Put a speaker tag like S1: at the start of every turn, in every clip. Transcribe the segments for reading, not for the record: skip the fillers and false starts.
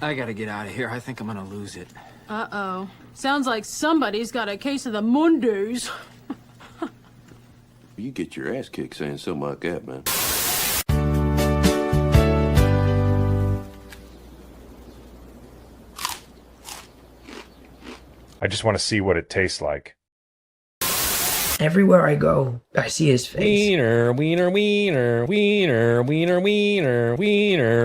S1: I gotta get out of here. I think I'm gonna lose it.
S2: Uh-oh. Sounds like somebody's got a case of the Mondays.
S3: You get your ass kicked saying something like that, man.
S4: I just want to see what it tastes like.
S5: Everywhere I go, I see his face.
S6: Wiener, wiener, wiener, wiener, wiener, wiener, wiener.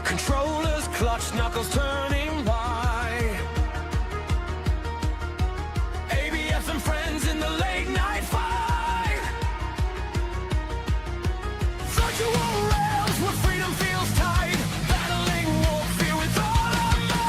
S7: Controllers, clutch, knuckles turning white. ABS and friends in the late night fight. Virtual rails where freedom feels tight. Battling wolf fear with all our might.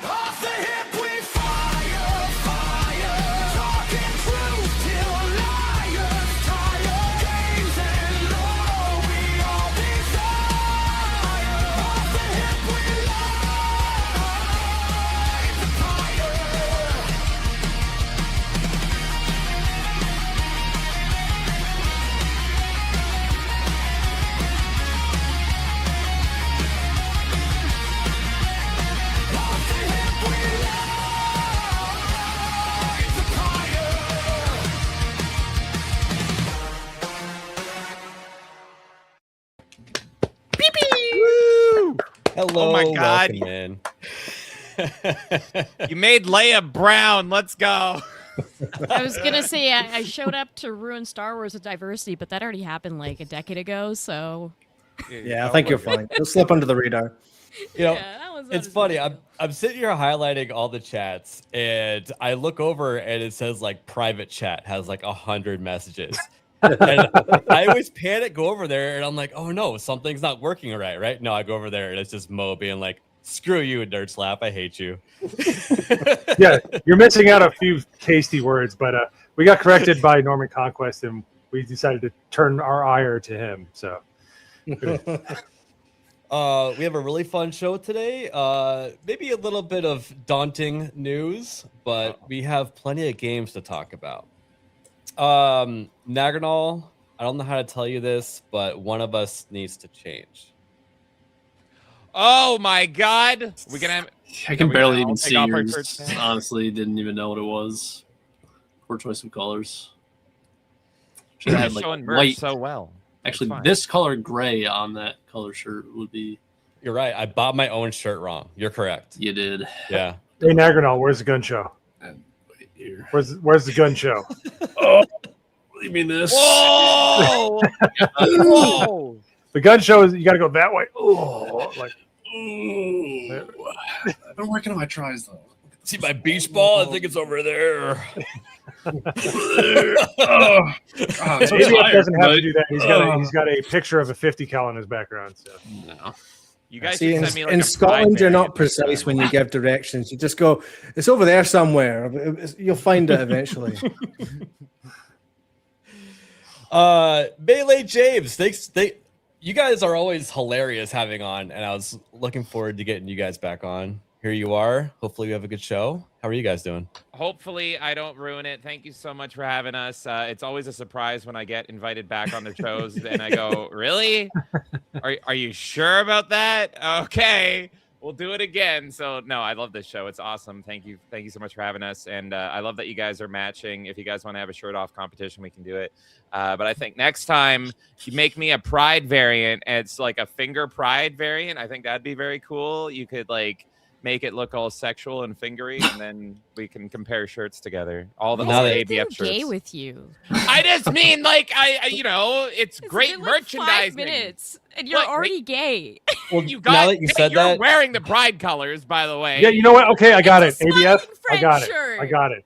S7: Off the hip we fire, fire. Talking truth till liars tire. Games and law we all desire. Off the hip we light the fire. Off the hip we light the fire.
S6: Hello,
S8: Oh my God.
S6: welcome in.
S8: You made Leia brown. Let's go.
S9: I was gonna say I showed up to ruin Star Wars with diversity, but that already happened like a decade ago. So
S10: Yeah, I think you're fine. You'll slip under the radar.
S6: You know,
S9: yeah, that was
S6: it's funny. I'm sitting here highlighting all the chats, and I look over and it says like private chat has like 100 messages. And I always panic, go over there, and I'm like, oh no, something's not working right? No, I go over there and it's just Mo being like, screw you, Nerd Slap, I hate you.
S4: Yeah, you're missing out a few tasty words, but we got corrected by Norman Conquest, and we decided to turn our ire to him. So
S6: We have a really fun show today. Maybe a little bit of daunting news, but we have plenty of games to talk about. Naganal, I don't know how to tell you this, but one of us needs to change.
S8: Oh my God. We're gonna.
S11: I can
S8: we
S11: barely
S8: gonna
S11: even
S8: all take
S11: see
S8: off our
S11: yours.
S8: shirts now?
S11: Honestly, didn't even know what it was. Poor choice of colors. Should have
S8: You're
S11: had like
S8: showing merch
S11: white.
S8: so well.
S11: Actually,
S8: It's fine.
S11: this color gray on that color shirt would be.
S6: You're right. I bought my own shirt wrong. You're correct.
S11: You did.
S6: Yeah.
S4: Hey, Nagranol, where's the gun show?
S11: Right here.
S4: Where's the gun show?
S11: Oh, what do you mean this?
S8: Whoa! Whoa!
S4: The gun show is you got to go that way. Oh, like
S11: I've been working on my tries though.
S6: See my beach ball? I think it's over there.
S11: I'm so
S4: Maybe it
S11: tired,
S4: doesn't have to
S11: but-
S4: do that. He's got a picture of a 50 cal in his background. So.
S8: No. You guys
S10: See,
S8: should
S10: in,
S8: send me like
S10: in
S8: a
S10: Scotland,
S8: pride
S10: you're not
S8: variant next
S10: precise
S8: time.
S10: when you give directions. You just go, it's over there somewhere. You'll find it eventually.
S6: Melee James, thanks. You guys are always hilarious having on, and I was looking forward to getting you guys back on. Here you are. Hopefully, we have a good show. How are you guys doing?
S8: Hopefully, I don't ruin it. Thank you so much for having us. It's always a surprise when I get invited back on the shows, and I go, "Really? Are you sure about that? Okay, we'll do it again." So, no, I love this show. It's awesome. Thank you so much for having us, and I love that you guys are matching. If you guys want to have a shirt-off competition, we can do it. But I think next time you make me a pride variant, and it's like a finger pride variant. I think that'd be very cool. You could like make it look all sexual and fingery, and then we can compare shirts together. All the ABF shirts.
S9: Gay with you.
S8: I just mean like I it's great
S9: been like 5
S8: merchandising.
S9: minutes, and you're
S8: What?
S9: already gay.
S6: Well,
S8: You
S6: now
S8: got
S6: that you said
S8: you're
S6: that,
S8: wearing the pride colors, by the way.
S4: Yeah, you know what? Okay, I got it.
S9: It's a
S4: ABF,
S9: smiling
S4: I got
S9: friend
S4: it.
S9: shirt.
S4: I got it.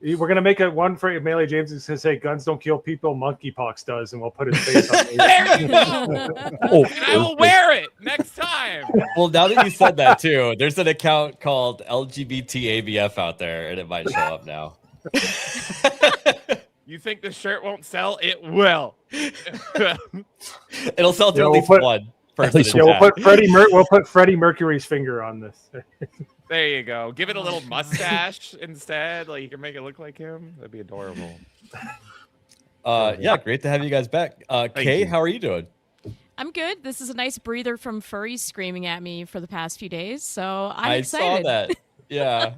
S4: We're gonna make it one for Melee James. It's gonna say "Guns don't kill people, monkeypox does," and we'll put his face on it.
S8: There you go.
S6: Oh,
S8: And I will wear it next time.
S6: well, now that you said that too, there's an account called LGBT ABF out there, and it might show up now.
S8: You think the shirt won't sell? It will.
S6: It'll sell to
S4: Yeah,
S6: at
S4: we'll
S6: least
S4: put-
S6: one.
S4: Yeah, we'll put Freddie Mercury's finger on this.
S8: There you go. Give it a little mustache instead. Like you can make it look like him. That'd be adorable.
S6: Yeah, great to have you guys back. Kay,
S8: you.
S6: how are you doing?
S9: I'm good. This is a nice breather from furries screaming at me for the past few days, so I'm
S6: I
S9: excited.
S6: saw that. Yeah.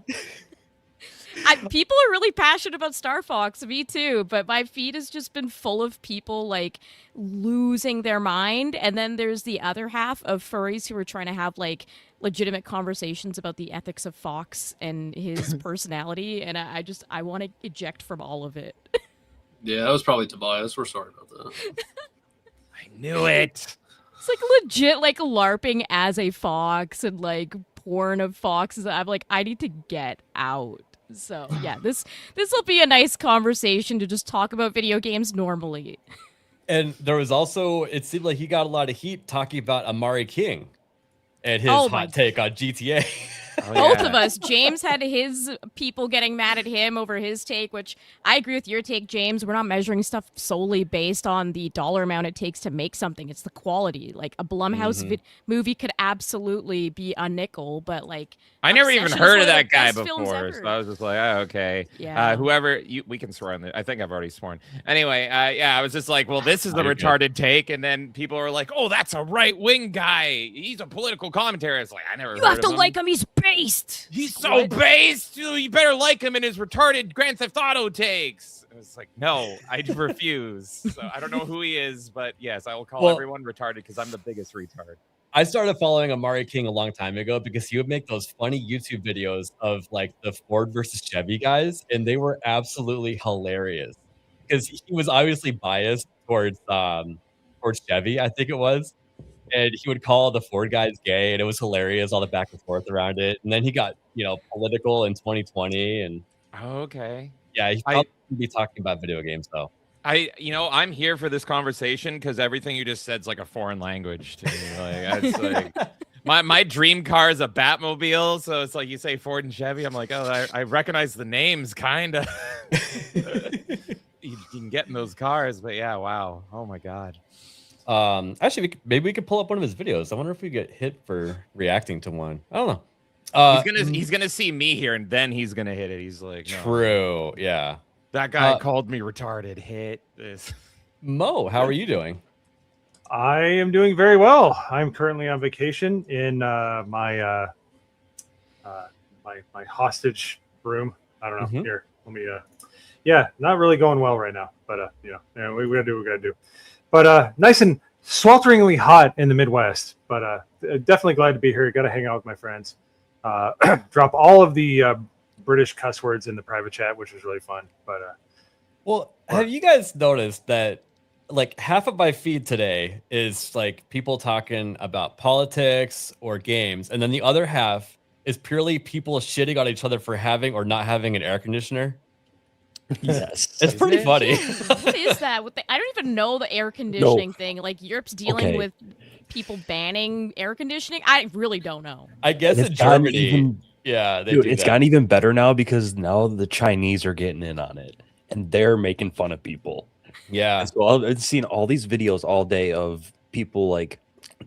S9: People are really passionate about Star Fox, me too, but my feed has just been full of people like losing their mind, and then there's the other half of furries who are trying to have like legitimate conversations about the ethics of Fox and his personality, and I want to eject from all of it.
S11: Yeah, that was probably Tobias. We're sorry about that.
S8: I knew it.
S9: It's like legit like LARPing as a fox and like porn of foxes. I'm like, I need to get out. So yeah, this will be a nice conversation to just talk about video games normally.
S6: And there was also, it seemed like he got a lot of heat talking about Amari King and his
S9: Oh my
S6: hot take on GTA.
S9: Both of us. James had his people getting mad at him over his take, which I agree with your take, James. We're not measuring stuff solely based on the dollar amount it takes to make something. It's the quality. Like a Blumhouse movie could absolutely be a nickel, but like
S8: I never even
S9: Obsession is
S8: heard
S9: one
S8: of
S9: of the
S8: that guy
S9: best films
S8: before,
S9: ever.
S8: so I was just like, oh, okay.
S9: Yeah.
S8: Whoever we can swear on this. I think I've already sworn. Anyway, yeah, I was just like, well, this is the
S6: You're good.
S8: retarded take, and then people are like, oh, that's a right wing guy. He's a political commentator. It's like I never.
S9: you
S8: heard
S9: have to
S8: of him.
S9: like him. He's based.
S8: He's so based. You better like him in his retarded Grand Theft Auto takes. It's like, no, I refuse. So I don't know who he is, but yes, I will call
S6: Well-
S8: everyone retarded because I'm the biggest retard.
S6: I started following Amari King a long time ago because he would make those funny YouTube videos of like the Ford versus Chevy guys, and they were absolutely hilarious because he was obviously biased towards Chevy, I think it was, and he would call the Ford guys gay, and it was hilarious, all the back and forth around it. And then he got political in 2020, and
S8: Okay.
S6: yeah, he probably would be talking about video games though.
S8: I'm here for this conversation because everything you just said is like a foreign language to me. Like, it's like my dream car is a Batmobile, so it's like you say Ford and Chevy. I'm like, oh, I recognize the names, kind of. You can get in those cars, but yeah, wow, oh my god.
S6: Actually, maybe we could pull up one of his videos. I wonder if we get hit for reacting to one. I don't know.
S8: He's gonna see me here, and then he's gonna hit it. He's like, no,
S6: True. Yeah.
S8: that guy called me retarded. Hit this.
S6: Mo, how are you doing?
S4: I am doing very well. I'm currently on vacation in my hostage room. I don't know.
S6: Mhm.
S4: Here, let me. Yeah, not really going well right now, but we gotta do what we gotta do. But nice and swelteringly hot in the Midwest. But definitely glad to be here. Got to hang out with my friends. Drop all of the British cuss words in the private chat, which was really fun. But
S6: Well, have you guys noticed that like half of my feed today is like people talking about politics or games, and then the other half is purely people shitting on each other for having or not having an air conditioner.
S5: Yes.
S6: It's pretty funny.
S9: What is that? I don't even know the air conditioning thing. Like Europe's dealing
S5: Okay.
S9: with people banning air conditioning. I really don't know.
S6: I guess
S5: And
S6: in
S5: it's gotten
S6: Germany,
S5: even-
S6: yeah, they
S5: Dude,
S6: do
S5: it's
S6: that.
S5: gotten even better now because now the Chinese are getting in on it and they're making fun of people.
S6: Yeah.
S5: And so I've seen all these videos all day of people like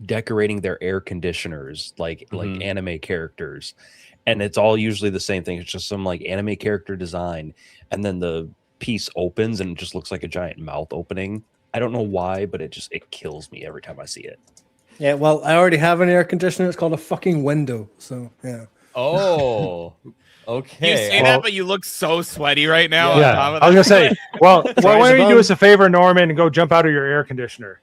S5: decorating their air conditioners like anime characters, and it's all usually the same thing. It's just some like anime character design, and then the piece opens and it just looks like a giant mouth opening. I don't know why, but it kills me every time I see it.
S10: Yeah, well, I already have an air conditioner. It's called a fucking window. So yeah.
S6: Oh, okay.
S8: You say that, but you look so sweaty right now. on top
S4: Yeah,
S8: of
S4: I was gonna
S8: that.
S4: say. Well,
S10: Try
S4: why don't you
S10: some
S4: do
S10: on.
S4: us a favor, Norman, and go jump out of your air conditioner?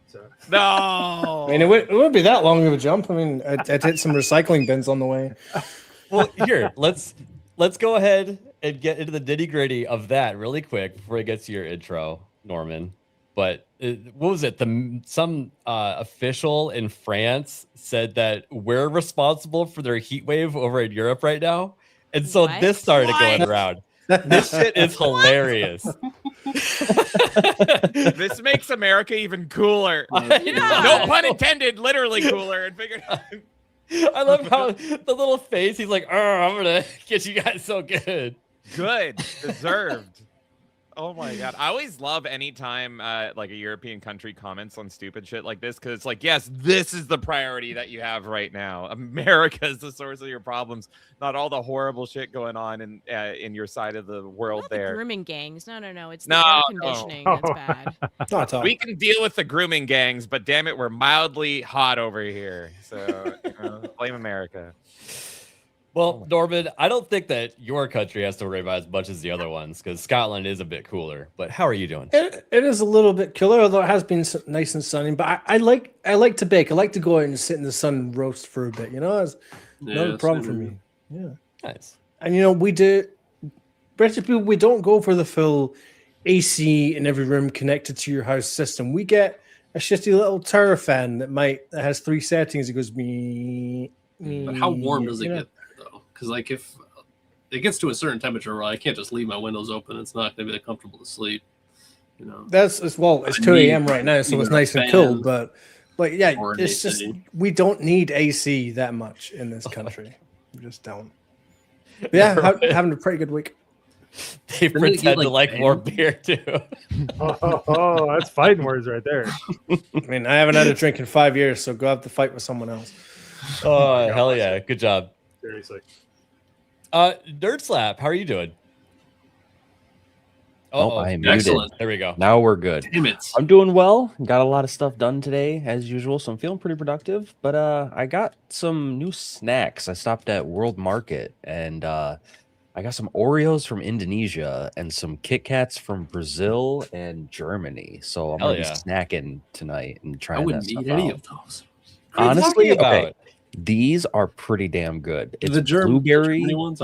S4: So.
S8: No.
S10: I mean, it wouldn't be that long of a jump. I mean, I'd hit some recycling bins on the way.
S6: Well, here, let's go ahead and get into the nitty gritty of that really quick before we get to your intro, Norman. But what was it? Some official in France said that we're responsible for their heat wave over in Europe right now, and so
S9: What?
S6: this started going around. This shit is hilarious.
S8: This makes America even cooler.
S9: Yeah.
S8: No pun intended, literally cooler. And figured out.
S6: I love how the little face. He's like, I'm gonna get you guys so good.
S8: Good, deserved. Oh my god, I always love anytime like a European country comments on stupid shit like this, because it's like, yes, this is the priority that you have right now. America is the source of your problems, not all the horrible shit going on in your side of the world.
S9: Not
S8: there,
S9: the grooming gangs. No. It's the
S8: No,
S9: air
S8: no.
S9: conditioning that's bad.
S10: Not at all.
S8: we can deal with the grooming gangs, but damn it, we're mildly hot over here. So blame America.
S6: Well, Norman, I don't think that your country has to worry about as much as the other ones, because Scotland is a bit cooler. But how are you doing?
S10: It is a little bit cooler, although it has been nice and sunny. But I like to bake. I like to go out and sit in the sun and roast for a bit. You know, it's not a problem for me. Yeah,
S6: Nice.
S10: and we do. British people, we don't go for the full AC in every room connected to your house system. We get a shitty little tower fan that has 3 settings. It goes me.
S11: But how warm does it get there, though? Because like if it gets to a certain temperature where I can't just leave my windows open, it's not going to be that comfortable to sleep. You know,
S10: It's 2 a.m. right now, so it's nice and cool. But yeah, it's just we don't need AC that much in this country. We just don't. But yeah, having a pretty good week.
S6: They pretend to like more beer too.
S4: Oh, that's fighting words right there.
S10: I mean, I haven't had a drink in 5 years, so go have to fight with someone else.
S6: Oh, hell yeah. Good job.
S4: Seriously.
S6: Nerd Slap, how are you doing?
S5: Oh, I am
S11: Excellent.
S5: muted.
S6: There we go.
S5: Now we're good.
S11: Damn it.
S5: I'm doing well. Got a lot of stuff done today, as usual, so I'm feeling pretty productive. But I got some new snacks. I stopped at World Market, and I got some Oreos from Indonesia and some Kit Kats from Brazil and Germany. So I'm
S6: Hell
S5: gonna
S6: yeah.
S5: be snacking tonight and
S11: I
S5: trying that
S11: wouldn't
S5: stuff
S11: eat any
S5: out.
S11: of those.
S6: What are you
S5: Honestly,
S6: talking
S5: okay,
S6: about?
S5: these are pretty damn good. It's
S11: The Germany
S5: blueberry
S11: ones,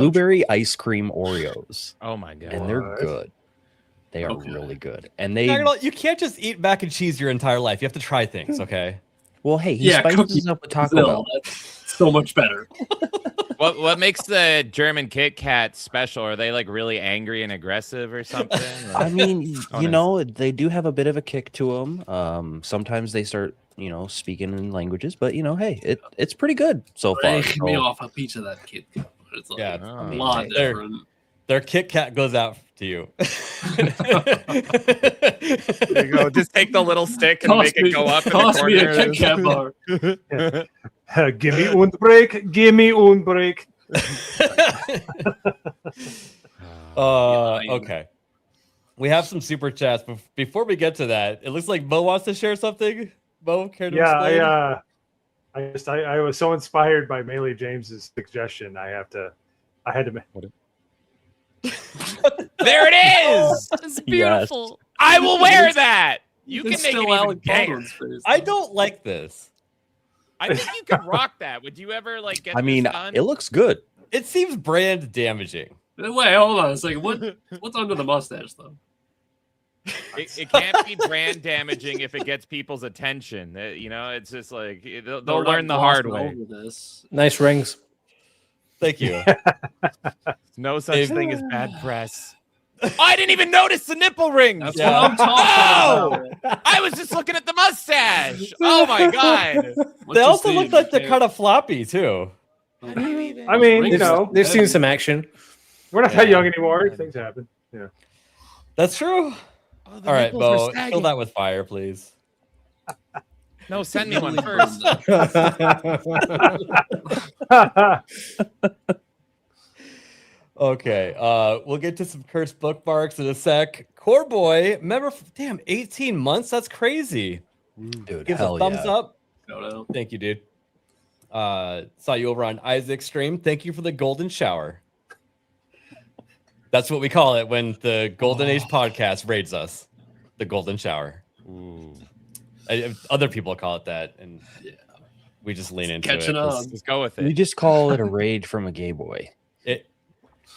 S5: ice cream Oreos,
S8: Oh my god.
S5: and they're
S4: What?
S5: good. They are
S11: Okay.
S5: really good, and
S6: You can't just eat mac and cheese your entire life. You have to try things, okay?
S5: well, hey, he
S11: Yeah,
S5: spices
S11: cookies
S5: up with Taco
S11: Brazil,
S5: Bell.
S11: that's so much better.
S8: What makes the German Kit Kat special? Are they like really angry and aggressive or something?
S5: I mean,
S8: Oh,
S5: you
S8: nice.
S5: know, they do have a bit of a kick to them. Sometimes they start, speaking in languages, but hey, it's pretty good so far.
S11: Break me
S5: So,
S11: off a piece of that kid. It's like
S6: Yeah,
S11: a
S8: I mean,
S11: lot
S6: they're-
S11: different.
S6: Their Kit Kat goes out to you.
S8: There you go. Just take the little stick and make it go up in the
S11: Toss me a
S8: corner.
S11: Kit Kat bar.
S4: Give me un break. Give me un break.
S6: Okay. We have some super chats, but before we get to that, it looks like Mo wants to share something. Mo, care to
S4: Yeah,
S6: explain?
S4: I was so inspired by Melee James's suggestion. I had to.
S8: There it is.
S9: It's beautiful.
S8: I will wear that. You can
S11: It's
S8: make it
S11: still
S8: even
S11: Alec
S8: gayer.
S11: Baldwin's face,
S6: I
S11: though.
S6: don't like this.
S8: I think you could rock that. Would you ever like get?
S5: I mean,
S8: this done?
S5: it looks good.
S6: It seems brand damaging.
S11: Wait, hold on a second. What's under the mustache though?
S8: It can't be brand damaging if it gets people's attention. It's just like they'll
S11: We're not
S8: learn the hard way.
S11: glossing over this.
S10: Nice rings.
S6: Thank you.
S8: No such thing as bad press. Oh, I didn't even notice the nipple rings.
S11: That's what I'm talking about.
S8: I was just looking at the mustache. Oh my god.
S6: They also look like they're kind of floppy too.
S4: I mean, you know,
S10: They've seen some action.
S4: we're not that young anymore. Things happen. Yeah.
S6: That's true. All right, Bo, fill that with fire, please.
S8: No, send me one first.
S6: Okay, we'll get to some cursed bookmarks in a sec. Core Boy, member, damn, 18 months? That's crazy.
S5: Dude,
S6: Give
S5: hell
S6: a thumbs
S5: yeah.
S6: up.
S11: No.
S6: Thank you, dude. Saw you over on Isaac's stream. Thank you for the golden shower. That's what we call it when the Golden Age podcast raids us. The golden shower.
S8: Ooh.
S6: Other people call it that, and we just lean into
S11: Catching
S6: it.
S11: on.
S8: Let's go with
S5: We
S8: it.
S5: just call it a raid from a gay boy.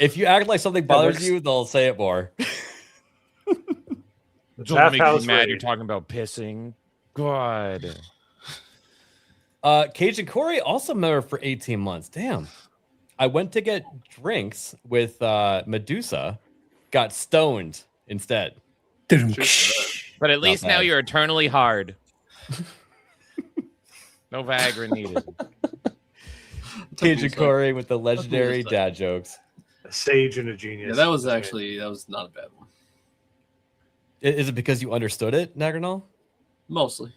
S6: If you act like something bothers
S4: works.
S6: you, they'll say it more.
S8: Don't
S4: Bath
S8: make me
S4: house
S8: mad.
S4: raid.
S8: You're talking about pissing. God.
S6: Cajun Corey also member for 18 months. Damn. I went to get drinks with Medusa, got stoned instead.
S8: But at least now
S6: bad.
S8: you're eternally hard. No Viagra needed.
S6: Cajun Corey with the legendary dad jokes.
S4: A sage and a genius.
S11: Yeah, that was not a bad one.
S6: Is it because you understood it, Nagranol?
S11: Mostly.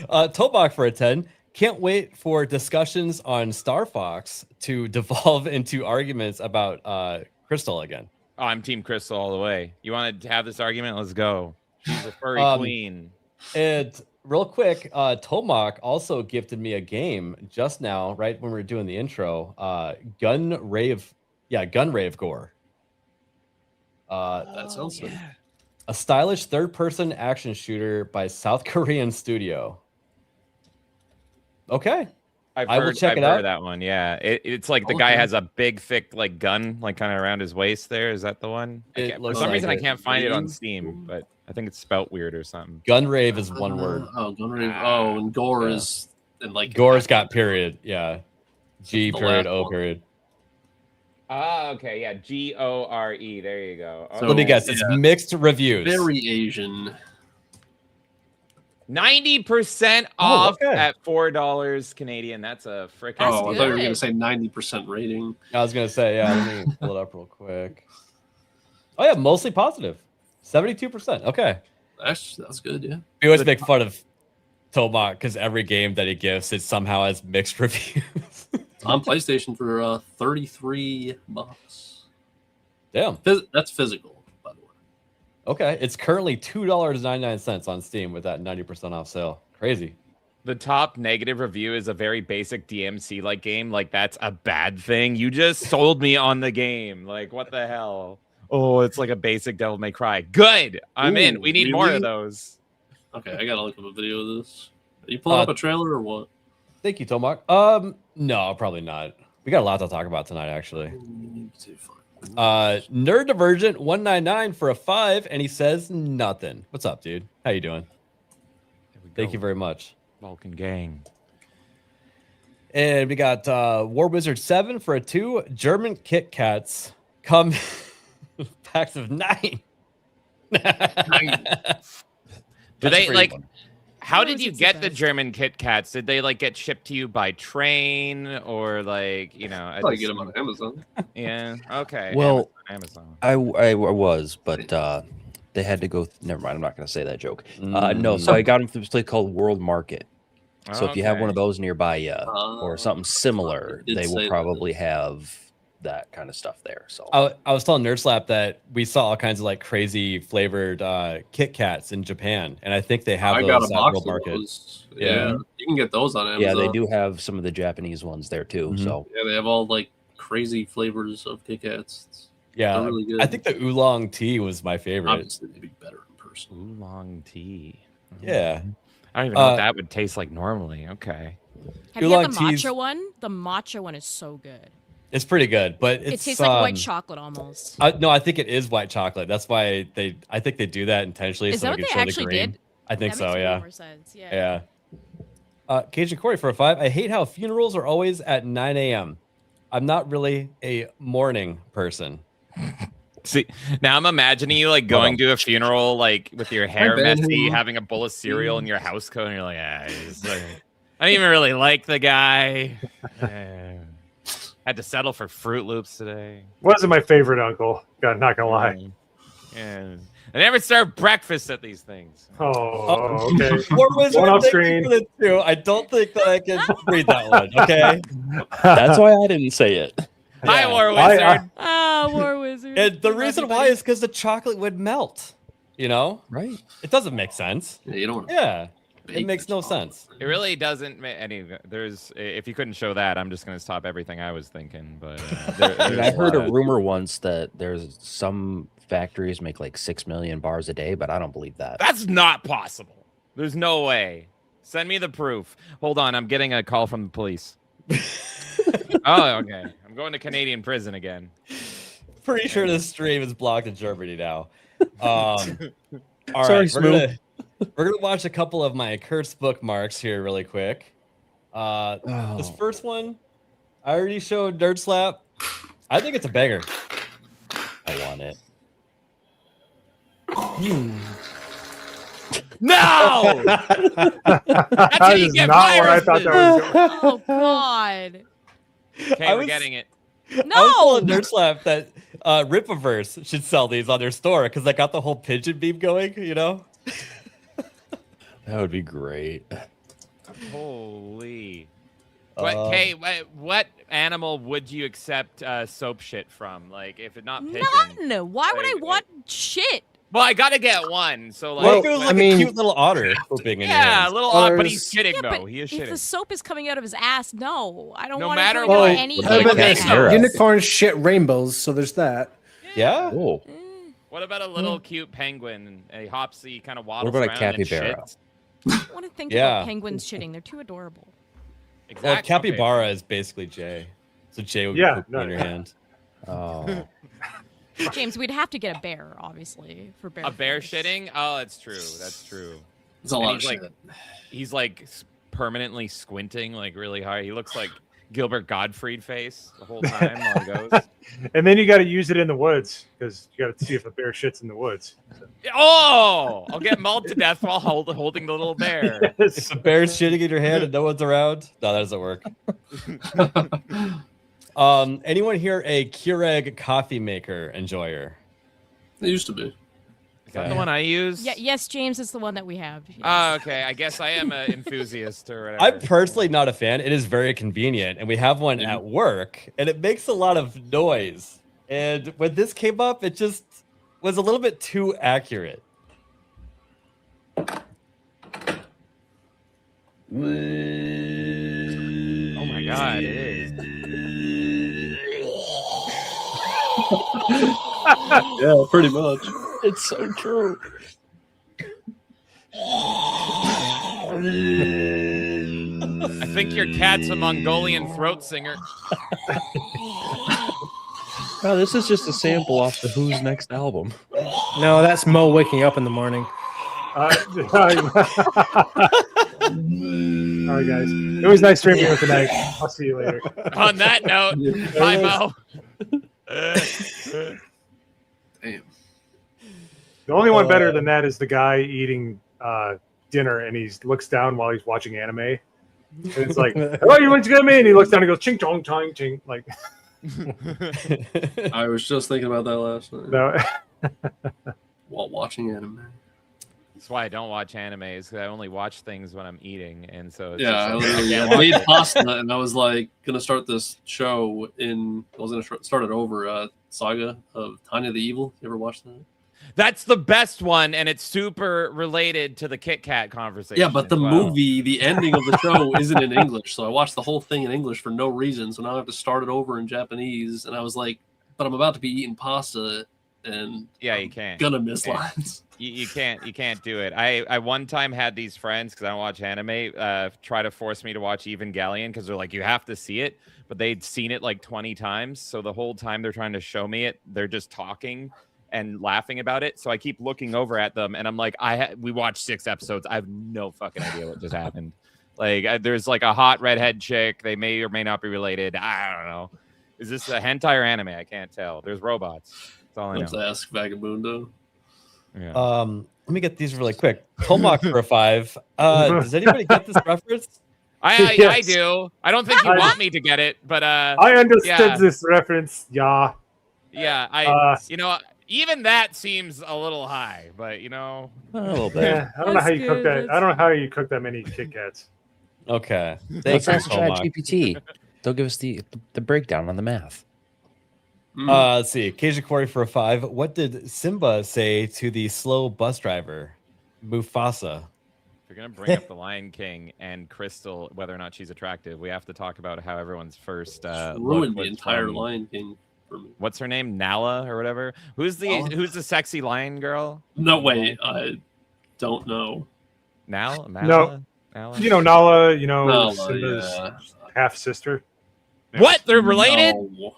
S6: Tobach for a 10. Can't wait for discussions on Star Fox to devolve into arguments about Crystal again.
S8: Oh, I'm Team Crystal all the way. You want to have this argument? Let's go. She's a furry queen.
S6: And real quick, Tomac also gifted me a game just now, right when we were doing the intro. Gun Rave Gore.
S11: That sounds good.
S6: A stylish third-person action shooter by South Korean studio. Okay.
S8: I've
S6: will check
S8: I've
S6: it
S8: heard
S6: out.
S8: of that one. Yeah, it's like the guy has a big, thick, like gun, like kind of around his waist. There is that the one?
S6: It
S8: For
S6: looks
S8: some
S6: like
S8: reason, I
S6: it.
S8: can't find it on Steam, but I think it's spelt weird or something.
S6: Gun Rave is one word.
S11: Oh, Gun Rave. Oh, and Gore
S6: Yeah.
S11: is and like
S6: Gore's got period. Yeah. G
S11: The
S6: period
S11: last
S6: O
S11: one.
S6: period.
S8: Ah, okay, yeah, Gore. There you go.
S11: So-
S6: Let me guess. It's
S11: yeah.
S6: mixed reviews.
S11: very Asian.
S8: 90%
S6: Oh,
S8: off
S6: okay.
S8: at $4 Canadian. That's a freaking.
S9: That's
S11: Oh, I thought you were
S9: good.
S11: gonna say 90% rating.
S6: I was gonna say, yeah. Let me pull it up real quick. Oh yeah, mostly positive. 72%. Okay.
S11: That's good, yeah.
S6: We always make fun of Tomac because every game that he gives, it somehow has mixed reviews.
S11: On PlayStation for $33.
S6: Damn.
S11: That's physical, by the way.
S6: Okay. It's currently $2.99 on Steam with that 90% off sale. Crazy.
S8: The top negative review is a very basic DMC like game. Like, that's a bad thing. You just sold me on the game. Like, what the hell? Oh, it's like a basic Devil May Cry. Good. I'm in.
S11: Ooh,
S8: We need more
S11: really?
S8: of those.
S11: Okay, I gotta look up a video of this. Are you pulling up a trailer or what?
S6: Thank you, Tomac. No, probably not. We got a lot to talk about tonight, actually. Nerd Divergent 199 for a 5, and he says nothing. What's up, dude? How you doing? Thank you very much.
S8: Vulcan gang.
S6: And we got War Wizard 7 for a 2. German Kit Kats come packs of 9.
S8: Do
S6: That's a
S8: they
S6: pretty
S8: like?
S6: one.
S8: How
S9: How
S8: did
S9: is
S8: you
S9: it
S8: get the
S9: supposed-
S8: German Kit Kats? Did they like get shipped to you by train or like I
S11: Probably
S8: just-
S11: get them on Amazon.
S8: Yeah. Okay.
S5: Well,
S8: Amazon.
S5: I was, but they had to go. Never mind. I'm not going to say that joke. No, so I got them from this place called World Market. So if you have one of those nearby you or something similar,
S11: did
S5: they
S11: say
S5: will
S11: that.
S5: probably have that kind of stuff there. So
S6: I was telling Nerd Slap that we saw all kinds of like crazy flavored Kit Kats in Japan, and I think they have
S11: I
S6: those
S11: got a
S6: at
S11: box
S6: World
S11: of
S6: Market.
S11: those.
S6: Yeah.
S11: Yeah, you can get those on Amazon.
S5: yeah, they do have some of the Japanese ones there too.
S6: Mhm.
S5: So
S11: Yeah, they have all like crazy flavors of Kit Kats.
S6: Yeah,
S11: They're really good.
S6: I think the oolong tea was my favorite.
S11: Obviously, they'd be better in person.
S8: Oolong tea.
S6: Yeah,
S8: I don't even know what that would taste like normally. Okay.
S9: Have you had the
S6: Oolong teas-
S9: matcha one? The matcha one is so good.
S6: It's pretty good, but
S9: It tastes like white chocolate almost.
S6: No, I think it is white chocolate. That's why I think they do that intentionally.
S9: Is
S6: so
S9: that
S6: they
S9: what
S6: can
S9: they
S6: show
S9: actually
S6: the green.
S9: did?
S6: I think
S9: That
S6: so.
S9: makes way
S6: Yeah.
S9: more sense. Yeah.
S6: Cajun Corey for a 5. I hate how funerals are always at 9 a.m. I'm not really a morning person.
S8: See, now I'm imagining you like going to a funeral like with your hair
S11: Ben,
S8: messy,
S11: who-
S8: having a bowl of cereal in your house coat, and you're like, I don't even really like the guy. Had to settle for Fruit Loops today.
S4: Wasn't my favorite uncle. God, not gonna lie.
S8: Yeah. I never serve breakfast at these things.
S4: Oh, okay.
S6: War Wizard,
S4: One off
S6: thank you
S4: screen.
S6: for the 2. I don't think that I can read that one. Okay.
S5: That's why I didn't say it.
S8: Hi,
S6: Yeah.
S8: War
S4: I-
S8: Wizard.
S9: Oh, War Wizard.
S6: And the
S9: Love
S6: reason
S9: you,
S6: why
S9: buddy.
S6: is because the chocolate would melt. You know,
S5: Right.
S6: it doesn't make sense.
S11: Yeah, you don't want to
S6: Yeah,
S11: bake
S6: it makes
S11: the
S6: no
S11: chocolate.
S6: sense.
S8: It really doesn't make any. There's if you couldn't show that, I'm just gonna stop everything I was thinking. But
S5: I heard a rumor once that there's some factories make like 6 million bars a day, but I don't believe that.
S8: That's not possible. There's no way. Send me the proof. Hold on, I'm getting a call from the police. Oh, okay. I'm going to Canadian prison again.
S6: Pretty sure this stream is blocked in Germany now. All right,
S5: Sorry,
S6: we're gonna watch a couple of my cursed bookmarks here really quick. This first one, I already showed Nerd Slap. I think it's a banger.
S5: I want it.
S8: No! That's how
S4: That
S8: you
S4: is
S8: get
S4: not where I thought that was going.
S9: Oh God.
S8: Okay,
S6: I
S8: we're
S6: was-
S8: getting it.
S6: I was
S9: No.
S6: telling Nerd Slap that Ripaverse should sell these on their store because I got the whole pigeon beam going, you know?
S5: That would be great.
S8: Holy. What animal would you accept soap shit from? Like, if it's not pigeon.
S9: None. Why would I
S8: Like,
S9: want shit?
S8: Well, I gotta get one. So like,
S6: What if it was
S10: I
S6: like
S10: mean-
S6: a cute little otter pooping in your
S8: yeah, a
S6: hands?
S8: little
S10: Well,
S8: odd, but he's
S10: there's-
S8: shitting
S9: Yeah,
S8: though.
S9: but
S8: He is
S9: if the
S8: shitting.
S9: soap is coming out of his ass, no, I don't
S8: No
S9: want
S8: matter
S9: it
S8: what.
S9: going
S10: Well,
S9: to any.
S5: What about
S10: but
S5: Sarah?
S10: unicorns shit rainbows, so there's that.
S6: Yeah?
S5: Oh,
S8: What about a little cute penguin? A hopsy kind of waddles
S5: about a
S8: around and
S5: capybara?
S8: shits?
S9: I want to think
S6: Yeah.
S9: about penguins shitting. They're too adorable.
S6: Well,
S8: Exactly.
S6: capybara is basically Jay. So Jay would be
S4: Yeah,
S6: pooping
S4: no,
S6: in your
S4: yeah.
S6: hand.
S5: oh.
S9: James, we'd have to get a bear, obviously, for bear.
S8: A bear
S9: furs.
S8: shitting? Oh, that's true. That's true.
S11: It's a
S8: And
S11: lot of
S8: he's
S11: shit.
S8: like, he's like permanently squinting, like really hard. He looks like Gilbert Gottfried face the whole time while he goes.
S4: And then you got to use it in the woods because you got to see if a bear shits in the woods.
S8: Oh, I'll get mauled to death while holding the little bear.
S6: If the bear's shitting in your hand and no one's around, no, that doesn't work. Anyone here a Keurig coffee maker enjoyer?
S11: It used to be.
S8: Is that the one I use?
S9: Yeah, yes, James is the one that we have. Yes.
S8: Oh, okay. I guess I am an enthusiast or whatever.
S6: I'm personally not a fan. It is very convenient, and we have one at work, and it makes a lot of noise. And when this came up, it just was a little bit too accurate.
S8: Oh my god, it is.
S11: Yeah, pretty much.
S5: It's so true.
S8: I think your cat's a Mongolian throat singer.
S5: Oh, this is just a sample off the Who's next album.
S10: No, that's Mo waking up in the morning.
S4: All right, guys. It was nice streaming with tonight. I'll see you later.
S8: On that note, bye, Mo.
S11: Damn.
S4: The only one better than that is the guy eating dinner and he looks down while he's watching anime. And it's like, oh, you went to get me? And he looks down and goes, ching, chong, chong, ching. Like,
S11: I was just thinking about that last night
S4: no.
S11: while watching anime.
S8: That's why I don't watch animes, because I only watch things when I'm eating, and so it's
S11: Yeah, I
S8: just like,
S11: literally
S8: can't
S11: I
S8: watch
S11: made
S8: it.
S11: pasta and I was like gonna start this show I was gonna start it over Saga of Tanya the Evil. You ever watched that?
S8: That's the best one, and it's super related to the Kit Kat conversation.
S11: Yeah, but the
S8: as well.
S11: movie, the ending of the show isn't in English, so I watched the whole thing in English for no reason. So now I have to start it over in Japanese, and I was like, but I'm about to be eating pasta and
S8: Yeah,
S11: I'm
S8: you can't.
S11: gonna miss
S8: Yeah.
S11: lines.
S8: You can't do it. I one time had these friends, because I don't watch anime, try to force me to watch Evangelion, because they're like, you have to see it, but they'd seen it like 20 times, so the whole time they're trying to show me it, they're just talking and laughing about it. So I keep looking over at them, and I'm like, we watched 6 episodes. I have no fucking idea what just happened. Like, there's like a hot redhead chick. They may or may not be related. I don't know. Is this a hentai or anime? I can't tell. There's robots. That's all I
S11: Let's
S8: know.
S11: ask Vagabundo.
S8: Yeah.
S6: Let me get these really quick. Tomahawk for a 5. Does anybody get this reference?
S8: I
S4: Yes.
S8: do. I don't think you want me to get it, but
S4: I understood
S8: yeah.
S4: this reference. Yeah.
S8: Yeah, even that seems a little high, but
S5: a little bit.
S4: Yeah, I don't know how you cook
S2: That's
S4: that. I don't know how you cook that many Kit Kats.
S6: Okay.
S5: Let's
S6: Thanks,
S5: ask
S6: Tomahawk.
S5: ChatGPT. They'll give us the breakdown on the math.
S6: Let's see. Kajikori for a 5. What did Simba say to the slow bus driver, Mufasa?
S8: if you're gonna bring up the Lion King and Crystal, whether or not she's attractive, we have to talk about how everyone's first
S11: Ruined
S8: look
S11: the
S8: was
S11: entire
S8: from-
S11: Lion King for me.
S8: What's her name? Nala or whatever. Who's the sexy lion girl?
S11: No way, I don't know.
S8: Nala?
S4: No.
S8: Nala?
S4: You know Nala. You know
S11: Nala,
S4: Simba's
S11: yeah.
S4: half sister.
S8: What? They're related?
S11: No.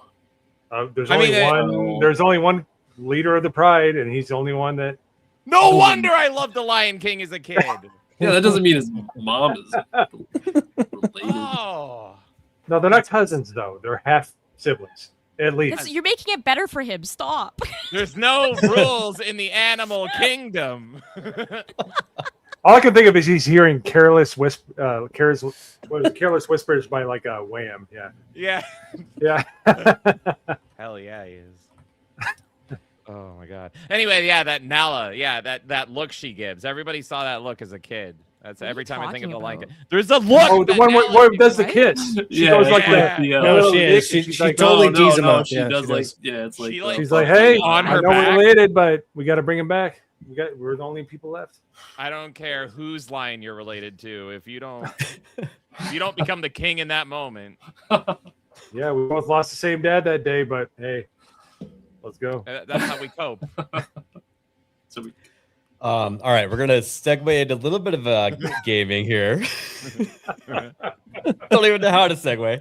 S4: There's
S8: I
S4: only
S8: mean,
S4: one. There's only one leader of the Pride, and he's the only one that.
S8: No wonder I loved the Lion King as a kid.
S11: Yeah, that doesn't mean his mom is related.
S8: Oh.
S4: No, they're not cousins though. They're half siblings, at least.
S9: You're making it better for him. Stop.
S8: There's no rules in the animal kingdom.
S4: All I can think of is he's hearing careless whispers by like a Wham. Yeah.
S8: Yeah.
S4: Yeah.
S8: Hell yeah, he is. Oh my god. Anyway, yeah, that Nala, yeah, that look she gives. Everybody saw that look as a kid. That's
S9: What are
S8: every
S9: you
S8: time I think of the
S9: talking
S8: Lion
S9: about?
S8: King. There's a look.
S4: Oh, the
S8: that
S4: one
S8: Nala
S4: where
S8: gives,
S4: does the
S9: right?
S4: kiss. She
S11: Yeah,
S4: goes like
S8: yeah.
S4: the
S11: Yeah.
S10: No,
S4: little
S10: she
S4: dick,
S10: is.
S4: and
S10: She
S4: she's like,
S10: totally
S4: oh,
S10: tees him
S11: no,
S10: up.
S11: she
S10: Yeah,
S11: does
S10: she
S11: like
S10: does.
S11: yeah, it's like
S8: She,
S11: the-
S8: like,
S4: she's like, hey,
S8: on
S4: I
S8: her
S4: know we're
S8: back.
S4: related, but we got to bring him back. We're the only people left.
S8: I don't care whose line you're related to. If you don't become the king in that moment,
S4: Yeah, we both lost the same dad that day, but hey, let's go.
S8: that's how we cope.
S11: so we,
S6: All right, we're gonna segue into a little bit of gaming here. Don't even know how to segue.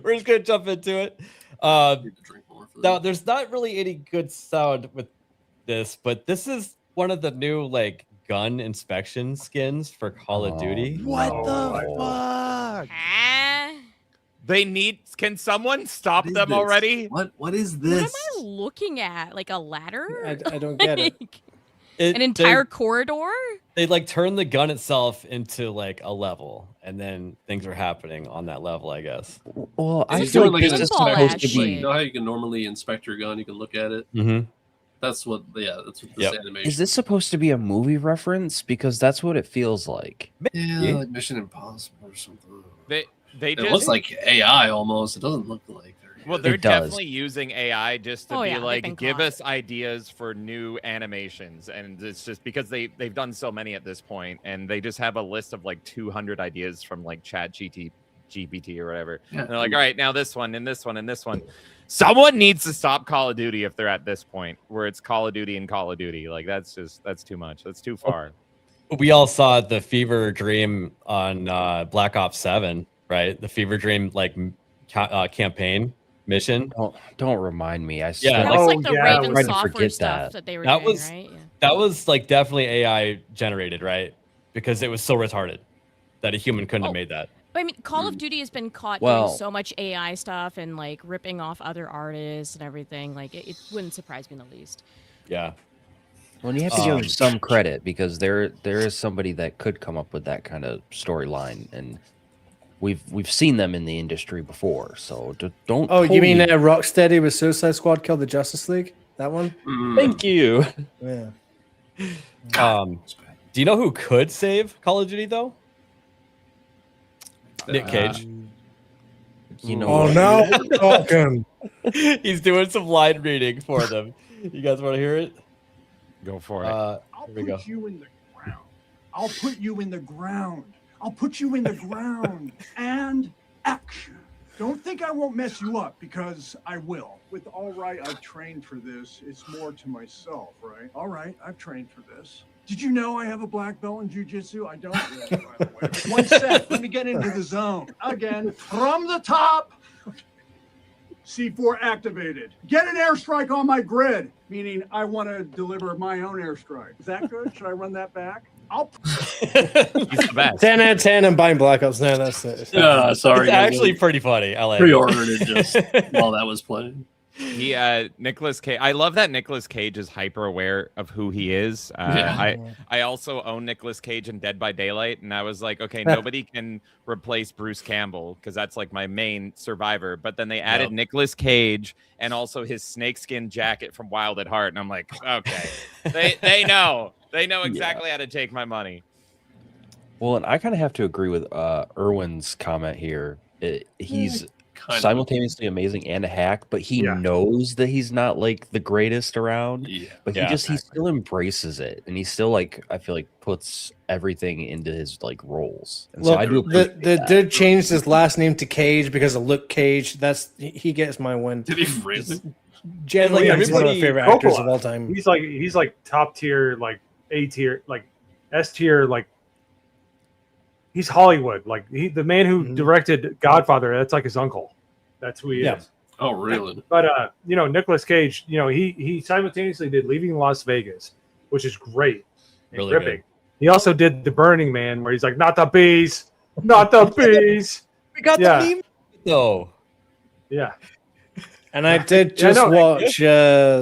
S6: We're just gonna jump into it.
S11: need to drink more for
S6: Now,
S11: that.
S6: there's not really any good sound with this, but this is one of the new like gun inspection skins for Call of Duty.
S8: What
S4: Oh,
S8: the fuck?
S9: Ah,
S8: Can someone stop
S11: What is
S8: them
S11: this?
S8: already?
S11: What is
S9: what
S11: this?
S9: am I looking at? Like a ladder?
S10: I don't get it.
S9: Like,
S6: It-
S9: an entire corridor?
S6: They like turn the gun itself into like a level, and then things are happening on that level, I guess.
S5: Well, I
S11: He's
S5: feel
S11: doing
S5: like
S11: like
S5: this
S11: an
S5: is
S9: pinball
S5: supposed to
S9: action.
S11: Like,
S5: be.
S11: you know how you can normally inspect your gun? You can look at it.
S6: Mm-hmm.
S11: That's what. Yeah, that's what this
S6: Yep.
S11: animation.
S5: Is this supposed to be a movie reference? Because that's what it feels like.
S11: Yeah, like Mission Impossible or something.
S8: They
S11: It
S8: just
S11: looks like AI almost. It doesn't look like.
S8: well,
S5: It
S8: they're
S5: does.
S8: definitely using AI just to
S9: Oh,
S8: be
S9: yeah, they've
S8: like,
S9: been
S8: give
S9: caught.
S8: us ideas for new animations, and it's just because they've done so many at this point, and they just have a list of like 200 ideas from like Chat GPT or whatever.
S11: Yeah.
S8: And they're like, all right, now this one and this one and this one. Someone needs to stop Call of Duty if they're at this point where it's Call of Duty and Call of Duty. Like that's too much. That's too far.
S6: We all saw the Fever Dream on Black Ops 7, right? The Fever Dream like campaign mission.
S5: Don't remind me. I
S6: Yeah.
S5: spent
S9: That
S5: like
S9: was
S4: Oh,
S9: like the
S4: yeah,
S9: Raven
S5: tried to
S9: software
S5: forget
S9: stuff
S5: that.
S9: they were
S6: That
S9: doing,
S6: was-
S9: right? Yeah.
S6: That was like definitely AI generated, right? Because it was so retarded that a human couldn't have
S9: Oh.
S6: made that.
S9: But I mean, Call of Duty has been caught
S5: Well-
S9: doing so much AI stuff and like ripping off other artists and everything. Like, it wouldn't surprise me in the least.
S6: Yeah.
S5: Well, you have to give
S6: Um,
S5: them some credit because there is somebody that could come up with that kind of storyline, and we've seen them in the industry before. So don't.
S10: Oh, you mean
S5: totally-
S10: Rocksteady with Suicide Squad killed the Justice League? That one?
S11: Mm.
S5: Thank you.
S10: Yeah.
S6: Do you know who could save Call of Duty though? Nick Cage.
S5: You know.
S10: Oh,
S5: what?
S10: now we're talking.
S6: He's doing some line reading for them. You guys want to hear it?
S8: Go for it.
S12: I'll
S6: Here we go.
S12: put you in the ground. I'll put you in the ground. I'll put you in the ground. And action. Don't think I won't mess you up, because I will. With all right, I've trained for this. It's more to myself, right? All right, I've trained for this. Did you know I have a black belt in jiu-jitsu? I don't really, by the way. One sec, let me get into the zone. Again, from the top. C4 activated. Get an airstrike on my grid, meaning I want to deliver my own airstrike. Is that good? Should I run that back? I'll.
S6: He's the best.
S10: 10 out of 10. I'm buying Black Ops now. That's it.
S11: Sorry.
S6: It's actually pretty funny. I like
S11: Pre-ordered it just while that was playing.
S8: He Nicolas Cage. I love that Nicolas Cage is hyper aware of who he is. I also own Nicolas Cage in Dead by Daylight, and I was like, okay, nobody can replace Bruce Campbell because that's like my main survivor. But then they added Nicolas Cage and also his snakeskin jacket from Wild at Heart, and I'm like, okay, they know exactly how to take my money.
S5: Well, and I kind of have to agree with Erwin's comment here. He's simultaneously amazing and a hack, but he knows that he's not like the greatest around. But he still embraces it, and he still like, I feel like, puts everything into his like roles. And so I do.
S10: The dude changed his last name to Cage because of Luke Cage. He gets my win.
S11: Did he really?
S10: Generally, he's one of my favorite actors of all time.
S4: He's like top tier, like A tier, like S tier, like. He's Hollywood, like the man who directed Godfather. That's like his uncle. That's who he is.
S11: Oh, really?
S4: But Nicolas Cage, he simultaneously did Leaving Las Vegas, which is great and
S6: Really
S4: gripping.
S6: good.
S4: He also did The Burning Man, where he's like, "Not the bees, not the bees."
S6: We got the meme though.
S4: Yeah.
S10: And I did just watch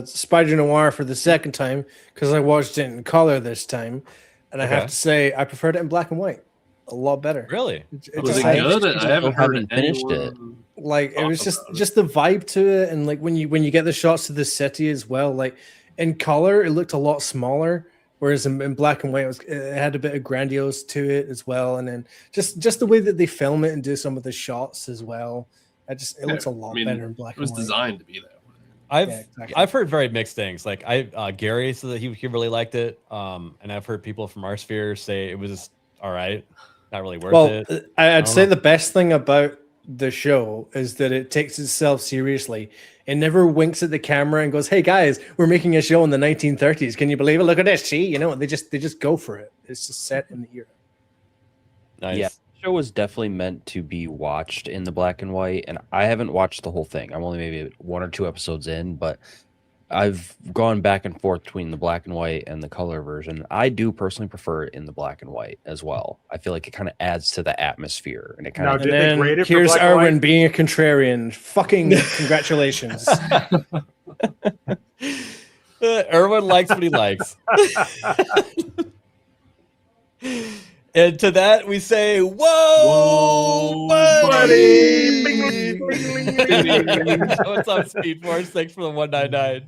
S10: Spider Noir for the second time because I watched it in color this time, and I have to say I preferred it in black and white. A lot better.
S6: Really?
S11: Was it good? I haven't heard
S5: finished it.
S10: Like it was just the vibe to it, and like when you get the shots of the city as well. Like in color, it looked a lot smaller, whereas in black and white, it had a bit of grandiose to it as well. And then just the way that they film it and do some of the shots as well. It looks a lot better in black and white.
S11: It was designed to be that way.
S6: I've heard very mixed things. Like Gary said that he really liked it, and I've heard people from our sphere say it was all right. Not really worth it.
S10: I'd say the best thing about the show is that it takes itself seriously. It never winks at the camera and goes, "Hey guys, we're making a show in the 1930s. Can you believe it? Look at this. See, they just go for it. It's just set in the era."
S6: Nice.
S5: Yeah, the show was definitely meant to be watched in the black and white, and I haven't watched the whole thing. I'm only maybe 1 or 2 episodes in, but I've gone back and forth between the black and white and the color version. I do personally prefer it in the black and white as well. I feel like it kind of adds to the atmosphere, and it kind of.
S4: Did they grade it for
S10: here's
S4: black and
S10: Erwin
S4: white?
S10: being a contrarian. Fucking congratulations.
S6: Erwin likes what he likes. And to that we say, "Whoa, buddy!" What's up, Speed Force? Thanks for the 199.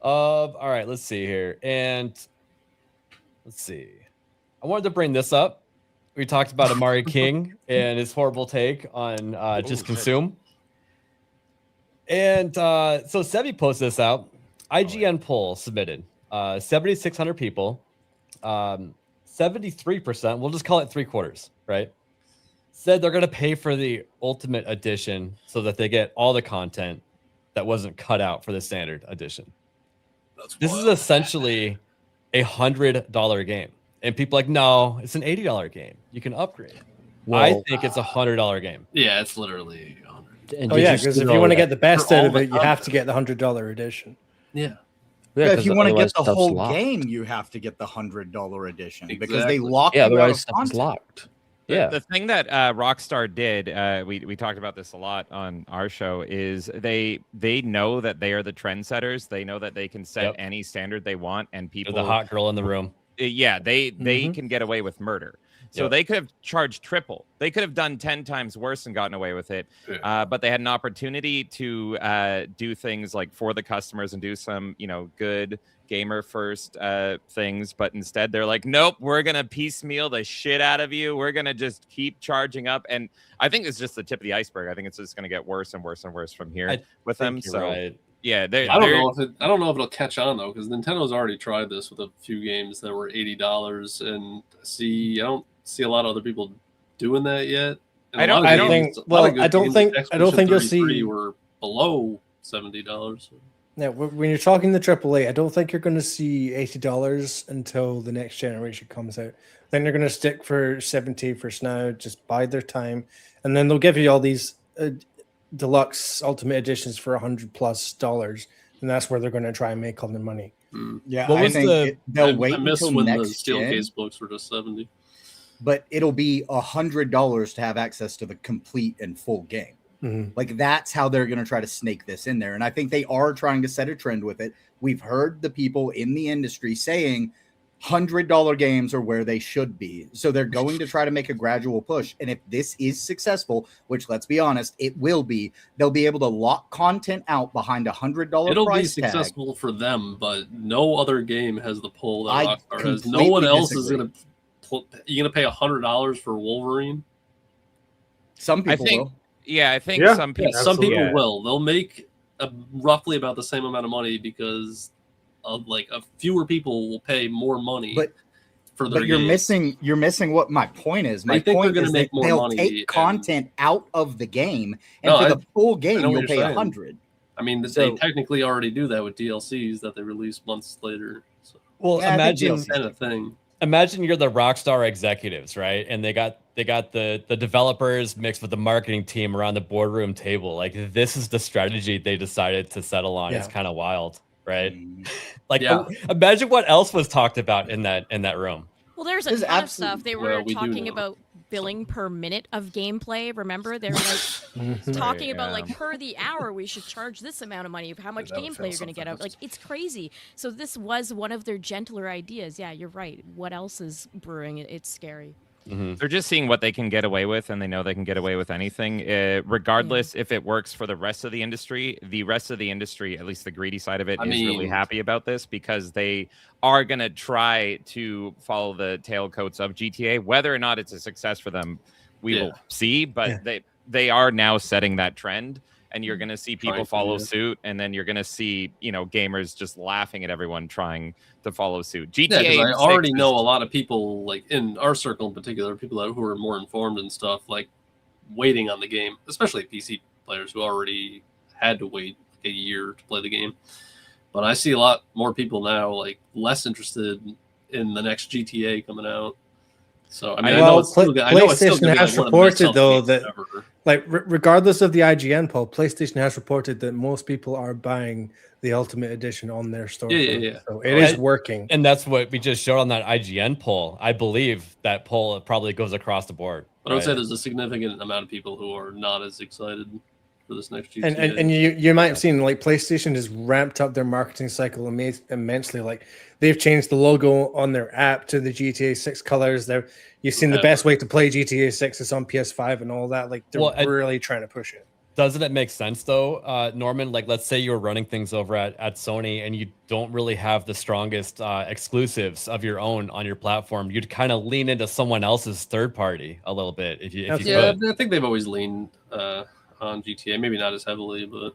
S6: All right, let's see here, and let's see. I wanted to bring this up. We talked about Amari King and his horrible take on just consume. And so Sebi posted this out. IGN poll submitted. 7,600 people. 73%, we'll just call it 3/4, right? Said they're going to pay for the Ultimate Edition so that they get all the content that wasn't cut out for the Standard Edition. This is essentially $100 game. And people are like, no, it's an $80 game. You can upgrade.
S10: Well,
S6: I think it's $100 game.
S11: Yeah, it's literally 100.
S10: Oh yeah, because if you want to get the best out of it, you have to get the $100 edition.
S11: Yeah.
S13: Yeah, if you want to get the whole
S5: locked.
S13: game, you have to get the $100 edition because
S11: Exactly.
S13: they lock
S5: Yeah,
S13: you out
S5: otherwise
S13: of
S5: stuff is
S13: content.
S5: locked. Yeah.
S8: The thing that Rockstar did, we talked about this a lot on our show, is they know that they are the trendsetters. They know that they can set any standard they want, and people.
S6: They're the hot girl in the room.
S8: Yeah, they can get away with murder. So they could have charged triple. They could have done 10 times worse and gotten away with it. But they had an opportunity to do things like for the customers and do some, good gamer first things. But instead they're like, nope, we're going to piecemeal the shit out of you. We're going to just keep charging up. And I think it's just the tip of the iceberg. I think it's just going to get worse and worse and worse from here with them. So
S6: right.
S8: yeah,
S11: I don't know if it'll catch on though, because Nintendo's already tried this with a few games that were $80, and I don't see a lot of other people doing that yet. And
S8: I
S11: a lot
S8: don't-
S11: of
S8: I
S11: games-
S10: think-
S11: a lot
S10: well,
S11: of good
S10: I don't
S11: games
S10: think-
S11: like
S10: I don't think you'll
S11: Expedition 33
S10: see-
S11: were below $70.
S10: Now, when you're talking the AAA, I don't think you're going to see $80 until the next generation comes out. Then they're going to stick for 70 for now, just bide their time, and then they'll give you all these deluxe ultimate editions for $100+, and that's where they're going to try and make all their money.
S13: Yeah,
S6: What
S13: I
S6: was
S13: think
S6: the-
S13: they'll wait
S11: I miss
S13: until
S11: when the
S13: next
S11: steel
S13: gen,
S11: case books were just 70.
S13: but it'll be $100 to have access to the complete and full game.
S10: Mhm.
S13: Like that's how they're going to try to snake this in there. And I think they are trying to set a trend with it. We've heard the people in the industry saying $100 games are where they should be. So they're going to try to make a gradual push. And if this is successful, which let's be honest, it will be, they'll be able to lock content out behind $100
S11: It'll be
S13: price tag.
S11: successful for them, but no other game has the pull that
S13: I
S11: Rockstar has. No one
S13: completely
S11: else is
S13: disagree.
S11: going to. You going to pay $100 for Wolverine?
S13: Some
S8: I
S13: people
S8: think,
S13: will.
S8: yeah, I think
S4: Yeah.
S8: some people.
S11: Some people
S4: absolutely.
S11: will. They'll make roughly about the same amount of money because of fewer people will pay more money.
S13: But
S11: for their
S13: But you're
S11: games.
S13: missing what my point is. My
S11: I think they're
S13: point
S11: gonna
S13: is
S11: make
S13: that
S11: more
S13: they'll
S11: money
S13: take
S11: and-
S13: content out of the game, and
S11: No,
S13: for
S11: I-
S13: the full
S11: I
S13: game,
S11: know what
S13: you'll
S11: you're
S13: pay
S11: saying.
S13: 100.
S11: I mean, they
S13: So-
S11: technically already do that with DLCs that they release months later. So
S6: Well,
S13: Yeah, I think
S6: imagine
S13: DLC
S11: kind of thing.
S6: imagine you're the Rockstar executives, right? And they got the developers mixed with the marketing team around the boardroom table. Like this is the strategy they decided to settle on. It's
S10: Yeah.
S6: kind of wild, right?
S13: Mm.
S6: Like
S11: Yeah.
S6: imagine what else was talked about in that room.
S9: Well, there's a
S13: There's
S9: ton of
S13: absolute-
S9: stuff. They
S11: well,
S9: were
S11: we do
S9: talking
S11: know.
S9: about billing per minute of gameplay. Remember, they were like
S10: Mhm.
S9: talking
S8: Right,
S9: about
S8: yeah.
S9: like per the hour we should charge this amount of money of how much
S13: that would
S9: gameplay
S13: fail
S9: you're going to
S13: so
S9: get out. Like
S13: fast.
S9: it's crazy. So this was one of their gentler ideas. Yeah, you're right. What else is brewing? It's scary.
S8: They're just seeing what they can get away with, and they know they can get away with anything, regardless if it works for the rest of the industry. The rest of the industry, at least the greedy side of it,
S11: I
S8: is really
S11: mean-
S8: happy about this because they are going to try to follow the tailcoats of GTA. Whether or not it's a success for them, we
S11: Yeah.
S8: will see. But
S10: Yeah.
S8: they are now setting that trend, and you're going to see people
S11: Trying to,
S8: follow
S11: yeah.
S8: suit, and then you're going to see gamers just laughing at everyone trying to follow suit.
S11: Yeah,
S8: GTA.
S11: 'cause I
S8: 6
S11: already
S8: is-
S11: know a lot of people, like in our circle in particular, people who are more informed and stuff, like waiting on the game, especially PC players who already had to wait a year to play the game. But I see a lot more people now, like less interested in the next GTA coming out. So I mean, I know
S10: Well,
S11: it's still, I know it's still
S10: PlayStation
S11: gonna be,
S10: has
S11: like, one of the best
S10: reported though
S11: games
S10: that
S11: ever.
S10: like regardless of the IGN poll, PlayStation has reported that most people are buying the Ultimate Edition on their store.
S11: Yeah.
S10: So it is working.
S6: And that's what we just showed on that IGN poll. I believe that poll probably goes across the board.
S11: But I would say
S6: right?
S11: there's a significant amount of people who are not as excited for this next GTA.
S10: And you might have seen like PlayStation has ramped up their marketing cycle immensely. Like they've changed the logo on their app to the GTA 6 colors. You've seen the best way to play GTA 6 is on PS5 and all that. Like they're
S6: Well,
S10: really trying to push it.
S6: Doesn't it make sense though, Norman? Like, let's say you were running things over at Sony and you don't really have the strongest exclusives of your own on your platform. You'd kind of lean into someone else's third party a little bit if you
S11: yeah,
S6: could.
S11: I think they've always leaned on GTA, maybe not as heavily, but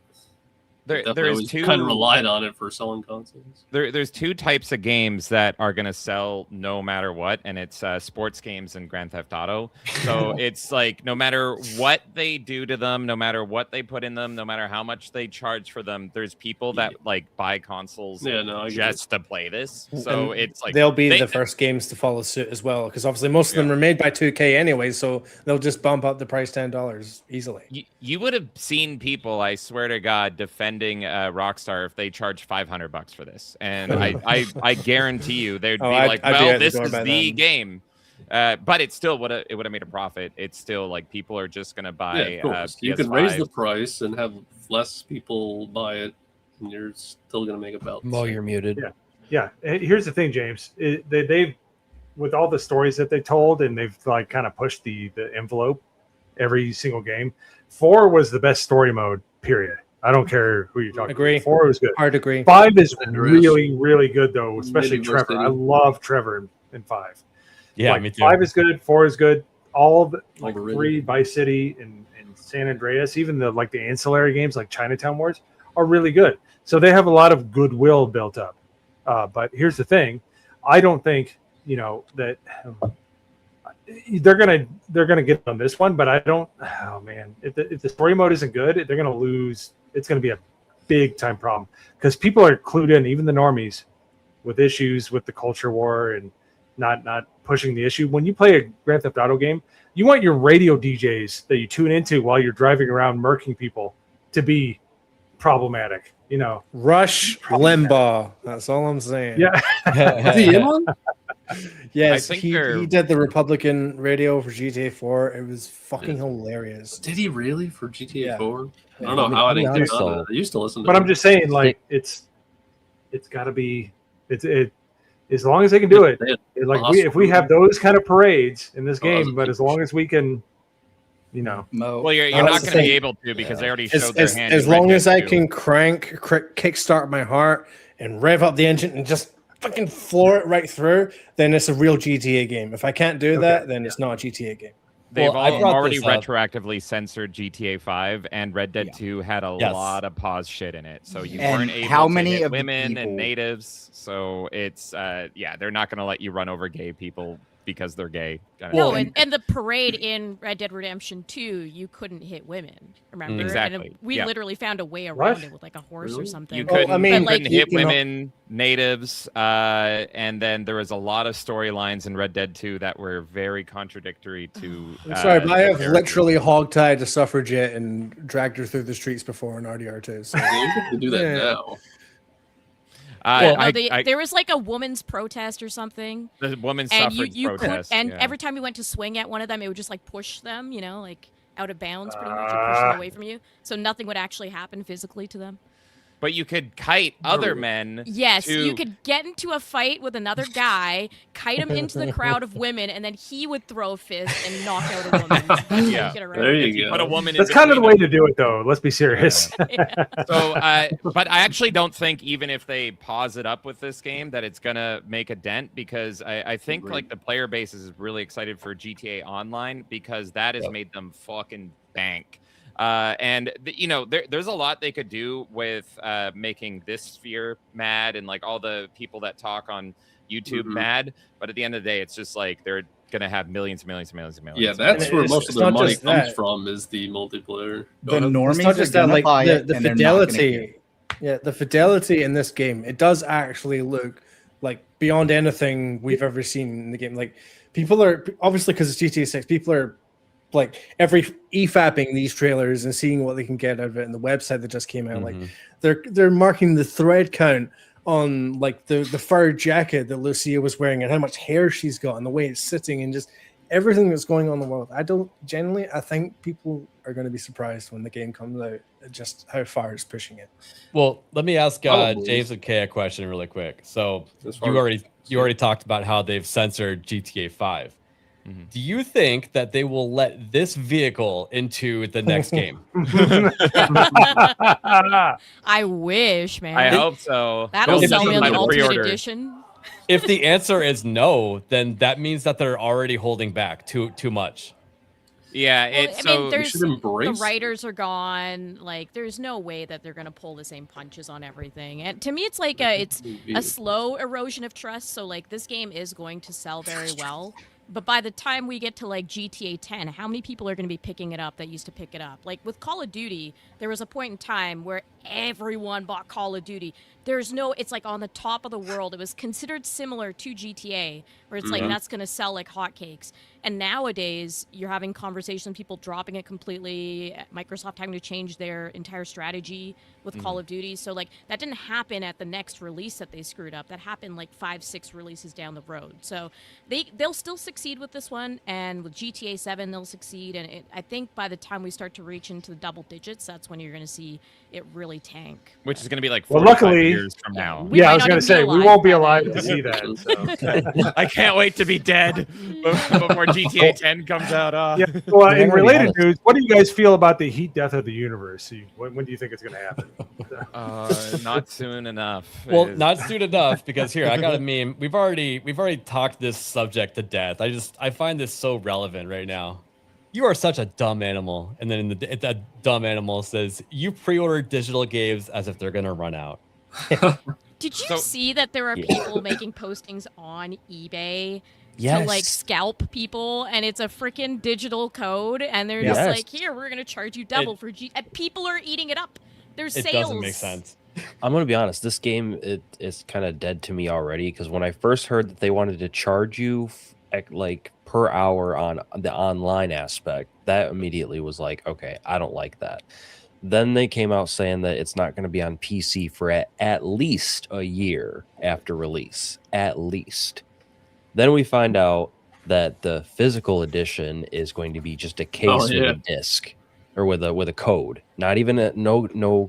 S11: definitely
S8: there's
S11: always
S8: two
S11: kind of relied on it for selling consoles.
S8: There's two types of games that are going to sell no matter what, and it's sports games and Grand Theft Auto. So it's like no matter what they do to them, no matter what they put in them, no matter how much they charge for them, there's people that like buy consoles
S11: Yeah, no, I get
S8: just to play this. So
S10: And
S8: it's like
S10: they'll be
S8: they-
S10: the first games to follow suit as well, because obviously most of them are made by 2K anyway, so they'll just bump up the price $10 easily.
S8: You would have seen people, I swear to God, defending Rockstar if they charged $500 for this, and I guarantee you they'd be like,
S10: I'd be
S8: "Well,
S10: out the
S8: this
S10: door
S8: is
S10: by
S8: the
S10: then."
S8: game." But it still would have made a profit. It's still like people are just gonna buy.
S11: Yeah, of course. You can
S8: PS5.
S11: raise the price and have less people buy it, and you're still going to make about.
S5: Mo, you're muted.
S4: Yeah. Here's the thing, James. They've with all the stories that they told, and they've like kind of pushed the envelope every single game. 4 was the best story mode. Period. I don't care who you're talking.
S10: Agree.
S4: About. 4 was good.
S10: Hard agree.
S4: 5 is
S11: And
S4: really, really good though, especially
S11: Maybe worse
S4: Trevor.
S11: than-
S4: I love Trevor in 5.
S6: Yeah,
S4: Like,
S6: me too.
S4: 5 is good. 4 is good. All of the, like
S11: Overrated.
S4: 3, Vice City and San Andreas, even the ancillary games like Chinatown Wars are really good. So they have a lot of goodwill built up. But here's the thing: I don't think that they're gonna get on this one, but I don't. Oh man, if the story mode isn't good, they're gonna lose. It's gonna be a big time problem because people are clued in, even the normies, with issues with the culture war and not pushing the issue. When you play a Grand Theft Auto game, you want your radio DJs that you tune into while you're driving around murking people to be problematic. You know,
S10: Rush Limbaugh. That's all I'm saying.
S4: yeah.
S11: Is he in one?
S10: Yes,
S8: I think
S10: he did the Republican radio for GTA 4. It was fucking hilarious.
S11: Did he really for GTA
S10: Yeah.
S11: 4? I
S10: Yeah.
S11: don't know how I didn't
S5: honest,
S11: get on
S5: though.
S11: it. I used to listen to
S4: But
S11: him.
S4: I'm just saying, like, it's got to be as long as they can do it. Like if we have those kind of parades in this game, but as long as we can, you know,
S8: Well, you're not going to be able to because they already showed their hand.
S10: As
S8: in Red
S10: long
S8: Dead
S10: as I
S8: 2.
S10: can kickstart my heart and rev up the engine and just fucking floor it right through, then it's a real GTA game. If I can't do that, then it's not a GTA game.
S8: They've
S6: Well, I brought
S8: already
S6: this up.
S8: retroactively censored GTA 5, and Red Dead 2 had a
S6: Yes.
S8: lot of pause shit in it. So you
S13: And
S8: weren't able
S13: how
S8: to
S13: many
S8: hit
S13: of the
S8: women
S13: people-
S8: and natives. So it's, they're not going to let you run over gay people because they're gay.
S9: No, and the parade in Red Dead Redemption 2, you couldn't hit women. Remember?
S8: Exactly,
S9: And we
S8: yeah.
S9: literally found a way around
S4: What?
S9: it with like a horse or
S11: Really?
S9: something.
S8: You
S10: Well,
S8: couldn't,
S10: I mean,
S8: you couldn't hit
S10: you know-
S8: women, natives, and then there was a lot of storylines in Red Dead 2 that were very contradictory to.
S10: I'm sorry, but I
S8: the
S10: have
S8: characters.
S10: literally hogtied a suffragette and dragged her through the streets before in RDR2. So.
S11: Yeah, you have to do that
S10: Yeah.
S11: now.
S9: There was like a woman's protest or something.
S8: The women's
S9: And
S8: suffrage
S9: you could,
S8: protest.
S9: and
S8: yeah.
S9: every time you went to swing at one of them, it would just like push them, you know, like out of bounds, pretty much, and push them away from you. So nothing would actually happen physically to them.
S8: But you could kite other men.
S9: Yes,
S8: to-
S9: you could get into a fight with another guy, kite him into the crowd of women, and then he would throw a fist and knock out a woman.
S8: Yeah.
S9: Get around
S11: There
S9: it.
S8: If
S11: you
S8: put a
S11: go.
S8: woman in
S4: that's kind of the
S8: between
S4: way to do it, though. Let's be serious.
S8: So, but I actually don't think even if they pause it up with this game that it's gonna make a dent because I think like the player base is really excited for GTA Online because that has made them fucking bank. And there's a lot they could do with making this sphere mad and like all the people that talk on YouTube mad. But at the end of the day, it's just like they're gonna have millions and millions and millions and millions.
S11: Yeah, that's where most of
S10: it's
S11: their
S10: not
S11: money
S10: just
S11: comes
S10: that.
S11: from is the multiplayer.
S13: The
S10: It's
S13: normies
S10: not
S13: are
S10: just that,
S13: gonna
S10: like
S13: buy
S10: the
S13: it, and they're not gonna get
S10: fidelity.
S13: it.
S10: Yeah, the fidelity in this game, it does actually look like beyond anything we've ever seen in the game. Like people are obviously because it's GTA 6, people are like every EFAPing these trailers and seeing what they can get out of it. And the website that just came out, like they're marking the thread count on like the fur jacket that Lucia was wearing and how much hair she's got and the way it's sitting and just everything that's going on in the world. I think people are going to be surprised when the game comes out at just how far it's pushing it.
S6: Well, let me ask
S11: Probably.
S6: James and Kay a question really quick. So
S11: As far
S6: you
S11: as-
S6: already talked about how they've censored GTA 5. Do you think that they will let this vehicle into the next game?
S9: I wish, man.
S8: I hope so.
S9: That'll
S6: They'll
S9: sell me on
S6: definitely
S9: the
S6: let it
S9: Ultimate
S8: pre-order.
S9: Edition.
S6: If the answer is no, then that means that they're already holding back too much.
S8: Yeah,
S9: Well,
S8: it's
S9: I mean,
S8: so.
S9: there's
S11: should embrace
S9: the
S11: it.
S9: writers are gone. Like, there's no way that they're gonna pull the same punches on everything. And to me, it's like it's a slow erosion of trust. So like, this game is going to sell very well. But by the time we get to like GTA 10, how many people are going to be picking it up that used to pick it up? Like with Call of Duty, there was a point in time where everyone bought Call of Duty. It's like on the top of the world. It was considered similar to GTA, where it's like that's going to sell like hotcakes. And nowadays, you're having conversations, people dropping it completely, Microsoft having to change their entire strategy with Call of Duty. So like that didn't happen at the next release that they screwed up. That happened like 5-6 releases down the road. So they'll still succeed with this one, and with GTA 7 they'll succeed. And I think by the time we start to reach into the double digits, that's when you're going to see it really tank.
S8: Which is going to be like
S4: Well,
S8: 45
S4: luckily-
S8: years from now.
S9: We
S4: Yeah,
S9: might
S4: I was
S9: not
S4: going
S9: even
S4: to say
S9: be
S4: we won't be
S9: alive
S4: alive
S9: by
S4: to see that. So.
S8: I can't wait to be dead before GTA 10 comes out.
S4: Yeah. Well, in
S5: I'm gonna be
S4: related
S5: honest.
S4: news, what do you guys feel about the heat death of the universe? When do you think it's going to happen?
S8: Not soon enough.
S6: Well,
S8: is-
S6: not soon enough because here I got a meme. We've already talked this subject to death. I find this so relevant right now. You are such a dumb animal, and then that dumb animal says you pre-order digital games as if they're gonna run out.
S9: Did you
S8: So-
S9: see that there are people making postings on eBay to like
S5: Yes.
S9: scalp people, and it's a freaking digital code, and they're
S5: Yes.
S9: just like, here, we're gonna charge you double for and people are eating it up. There's
S6: It
S9: sales.
S6: doesn't make sense.
S5: I'm gonna be honest. This game is kind of dead to me already because when I first heard that they wanted to charge you like per hour on the online aspect, that immediately was like, okay, I don't like that. Then they came out saying that it's not going to be on PC for at least a year after release, at least. Then we find out that the physical edition is going to be just a case with a disc or with a code, not even no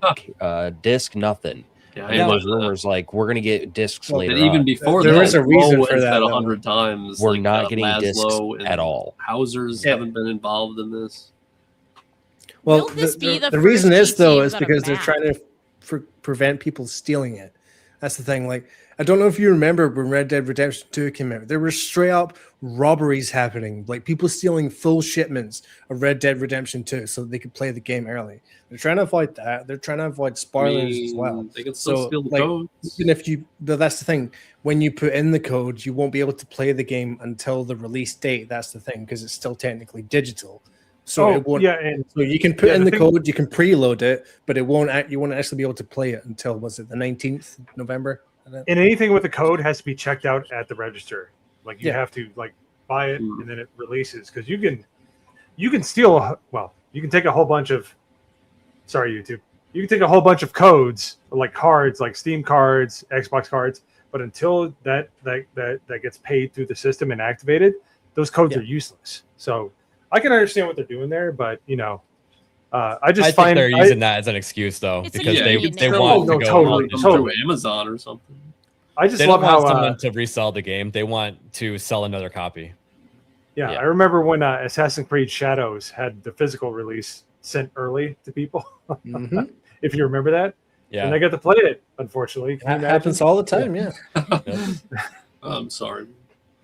S5: disc, nothing.
S11: Yeah,
S5: And those rumors like we're gonna get discs later.
S11: And even
S5: on.
S11: before
S10: There
S11: that,
S10: is a reason for that,
S11: said
S10: though.
S11: 100 times.
S5: We're
S11: like,
S5: not getting discs
S11: Laszlo and
S5: at all.
S11: Hausers
S10: Yeah.
S11: haven't been involved in this.
S10: Well,
S9: Will this be the
S10: the reason
S9: first
S10: is though
S9: GTA
S10: is
S9: without a
S10: because they're
S9: map?
S10: trying to prevent people stealing it. That's the thing. Like, I don't know if you remember when Red Dead Redemption 2 came out, there were straight up robberies happening, like people stealing full shipments of Red Dead Redemption 2 so that they could play the game early. They're trying to avoid that. They're trying to avoid spoilers as well.
S11: They can still
S10: So,
S11: steal the
S10: like,
S11: codes.
S10: even if but that's the thing. When you put in the code, you won't be able to play the game until the release date. That's the thing, because it's still technically digital. So it won't.
S4: and
S10: So you can put in
S4: the
S10: the
S4: thing-
S10: code, you can preload it, but it won't. You won't actually be able to play it until was it the 19th November?
S4: and anything with a code has to be checked out at the register. Like you
S10: Yeah.
S4: have to like buy it and then it releases because you can steal. You can take a whole bunch of. Sorry, YouTube. You can take a whole bunch of codes like cards, like Steam cards, Xbox cards, but until that gets paid through the system and activated, those codes are useless. So I can understand what they're doing there, but I just
S6: I
S4: find
S6: think they're using that as an excuse though,
S9: It's a
S6: because they
S9: convenient
S6: they
S9: name.
S6: want
S4: Oh,
S6: to
S4: no,
S6: go
S4: totally,
S6: on
S4: totally.
S11: Through Amazon or something.
S4: I just
S6: They
S4: love
S6: don't want
S4: how
S6: someone to resell the game. They want to sell another copy.
S4: Yeah,
S6: Yeah.
S4: I remember when Assassin's Creed Shadows had the physical release sent early to people.
S10: Mhm.
S4: If you remember that,
S6: Yeah.
S4: and I got to play it. Unfortunately, Can you
S10: That
S4: imagine?
S10: happens all the time. Yeah.
S11: I'm sorry.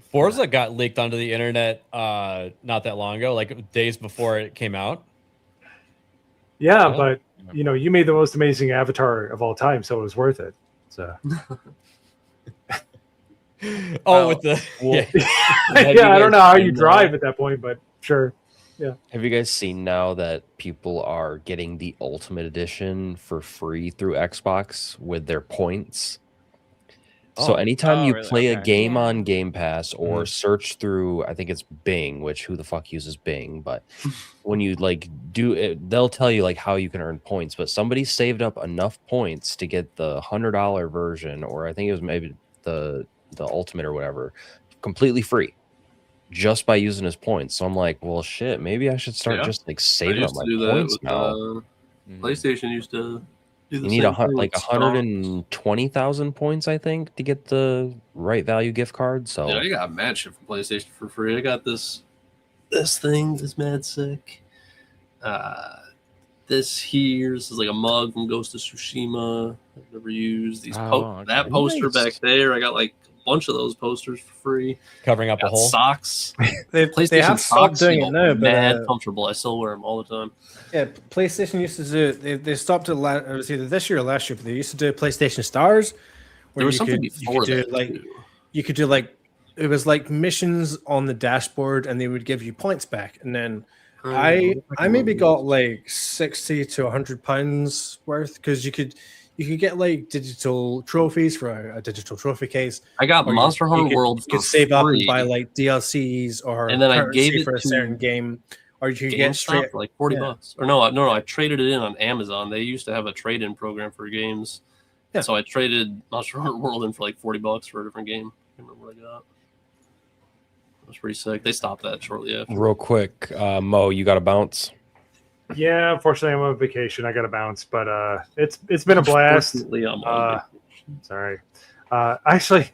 S6: Forza got leaked onto the internet not that long ago, like days before it came out.
S4: Yeah,
S6: Yeah.
S4: but you made the most amazing avatar of all time, so it was worth it. So
S6: Oh, with the
S5: Well,
S4: yeah, I don't know how you drive at that point, but sure.
S5: have you guys seen now that people are getting the Ultimate Edition for free through Xbox with their points? So
S6: Oh.
S5: anytime
S8: Oh,
S5: you
S8: really?
S5: play a
S8: Okay.
S5: game
S9: Yeah.
S5: on Game Pass or search through, I think it's Bing, which who the fuck uses Bing? But when you like do it, they'll tell you like how you can earn points. But somebody saved up enough points to get the $100 version, or I think it was maybe the Ultimate or whatever, completely free, just by using his points. So I'm like, well, shit, maybe I should start
S11: Yeah.
S5: just like
S11: I
S5: saving up
S11: used
S5: my
S11: to do that
S5: points
S11: with
S5: now.
S11: PlayStation. Used to do the
S5: You need
S11: same thing
S5: like
S11: with stocks.
S5: 120,000 points, I think, to get the right value gift card. So
S11: Yeah, I got mad shit from PlayStation for free. I got this thing that's mad sick. This is like a mug from Ghost of Tsushima. I've never used these.
S8: Oh,
S11: That
S8: okay.
S11: poster
S5: Nice.
S11: back there. I got like a bunch of those posters for free.
S6: covering up a
S11: Got
S6: hole.
S11: socks.
S10: They
S11: PlayStation
S10: have stopped
S11: socks
S10: doing
S11: feel
S10: it now, but
S11: mad comfortable. I still wear them all the time.
S10: yeah, PlayStation used to do. They stopped it. It was either this year or last year, but they used to do PlayStation Stars.
S11: There was something
S10: you
S11: before
S10: could do
S11: that.
S10: like
S11: too.
S10: you could do like it was like missions on the dashboard, and they would give you points back, and then. I maybe got like 60 to 100 pounds worth because you could get like digital trophies for a digital trophy case.
S11: I got
S10: or you-
S11: Monster Hunter
S10: you could,
S11: World
S10: You could
S11: for
S10: save up and
S11: free.
S10: buy like DLCs or
S11: And then I
S10: currency
S11: gave it
S10: for a
S11: to
S10: certain game, or you could get
S11: GameStop
S10: straight.
S11: for like 40
S10: yeah.
S11: bucks. Or no, I traded it in on Amazon. They used to have a trade-in program for games.
S10: Yeah.
S11: So I traded Monster Hunter World in for like 40 bucks for a different game. I can't remember what I got. It was pretty sick. They stopped that shortly after.
S5: real quick, Mo, you got to bounce.
S4: Yeah, unfortunately, I'm on vacation. I got to bounce, but it's been a blast.
S11: Fortunately, I'm on vacation.
S4: Sorry. Actually,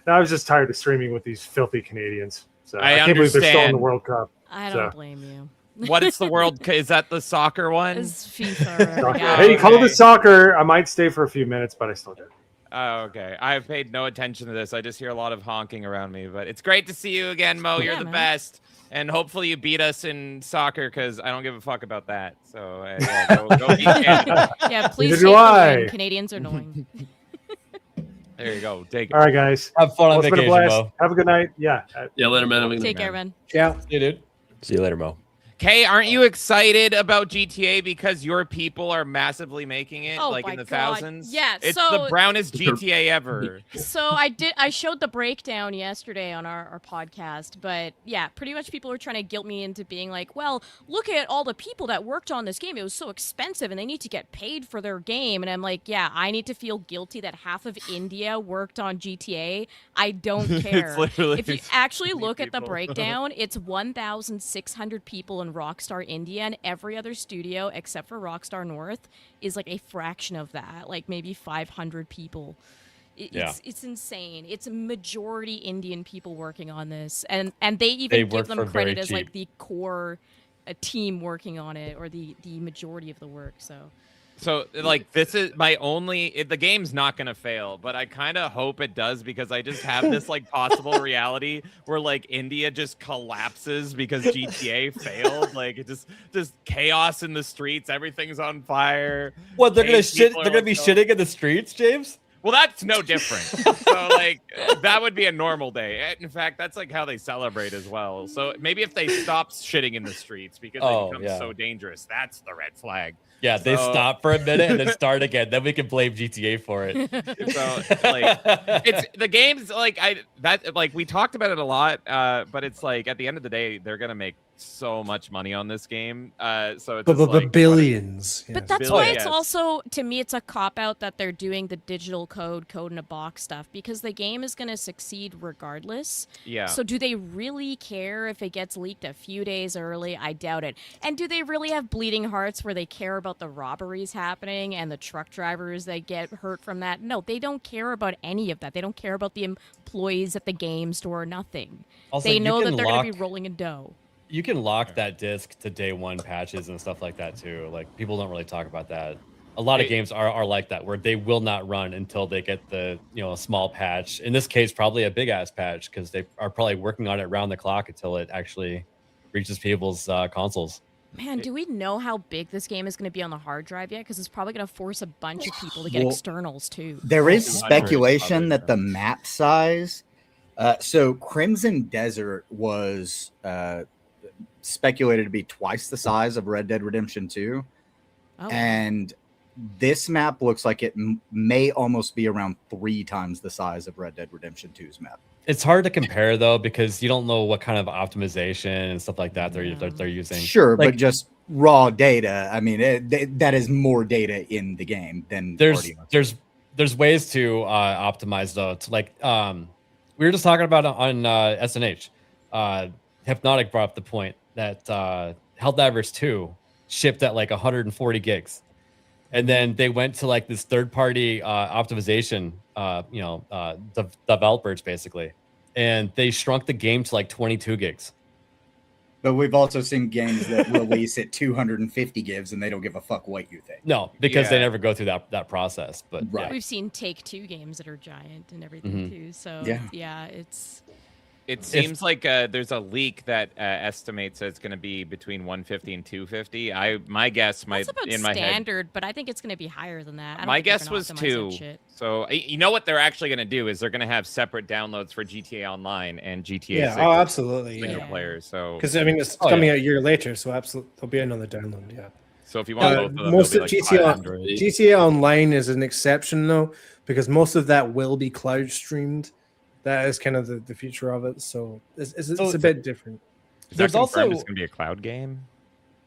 S4: I was just tired of streaming with these filthy Canadians. So
S8: I
S4: can't believe they're still in the
S8: understand.
S4: World Cup.
S9: I
S4: So.
S9: don't blame you.
S8: What is the world? Is that the soccer one?
S9: It's FIFA. Yeah.
S4: Hey, call
S8: okay.
S4: it soccer. I might stay for a few minutes, but I still do.
S8: Oh, okay. I've paid no attention to this. I just hear a lot of honking around me, but it's great to see you again, Mo. You're
S9: Yeah,
S8: the
S9: man.
S8: best. And hopefully you beat us in soccer because I don't give a fuck about that. So yeah, go beat Canada.
S9: Yeah, please
S4: Neither
S9: take
S4: do
S9: the
S4: I.
S9: win. Canadians are annoying.
S8: There you go. Take it.
S4: All right, guys.
S6: Have fun on
S4: Well, it's been a
S6: vacation,
S4: blast.
S6: Mo.
S4: Have a good night. Yeah.
S11: Yeah, later, man. Have a good
S9: Take
S11: night.
S9: care, man.
S10: Yeah.
S6: See you, dude.
S5: See you later, Mo.
S8: Kay, aren't you excited about GTA because your people are massively making it,
S9: Oh
S8: like
S9: my
S8: in the
S9: God.
S8: thousands?
S9: Yeah,
S8: it's
S9: so-
S8: the brownest GTA ever.
S9: So I showed the breakdown yesterday on our podcast, but yeah, pretty much people were trying to guilt me into being like, well, look at all the people that worked on this game. It was so expensive and they need to get paid for their game. And I'm like, yeah, I need to feel guilty that half of India worked on GTA. I don't care.
S8: literally
S9: If you actually look at the
S8: people.
S9: breakdown, it's 1,600 people in Rockstar India, and every other studio except for Rockstar North is like a fraction of that, like maybe 500 people. It's insane. It's a majority Indian people working on this, and they even
S6: They
S9: give
S6: work
S9: them
S6: for
S9: credit
S6: very
S9: as like
S6: cheap.
S9: the core team working on it, or the majority of the work.
S8: So, like, this is my only. The game's not gonna fail, but I kind of hope it does because I just have this like possible reality where like India just collapses because GTA failed. Like, it just chaos in the streets. Everything's on fire.
S6: What, they're gonna
S8: Cave
S6: shit?
S8: people are,
S6: They're gonna
S8: like,
S6: be
S8: going-
S6: shitting in the streets, James?
S8: Well, that's no different. So, like, that would be a normal day. In fact, that's like how they celebrate as well. So maybe if they stop shitting in the streets because
S6: Oh,
S8: they become
S6: yeah.
S8: so dangerous, that's the red flag.
S6: Yeah, they
S8: So-
S6: stop for a minute and then start again. Then we can blame GTA for it.
S8: So like it's the game's like we talked about it a lot, but it's like at the end of the day they're gonna make so much money on this game. So it's just like,
S10: billions.
S9: But
S10: yes.
S9: that's
S8: Billy,
S9: why it's
S8: yes.
S9: also, to me, it's a cop-out that they're doing the digital code in a box stuff, because the game is going to succeed regardless.
S8: Yeah.
S9: So do they really care if it gets leaked a few days early? I doubt it. And do they really have bleeding hearts where they care about the robberies happening and the truck drivers that get hurt from that? No, they don't care about any of that. They don't care about the employees at the game store, nothing.
S6: Also,
S9: They
S6: you
S9: know that
S6: can
S9: they're going to
S6: lock-
S9: be rolling in dough.
S6: You can lock that disc to day one patches and stuff like that too. Like, people don't really talk about that. A lot of games are like that, where they will not run until they get the a small patch. In this case, probably a big ass patch, because they are probably working on it round the clock until it actually reaches people's consoles.
S9: Man, do we know how big this game is going to be on the hard drive yet? Because it's probably going to force a bunch of people to get
S13: Well,
S9: externals too.
S13: There is
S8: 200
S13: speculation
S8: probably,
S13: that
S8: yeah.
S13: the map size. So Crimson Desert was speculated to be twice the size of Red Dead Redemption 2,
S9: Oh,
S13: and this map looks like it may almost be around 3 times the size of Red Dead Redemption 2's map.
S6: It's hard to compare though, because you don't know what kind of optimization and stuff like that they're using.
S13: Sure,
S6: Like,
S13: but just raw data. I mean, that is more data in the game than already on-
S6: there's ways to optimize though. To like we were just talking about it on SNH. Hypnotic brought up the point that Helldivers 2 shipped at like 140 gigs, and then they went to like this third-party optimization developers basically, and they shrunk the game to like 22 gigs.
S13: But we've also seen games that release at 250 gigs and they don't give a fuck what you think.
S6: No, because they
S8: Yeah.
S6: never go through that process. But
S13: Right.
S6: yeah.
S9: We've seen Take-Two games that are giant and everything too. So
S13: Yeah.
S9: it's
S8: It seems like there's a leak that estimates it's going to be between 150 and 250. My guess might
S9: that's about
S8: in my head.
S9: standard, but I think it's going to be higher than that. I don't
S8: My
S9: think they're
S8: guess
S9: gonna
S8: was
S9: optimize
S8: 2.
S9: that shit.
S8: So you know what they're actually going to do is they're going to have separate downloads for GTA Online and GTA
S10: Yeah.
S8: 6
S10: Oh, absolutely.
S8: single
S10: Yeah.
S8: player. So
S10: Because I mean, it's
S6: Oh,
S10: coming
S6: yeah.
S10: out a year later, so absolutely there'll be another download. Yeah.
S8: so if you want both of them,
S10: Most
S8: they'll
S10: of
S8: be like
S10: GTA
S8: 500.
S10: GTA Online is an exception though, because most of that will be cloud streamed. That is kind of the future of it. So it's a bit different.
S8: Is
S6: There's
S8: that confirmed
S6: also-
S8: it's going to be a cloud game?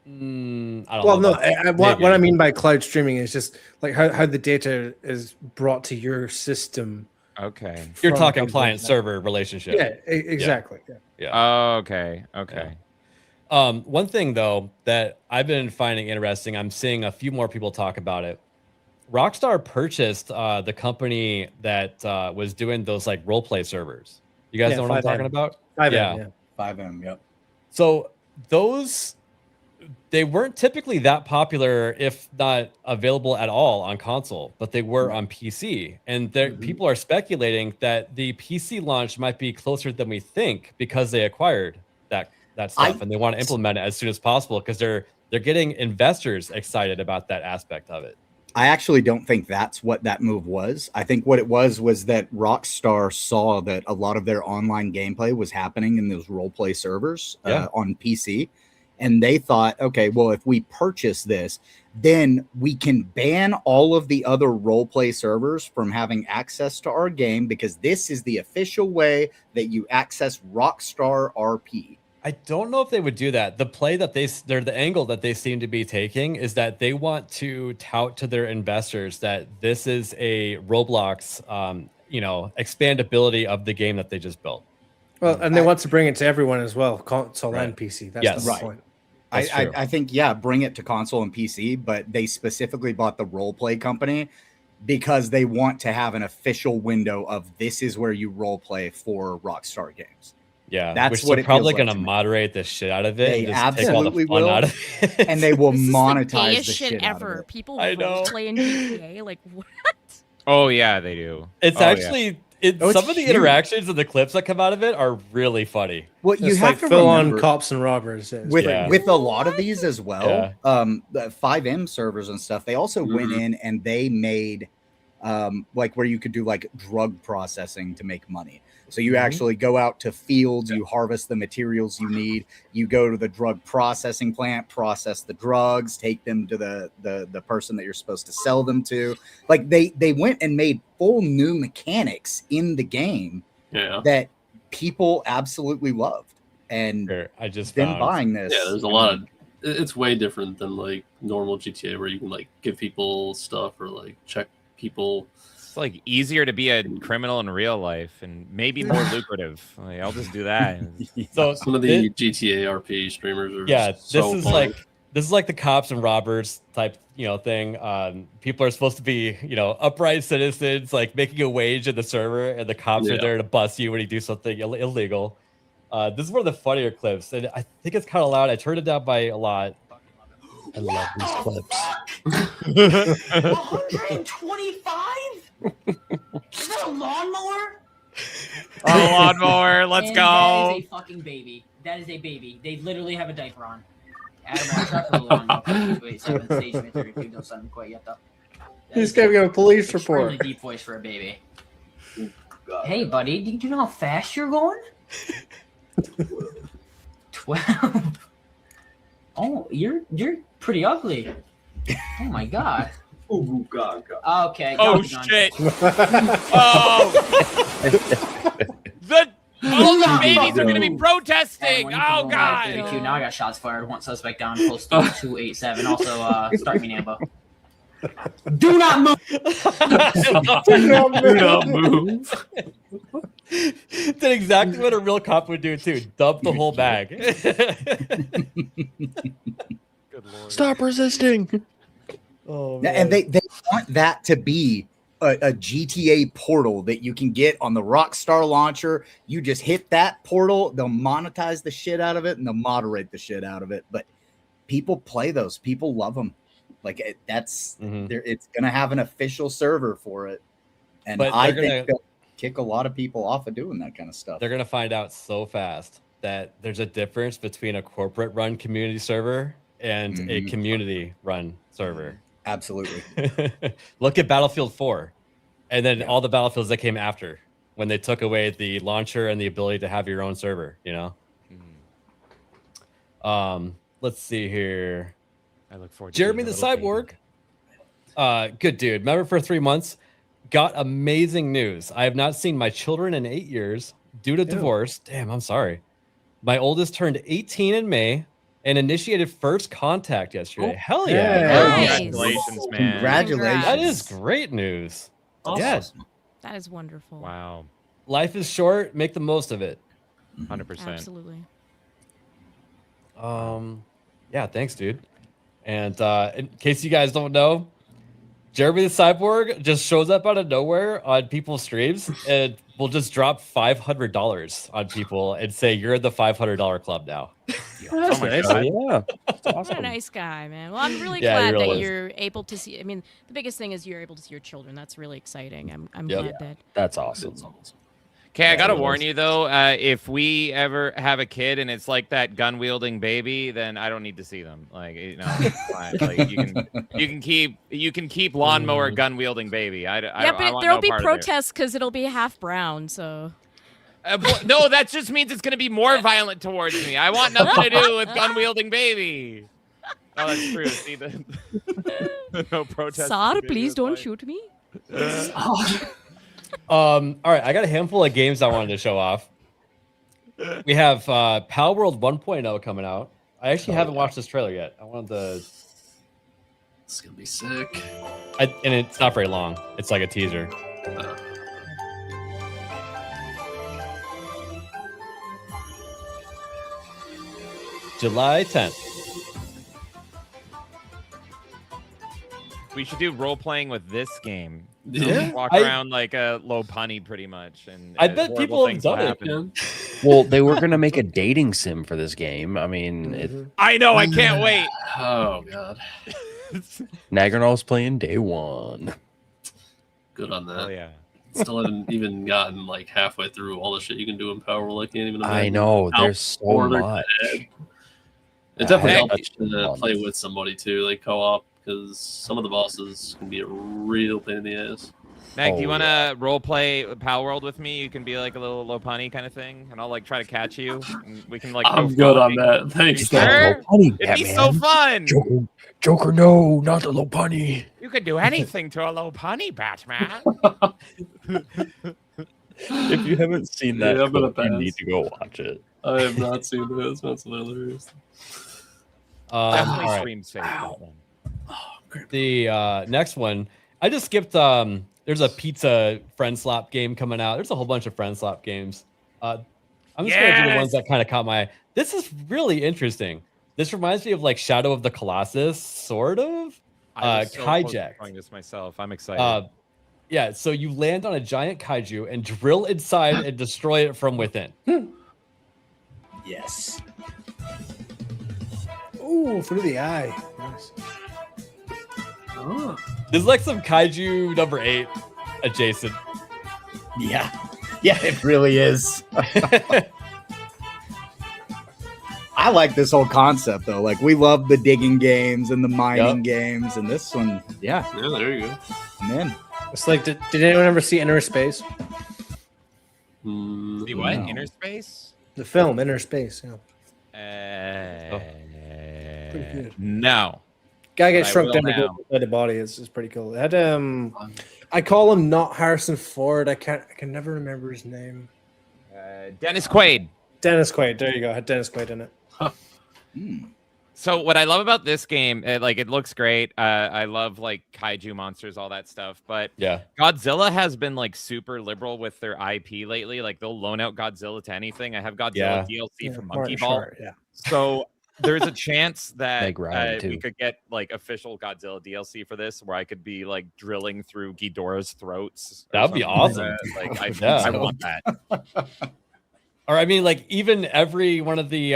S6: I don't
S10: Well,
S6: know
S10: no,
S6: about that.
S10: what I
S6: Maybe.
S10: mean by cloud streaming is just like how the data is brought to your system.
S8: Okay.
S6: You're
S10: from
S6: talking
S10: companies
S6: client
S10: like
S6: server relationship.
S10: that. Yeah, exactly. Yeah.
S6: Yeah.
S8: Oh, okay. Okay.
S6: One thing though that I've been finding interesting, I'm seeing a few more people talk about it. Rockstar purchased the company that was doing those like role play servers. You guys
S10: Yeah,
S6: know what I'm
S10: 5M.
S6: talking about?
S10: 5M,
S6: Yeah.
S10: yeah.
S13: 5M, yep.
S6: So those, they weren't typically that popular, if not available at all on console, but they were on PC. And there, people are speculating that the PC launch might be closer than we think because they acquired that stuff and they want to implement it as soon as possible because they're getting investors excited about that aspect of it.
S13: I actually don't think that's what that move was. I think what it was that Rockstar saw that a lot of their online gameplay was happening in those role play servers on PC. And they thought, okay, well, if we purchase this, then we can ban all of the other role play servers from having access to our game, because this is the official way that you access Rockstar RP.
S6: I don't know if they would do that. The play that the angle that they seem to be taking is that they want to tout to their investors that this is a Roblox, expandability of the game that they just built.
S10: Well, and they want to bring it to everyone as well, console and PC. That's the point.
S13: I think, bring it to console and PC, but they specifically bought the role play company because they want to have an official window of this is where you role play for Rockstar games.
S6: Yeah,
S13: that's
S6: which
S13: what
S6: they're probably
S13: like
S6: going to moderate the shit out of it.
S13: They
S6: and just
S13: absolutely
S6: take all the fun
S13: will,
S6: out of it.
S13: and they will
S9: This is
S13: monetize
S9: the gayest
S13: the shit out
S9: ever.
S13: of it.
S9: People
S6: I know.
S9: play in GTA. Like what?
S8: Oh yeah, they do.
S6: It's
S8: Oh,
S6: actually some of the interactions and the clips that come out of it are really funny.
S13: Well, you
S10: It's
S13: have
S10: like
S13: to
S10: full on
S13: remember,
S10: cops and robbers.
S13: with a lot of these as well. The 5M servers and stuff. They also went in and they made like where you could do like drug processing to make money. So you actually go out to fields, you harvest the materials you need, you go to the drug processing plant, process the drugs, take them to the person that you're supposed to sell them to. Like they went and made full new mechanics in the game that people absolutely loved. And
S6: I just
S13: been buying this.
S11: Yeah, there's a lot of it's way different than like normal GTA where you can like give people stuff or like check people.
S8: It's like easier to be a criminal in real life and maybe more lucrative. Like, I'll just do that.
S6: So
S11: Some of the GTA RP streamers are
S6: this is like the cops and robbers type thing. People are supposed to be upright citizens, like making a wage in the server, and the cops are there to bust you when you do something illegal. This is one of the funnier clips, and I think it's kind of loud. I turned it down by a lot. I love these clips.
S14: 125? Is that a lawnmower?
S8: A lawnmower, let's go.
S14: That is a fucking baby. That is a baby. They literally have a diaper on. Adam, I'll try for the lawnmower. Wait, 7 stage material. We've done something quite yet, though.
S10: He's gonna get a police
S14: Extremely
S10: report.
S14: deep voice for a baby. Hey, buddy, do you know how fast you're going? 12. Oh, you're pretty ugly. Oh my god.
S15: Oh god.
S14: Okay.
S8: Oh
S14: calm down.
S8: shit. Oh. All the babies are gonna be protesting. Oh god.
S14: 32. Now I got shots fired. One suspect down. Postal 287. Also, start me Nambo. Do not move.
S11: Do not move.
S6: That's exactly what a real cop would do too. Dump the whole bag.
S8: Good lord.
S5: Stop resisting.
S6: Oh,
S13: Yeah, and they want that to be a GTA portal that you can get on the Rockstar launcher. You just hit that portal, they'll monetize the shit out of it, and they'll moderate the shit out of it. But people play those. People love them. Like it's gonna have an official server for it, and
S6: But
S13: I
S6: they're
S13: think they'll kick a lot of people off of doing that kind of stuff.
S6: They're gonna find out so fast that there's a difference between a corporate run community server and a community run server.
S13: Absolutely.
S6: Look at Battlefield 4 and then all the Battlefields that came after when they took away the launcher and the ability to have your own server, let's see here.
S8: I look forward to
S6: Jeremy the Cyborg. Good dude. Member for 3 months. Got amazing news. I have not seen my children in 8 years due to divorce. Damn, I'm sorry. My oldest turned 18 in May and initiated first contact yesterday. Hell yeah.
S9: Nice.
S8: Congratulations, man.
S13: Congratulations.
S6: That is great news.
S14: Awesome.
S6: Yeah.
S9: That is wonderful.
S8: Wow.
S6: Life is short. Make the most of it.
S8: 100%.
S9: Absolutely.
S6: Yeah, thanks, dude. And in case you guys don't know, Jeremy the Cyborg just shows up out of nowhere on people's streams and will just drop $500 on people and say, you're in the $500 club now.
S5: That's nice. Yeah.
S9: What a nice guy, man. Well, I'm really
S6: Yeah, he
S9: glad
S6: really
S9: that
S6: is.
S9: you're able to see. I mean, the biggest thing is you're able to see your children. That's really exciting. I'm
S6: Yep.
S9: glad that.
S5: That's awesome.
S8: Okay, I gotta warn you though. If we ever have a kid and it's like that gun wielding baby, then I don't need to see them. Like, you know, it's fine. Like you can keep lawnmower gun wielding baby.
S9: Yeah, but there'll be protests because it'll be half brown. So.
S8: No, that just means it's gonna be more violent towards me. I want nothing to do with gun wielding baby. Oh, that's true. See the no protest.
S9: Sir, please don't shoot me.
S6: All right, I got a handful of games I wanted to show off. We have Pal World 1.0 coming out. I actually haven't watched this trailer yet. I wanted to.
S11: It's gonna be sick.
S6: And it's not very long. It's like a teaser. July 10th.
S8: We should do role playing with this game.
S6: Yeah.
S8: Walk around like a low punny, pretty much, and
S6: I bet people have done it.
S5: Well, they were gonna make a dating sim for this game. I mean,
S8: I know. I can't wait.
S11: Oh god.
S5: Nagranol's playing day one.
S11: Good on that.
S8: Oh yeah.
S11: Still haven't even gotten like halfway through all the shit you can do in Power World. I can't even imagine.
S5: I know.
S11: how
S5: There's so
S11: bored they're
S5: much.
S11: dead. It definitely
S5: Hey.
S11: helps to play with somebody too, like co-op, because some of the bosses can be a real pain in the ass.
S8: Meg, do you want to role play Pal World with me? You can be like a little low punny kind of thing, and I'll like try to catch you. And we can like.
S11: I'm
S8: go
S11: good on
S8: floating.
S11: that. Thanks.
S8: You sure?
S5: Low punny,
S8: It'd be so fun.
S5: Joker, no, not the low punny.
S8: You could do anything to a low punny, Batman.
S5: If you haven't seen that,
S11: Yeah, I'm gonna
S5: clip, you
S11: pass.
S5: need to go watch it.
S11: I have not seen this. That's hilarious.
S8: Definitely
S6: all right.
S8: stream safe. That one.
S6: The next one, I just skipped. There's a pizza friend slap game coming out. There's a whole bunch of friend slap games. I'm just gonna do the ones that kind of caught my eye. This is really interesting. This reminds me of like Shadow of the Colossus, sort of.
S8: I was so close to
S6: Kaijak.
S8: trying this myself. I'm excited.
S6: Yeah, so you land on a giant kaiju and drill inside and destroy it from within.
S13: Yes.
S10: Ooh, through the eye. Nice.
S11: Oh.
S6: There's like some kaiju number 8 adjacent.
S13: Yeah. Yeah, it really is. I like this whole concept though. Like we love the digging games and the mining games, and this one, yeah.
S11: Yeah, there you go.
S13: Man.
S10: It's like, did anyone ever see Inner Space?
S8: See what?
S13: no.
S8: Inner Space?
S10: The film Inner Space. Yeah. Pretty good.
S8: No.
S10: Guy gets
S8: I
S10: shrunk
S8: will
S10: down to
S8: now.
S10: go inside the body. It's pretty cool. It had I call him not Harrison Ford. I can never remember his name.
S8: Dennis Quaid.
S10: Dennis Quaid. There you go. It had Dennis Quaid in it.
S8: So what I love about this game, like it looks great. I love like kaiju monsters, all that stuff. But
S6: Yeah.
S8: Godzilla has been like super liberal with their IP lately. Like they'll loan out Godzilla to anything. I have Godzilla DLC for Monkey Ball.
S10: Short, yeah.
S8: So there's a chance that
S5: Meg Ryan,
S8: we
S5: too.
S8: could get like official Godzilla DLC for this, where I could be like drilling through Ghidorah's throats. or
S6: That'd be
S8: something
S6: awesome.
S8: Like I
S6: Yeah.
S8: want that.
S6: Or I mean, like even every one of the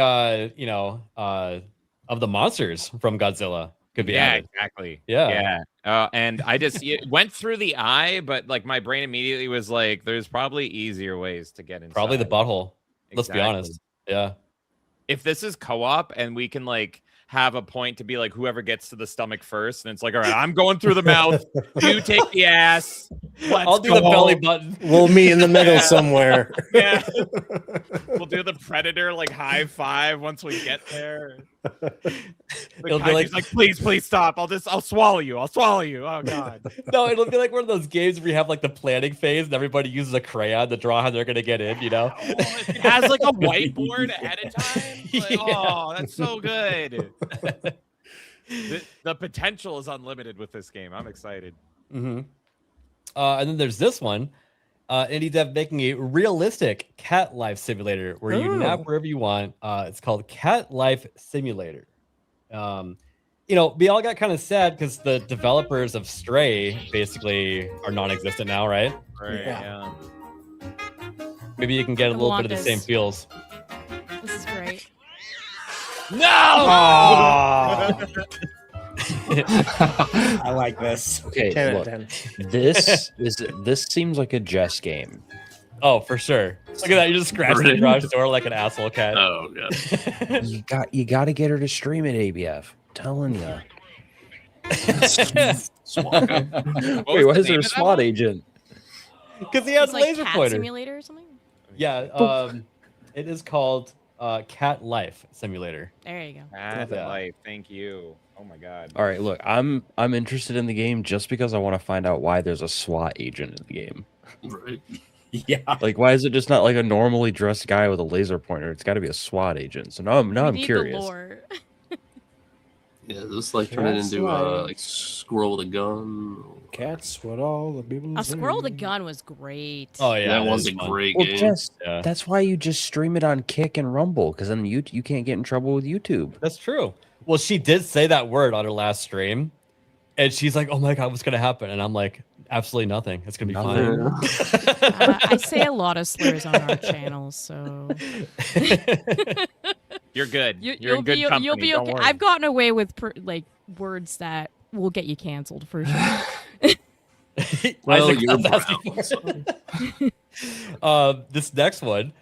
S6: of the monsters from Godzilla could be
S8: Yeah,
S6: added.
S8: exactly.
S6: Yeah.
S8: And I just went through the eye, but like my brain immediately was like, "There's probably easier ways to get inside."
S6: Probably the butthole. Let's be
S8: Exactly.
S6: honest. Yeah.
S8: If this is co-op and we can like have a point to be like whoever gets to the stomach first, and it's like, all right, I'm going through the mouth. You take the ass.
S6: I'll do the belly button.
S10: We'll meet in the middle somewhere.
S8: Yeah. We'll do the predator like high five once we get there.
S6: It'll be like,
S8: please stop. I'll swallow you. I'll swallow you. Oh god.
S6: no, it'll be like one of those games where you have like the planning phase and everybody uses a crayon to draw how they're gonna get in, you know?
S8: It has like a whiteboard ahead of time. Like, oh, that's so good. The potential is unlimited with this game. I'm excited.
S6: Mm-hmm. And then there's this one. Indie dev making a realistic cat life simulator where you nap wherever you want. It's called Cat Life Simulator. You know, we all got kind of sad because the developers of Stray basically are non-existent now, right?
S8: Right. Yeah.
S6: Maybe you can get a little bit of the same feels.
S9: This is great.
S8: No!
S13: I like this.
S5: Okay,
S10: 10 out
S5: look,
S10: of 10.
S5: this seems like a Jess game.
S6: Oh, for sure. Look at that. You just scratched the garage door like an asshole cat.
S11: Oh god.
S5: You got to get her to stream it, ABF. I'm telling you. Wait, why is there a SWAT agent?
S6: Because he has
S9: It's like
S6: laser
S9: Cat
S6: pointer.
S9: Simulator or something.
S6: Yeah, it is called Cat Life Simulator.
S9: There you go.
S8: Cat
S6: Yeah.
S8: life. Thank you. Oh my god.
S5: All right, look, I'm interested in the game just because I want to find out why there's a SWAT agent in the game.
S11: Right.
S13: Yeah.
S5: Like, why is it just not like a normally dressed guy with a laser pointer? It's got to be a SWAT agent. So now I'm
S9: We need
S5: curious.
S9: The lore.
S11: Yeah, this like turn it
S10: That's
S11: into
S10: right.
S11: like squirrel with a gun.
S10: Cats, what all the people
S9: A
S10: say.
S9: squirrel with a gun was great.
S6: Oh yeah,
S11: that was
S6: is
S11: a
S6: fun.
S11: great
S5: Well,
S11: game.
S5: that's why you just stream it on Kick and Rumble, because then you can't get in trouble with YouTube.
S6: That's true. Well, she did say that word on her last stream, and she's like, "Oh my god, what's gonna happen?" And I'm like, "Absolutely nothing. It's gonna be fine."
S9: I say a lot of slurs on our channel, so
S8: You're good.
S9: you'll
S8: You're in good
S9: be
S8: company.
S9: you'll be
S8: Don't
S9: okay.
S8: worry.
S9: I've gotten away with like words that will get you canceled for sure.
S11: Well,
S6: Isaac
S11: you're
S6: was asking for it. This next one.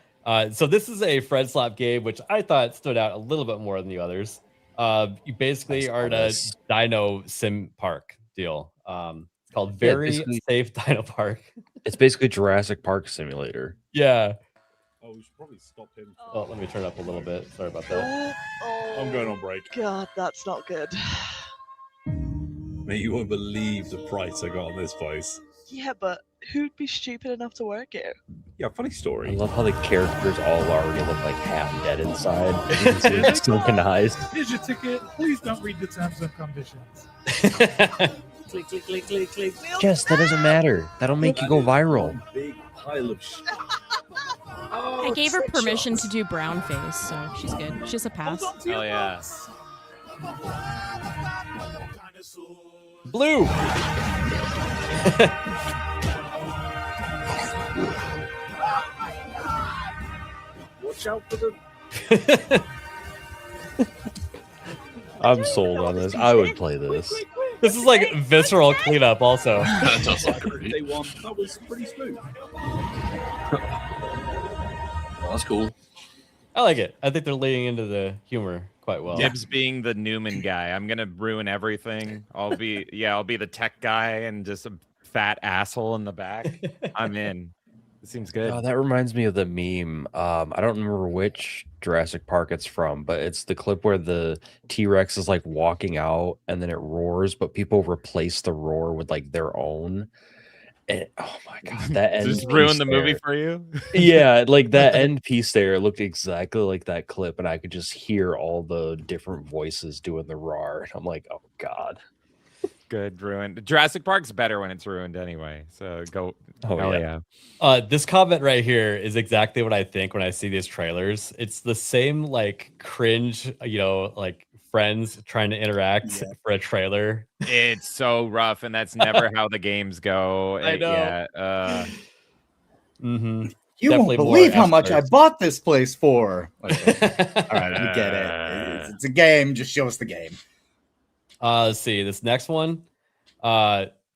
S6: So this is a Fred Slap game, which I thought stood out a little bit more than the others. You basically are in a dino sim park deal. It's called Very
S5: basically-
S6: Safe Dino Park.
S5: It's basically Jurassic Park Simulator.
S6: Yeah.
S15: Oh, we should probably stop him.
S6: Oh, let me turn it up a little bit. Sorry about that.
S15: I'm going on break.
S16: God, that's not good.
S15: Mate, you won't believe the price I got on this place.
S16: Yeah, but who'd be stupid enough to work here?
S15: Yeah, funny
S5: I
S15: story.
S5: love how the characters all already look like half dead inside. You can see it's sunken eyes.
S17: Here's your ticket. Please don't read the terms and conditions.
S16: Click, click, click, click, click.
S5: Jess, that doesn't matter. That'll make you go viral.
S15: Big pile of shit.
S9: I gave her permission to do brown face, so she's good. She's a pass.
S8: Oh yeah.
S6: Blue.
S15: Watch out for the.
S5: I'm sold on this. I would play this.
S6: This is like visceral cleanup, also.
S11: That does look great.
S15: Day one, that was pretty smooth.
S11: Oh, that's cool.
S6: I like it. I think they're leaning into the humor quite well.
S8: Dibs being the Newman guy. I'm gonna ruin everything. I'll be the tech guy and just a fat asshole in the back. I'm in. It seems good.
S5: Oh, that reminds me of the meme. I don't remember which Jurassic Park it's from, but it's the clip where the T-Rex is like walking out and then it roars, but people replace the roar with like their own. And, oh my god, that end
S8: Just ruined
S5: piece
S8: the movie
S5: there.
S8: for you.
S5: Yeah, like that end piece there, it looked exactly like that clip, and I could just hear all the different voices doing the roar. And I'm like, oh god.
S8: Good, ruined. Jurassic Park's better when it's ruined anyway. So go.
S5: Oh
S8: hell
S5: yeah.
S6: This comment right here is exactly what I think when I see these trailers. It's the same like cringe, like friends trying to interact for a trailer.
S8: It's so rough, and that's never how the games go.
S6: I know.
S8: Yeah.
S6: Mm-hmm.
S13: You
S6: Definitely
S13: won't
S6: more
S13: believe how much I
S6: F-words.
S13: bought this place for. Okay. All right, we get it. It's a game. Just show us the game.
S6: Let's see this next one.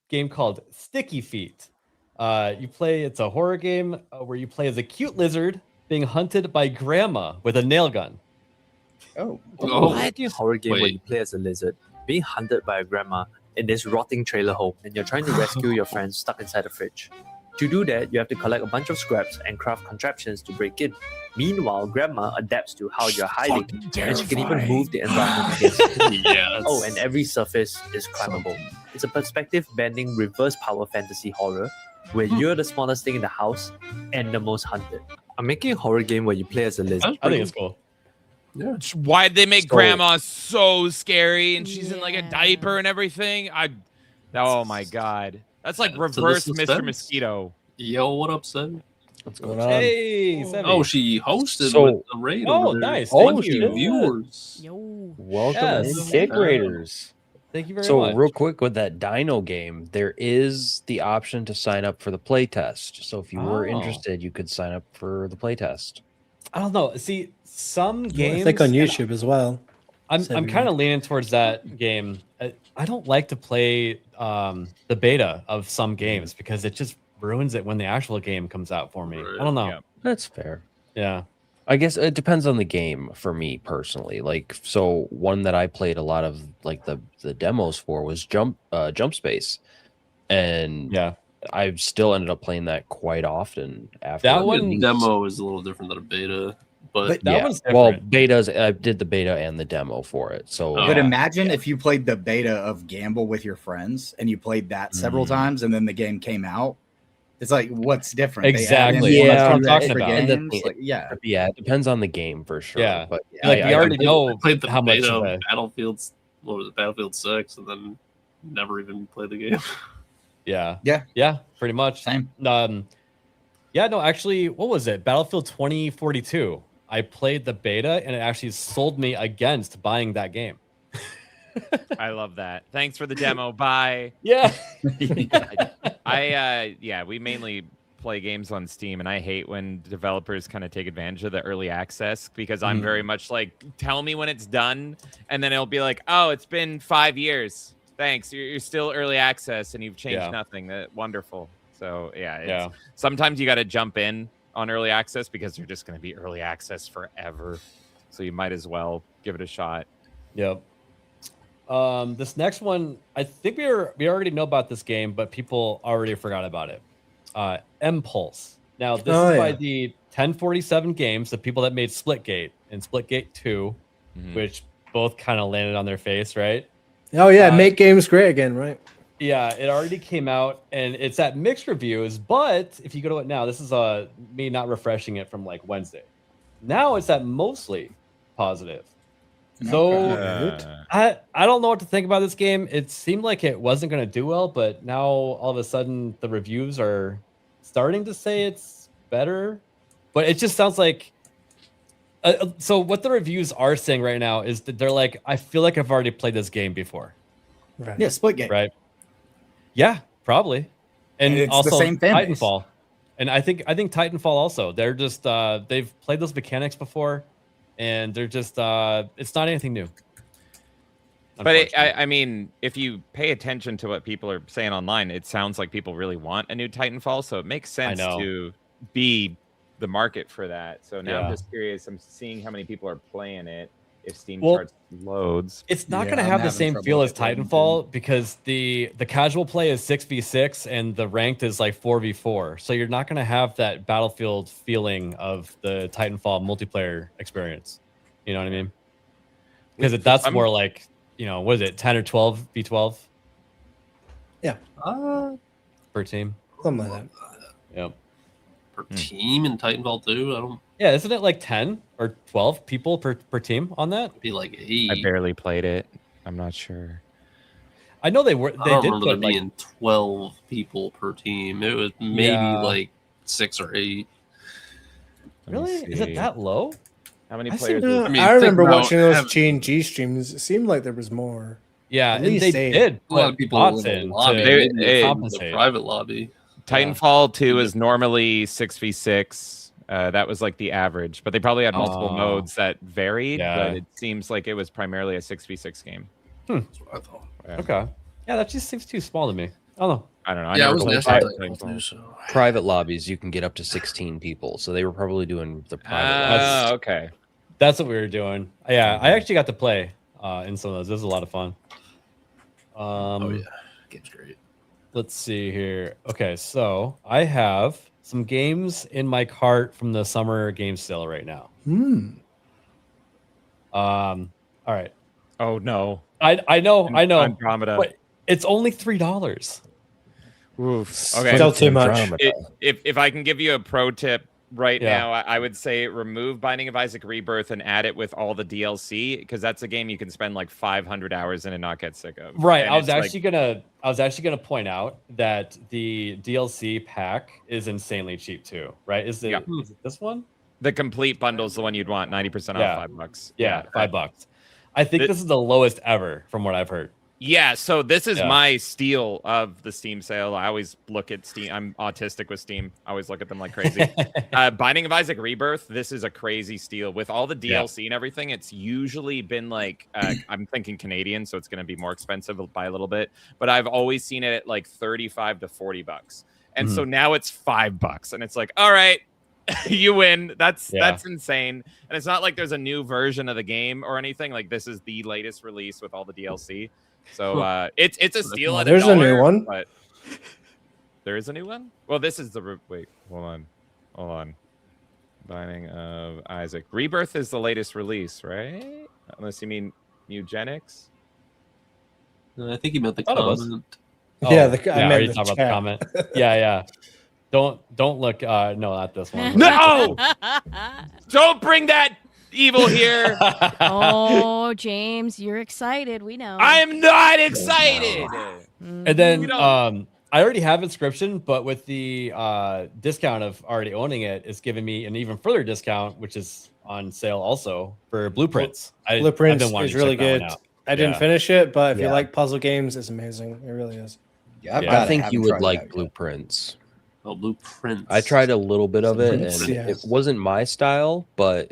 S6: Game called Sticky Feet. It's a horror game where you play as a cute lizard being hunted by grandma with a nail gun.
S13: Oh.
S18: Imagine a horror game where
S11: wait.
S18: you play as a lizard being hunted by a grandma in this rotting trailer home, and you're trying to rescue your friends stuck inside the fridge. To do that, you have to collect a bunch of scraps and craft contraptions to break in. Meanwhile, grandma adapts to how you're hiding, and she can even move the environment against you.
S11: Yes.
S18: Oh, and every surface is climbable. It's a perspective-bending reverse power fantasy horror where you're the smallest thing in the house and the most hunted. I'm making a horror game where you play as a lizard.
S6: I think it's cool.
S11: Yeah.
S8: Why'd they make
S5: So-
S8: grandma so scary and she's in like a
S9: Yeah.
S8: diaper and everything? Oh my god. That's like
S11: So
S8: reverse
S11: this is
S8: Mr.
S11: Seb's?
S8: Mosquito.
S11: Yo, what up, Seb?
S5: What's going on?
S6: Hey, Sebby.
S11: Oh, she hosted
S5: So-
S11: with the raid.
S6: Oh,
S11: over there.
S6: nice.
S5: Thank
S11: 50
S5: you.
S11: viewers.
S9: Yo.
S5: Welcome
S6: Yes.
S5: in, Kick Raiders.
S6: Thank you very
S5: So
S6: much.
S5: real quick with that Dino game, there is the option to sign up for the playtest. So if you were
S6: Oh.
S5: interested, you could sign up for the playtest.
S6: I don't know. See, some games.
S10: I think on YouTube as well.
S6: I'm
S10: Sebby.
S6: kind of leaning towards that game. I don't like to play the beta of some games because it just ruins it when the actual game comes out for me. I don't know.
S8: Yeah.
S5: That's fair.
S6: Yeah.
S5: I guess it depends on the game for me personally. Like, so one that I played a lot of like the demos for was Jump Space, and
S6: yeah,
S5: I've still ended up playing that quite often. After
S6: That
S11: The
S6: one-
S11: demo is a little different than a beta, but
S6: That
S5: yeah,
S6: one's
S5: well,
S6: different.
S5: betas. I did the beta and the demo for it. So,
S11: Oh.
S13: But
S5: yeah.
S13: imagine if you played the beta of Gamble with your friends and you played that several times and then the game came out. It's like, what's different? They add in
S6: Exactly.
S13: one or
S6: That's what I'm
S13: two
S6: talking
S13: extra
S6: about.
S5: And the
S13: games?
S5: thing-
S13: Like, yeah.
S5: yeah, it depends on the game for sure.
S6: Yeah.
S5: But
S6: Like, we already know
S11: I played the
S6: how much
S11: beta
S6: of
S11: of
S6: a-
S11: Battlefield's, what was it, Battlefield 6, and then never even played the game.
S6: Yeah.
S13: Yeah.
S6: Yeah, pretty much.
S13: Same.
S6: Yeah, no, actually, what was it? Battlefield 2042. I played the beta and it actually sold me against buying that game.
S8: I love that. Thanks for the demo. Bye.
S6: Yeah.
S8: We mainly play games on Steam, and I hate when developers kind of take advantage of the early access because I'm very much like, tell me when it's done, and then it'll be like, oh, it's been 5 years. Thanks, you're still early access, and you've changed nothing. That wonderful. So sometimes you got to jump in on early access because they're just going to be early access forever. So you might as well give it a shot.
S6: Yep. This next one, I think we already know about this game, but people already forgot about it. Impulse. Now, this is by the 1047 Games, the people that made Splitgate and Splitgate 2, which both kind of landed on their face, right?
S10: Oh yeah, make games great again, right?
S6: Yeah, it already came out and it's at mixed reviews, but if you go to it now, this is me not refreshing it from like Wednesday. Now it's at mostly positive. So I don't know what to think about this game. It seemed like it wasn't going to do well, but now all of a sudden the reviews are starting to say it's better. But it just sounds like so what the reviews are saying right now is that they're like, I feel like I've already played this game before.
S13: Right. Yeah, Splitgate.
S6: Right. Yeah, probably. And
S13: it's
S6: also
S13: the same fan base.
S6: Titanfall. And I think Titanfall also. They're just they've played those mechanics before, and they're just it's not anything new.
S8: But I mean, if you pay attention to what people are saying online, it sounds like people really want a new Titanfall. So it makes sense to be the market for that. So now I'm just curious. I'm seeing how many people are playing it. If Steam charts loads,
S6: it's not going to have the same feel as Titanfall because the casual play is 6v6 and the ranked is like 4v4. So you're not going to have that Battlefield feeling of the Titanfall multiplayer experience. You know what I mean? Because that's more like, what is it, 10 or 12 v12?
S10: Yeah.
S6: Per team.
S10: Something like that.
S6: Yep.
S11: Per team in Titanfall 2? I don't.
S6: Yeah, isn't it like 10 or 12 people per team on that?
S11: It'd be like 8.
S8: I barely played it. I'm not sure.
S6: I know they
S11: I don't
S6: did
S11: remember there
S6: put like
S11: being 12 people per team. It was maybe like 6 or 8.
S6: Really? Is it that low?
S8: How many
S10: I,
S8: players?
S10: I remember watching those G&G streams. It seemed like there was more.
S6: Yeah,
S10: At
S6: and
S10: least
S6: they
S10: 8.
S6: did
S11: A lot
S6: put
S11: of people
S6: bots
S11: in the
S6: in
S11: lobby.
S6: to
S11: The
S6: compensate.
S11: private lobby.
S8: Titanfall 2 is normally 6v6. That was like the average, but they probably had multiple modes that varied. But it seems like it was primarily a 6v6 game.
S11: That's what I thought.
S6: Okay. Yeah, that just seems too small to me. I don't know.
S8: I don't know.
S11: Yeah, I was
S8: never
S11: last
S8: played
S11: night.
S8: Titanfall.
S5: private lobbies, you can get up to 16 people. So they were probably doing the private lobbies.
S8: Okay.
S6: That's what we were doing. Yeah, I actually got to play in some of those. This was a lot of fun.
S11: Oh yeah, game's great.
S6: Let's see here. Okay, so I have some games in my cart from the summer game sale right now. All right.
S8: Oh no.
S6: I know.
S8: Andromeda.
S6: But it's only $3.
S8: Oof. Okay.
S10: Still too much.
S8: If I can give you a pro tip right now, I would say remove Binding of Isaac Rebirth and add it with all the DLC because that's a game you can spend like 500 hours in and not get sick of.
S6: Right.
S8: And
S6: I was
S8: it's
S6: actually gonna point out that the DLC pack is insanely cheap too. Right? Is it this one?
S8: The complete bundle is the one you'd want, 90% off, $5.
S6: Yeah, $5. I think this is the lowest ever from what I've heard.
S8: Yeah, so this is my steal of the Steam sale. I always look at Steam. I'm autistic with Steam. I always look at them like crazy. Binding of Isaac Rebirth, this is a crazy steal. With all the DLC and everything, it's usually been like, I'm thinking Canadian, so it's going to be more expensive by a little bit. But I've always seen it at like $35 to $40. And so now it's $5, and it's like, all right, you win. That's insane. And it's not like there's a new version of the game or anything. Like this is the latest release with all the DLC. So it's a steal at
S10: There's
S8: $1,
S10: a new one.
S8: But there is a new one. Well, this is the wait. Hold on. Binding of Isaac. Rebirth is the latest release, right? Unless you mean Eugenics.
S11: I think he meant the
S6: thought it was.
S11: comment.
S10: Yeah,
S6: I
S10: meant
S6: already
S10: the
S6: talked about
S10: chat.
S6: the comment. Yeah. Don't look. No, not this one.
S8: No! Don't bring that evil here.
S9: Oh, James, you're excited. We know.
S8: I am not excited.
S6: And then I already have Inscription, but with the discount of already owning it, it's giving me an even further discount, which is on sale also for Blueprints.
S10: Blueprints
S6: I've been wanting
S10: is
S6: to
S10: really
S6: check that one
S10: good.
S6: out.
S10: I didn't
S6: Yeah.
S10: finish it, but if you
S5: Yeah.
S10: like puzzle games, it's amazing. It really is.
S13: Yeah,
S5: I think you would like Blueprints.
S11: Oh, Blueprints.
S5: I tried a little bit of it,
S10: Blueprints,
S5: and
S10: yeah.
S5: it wasn't my style, but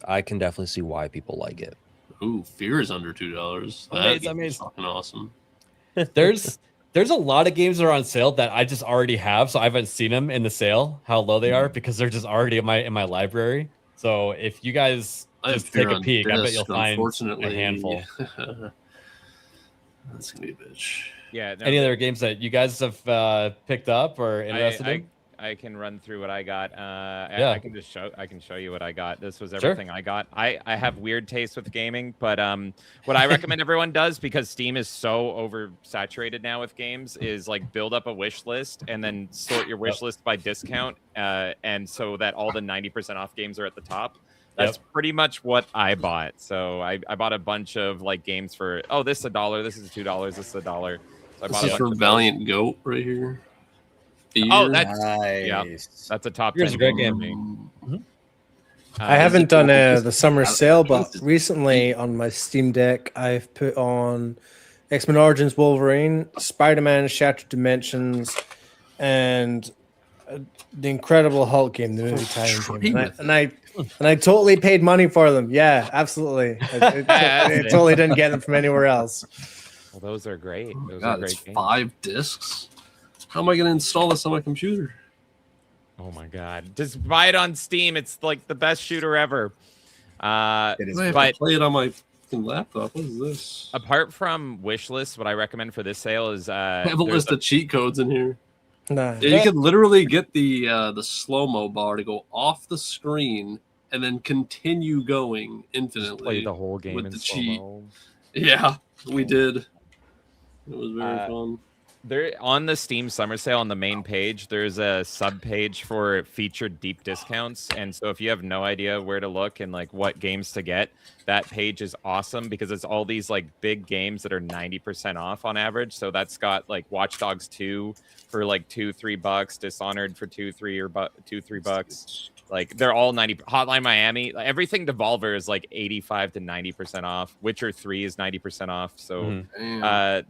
S5: I can definitely see why people like it.
S11: Ooh, Fear is under $2.
S6: Amazing,
S11: That's
S6: amazing.
S11: fucking awesome.
S6: There's a lot of games that are on sale that I just already have, so I haven't seen them in the sale, how low they are, because they're just already in my library. So if you guys
S11: I have
S6: just take
S11: Fear
S6: a
S11: on
S6: peek, I bet
S11: disc,
S6: you'll find
S11: unfortunately.
S6: a handful.
S11: That's gonna be a bitch.
S8: Yeah. No,
S6: Any other games that you guys have picked up or interested in?
S8: I can run through what I got.
S6: Yeah.
S8: I can show you what I got. This was
S6: Sure.
S8: everything I got. I have weird taste with gaming, but what I recommend everyone does, because Steam is so oversaturated now with games, is like build up a wish list and then sort your wish list by discount, and so that all the 90% off games are at the top. That's pretty much what I bought. So I bought a bunch of like games for this is $1, this is $2, this is $1. So I bought
S11: This
S8: a
S11: is
S8: bunch
S11: for
S8: of
S11: Valiant Goat right here.
S8: Oh,
S11: Fear.
S8: that's a top 10
S6: Fear's a great
S8: for
S6: game.
S8: me.
S10: I haven't done the summer sale, but recently on my Steam Deck, I've put on X-Men Origins Wolverine, Spider-Man Shattered Dimensions, and the Incredible Hulk game, the movie tie-in game. And I totally paid money for them. Yeah, absolutely. I totally didn't get them from anywhere else.
S8: Well, those are great. Those
S11: God,
S8: are
S11: it's
S8: great games.
S11: 5 discs. How am I gonna install this on my computer?
S8: Oh my god! Just buy it on Steam. It's like the best shooter ever.
S11: I have
S8: But
S11: to play it on my fucking laptop. What is this?
S8: apart from wishlist, what I recommend for this sale is
S11: I have a
S8: there's
S11: list of cheat codes in here.
S10: Nah.
S11: Yeah, you could literally get the slow-mo bar to go off the screen and then continue going infinitely.
S8: play the whole game
S11: with
S8: in
S11: the cheat.
S8: slow-mo.
S11: Yeah, we did. It was very fun.
S8: There on the Steam summer sale on the main page, there's a sub page for featured deep discounts. And so if you have no idea where to look and like what games to get, that page is awesome because it's all these like big games that are 90% off on average. So that's got like Watch Dogs 2 for like $2-3, Dishonored for $2-3. Like they're all 90. Hotline Miami, everything Devolver is like 85 to 90% off. Witcher 3 is 90% off. So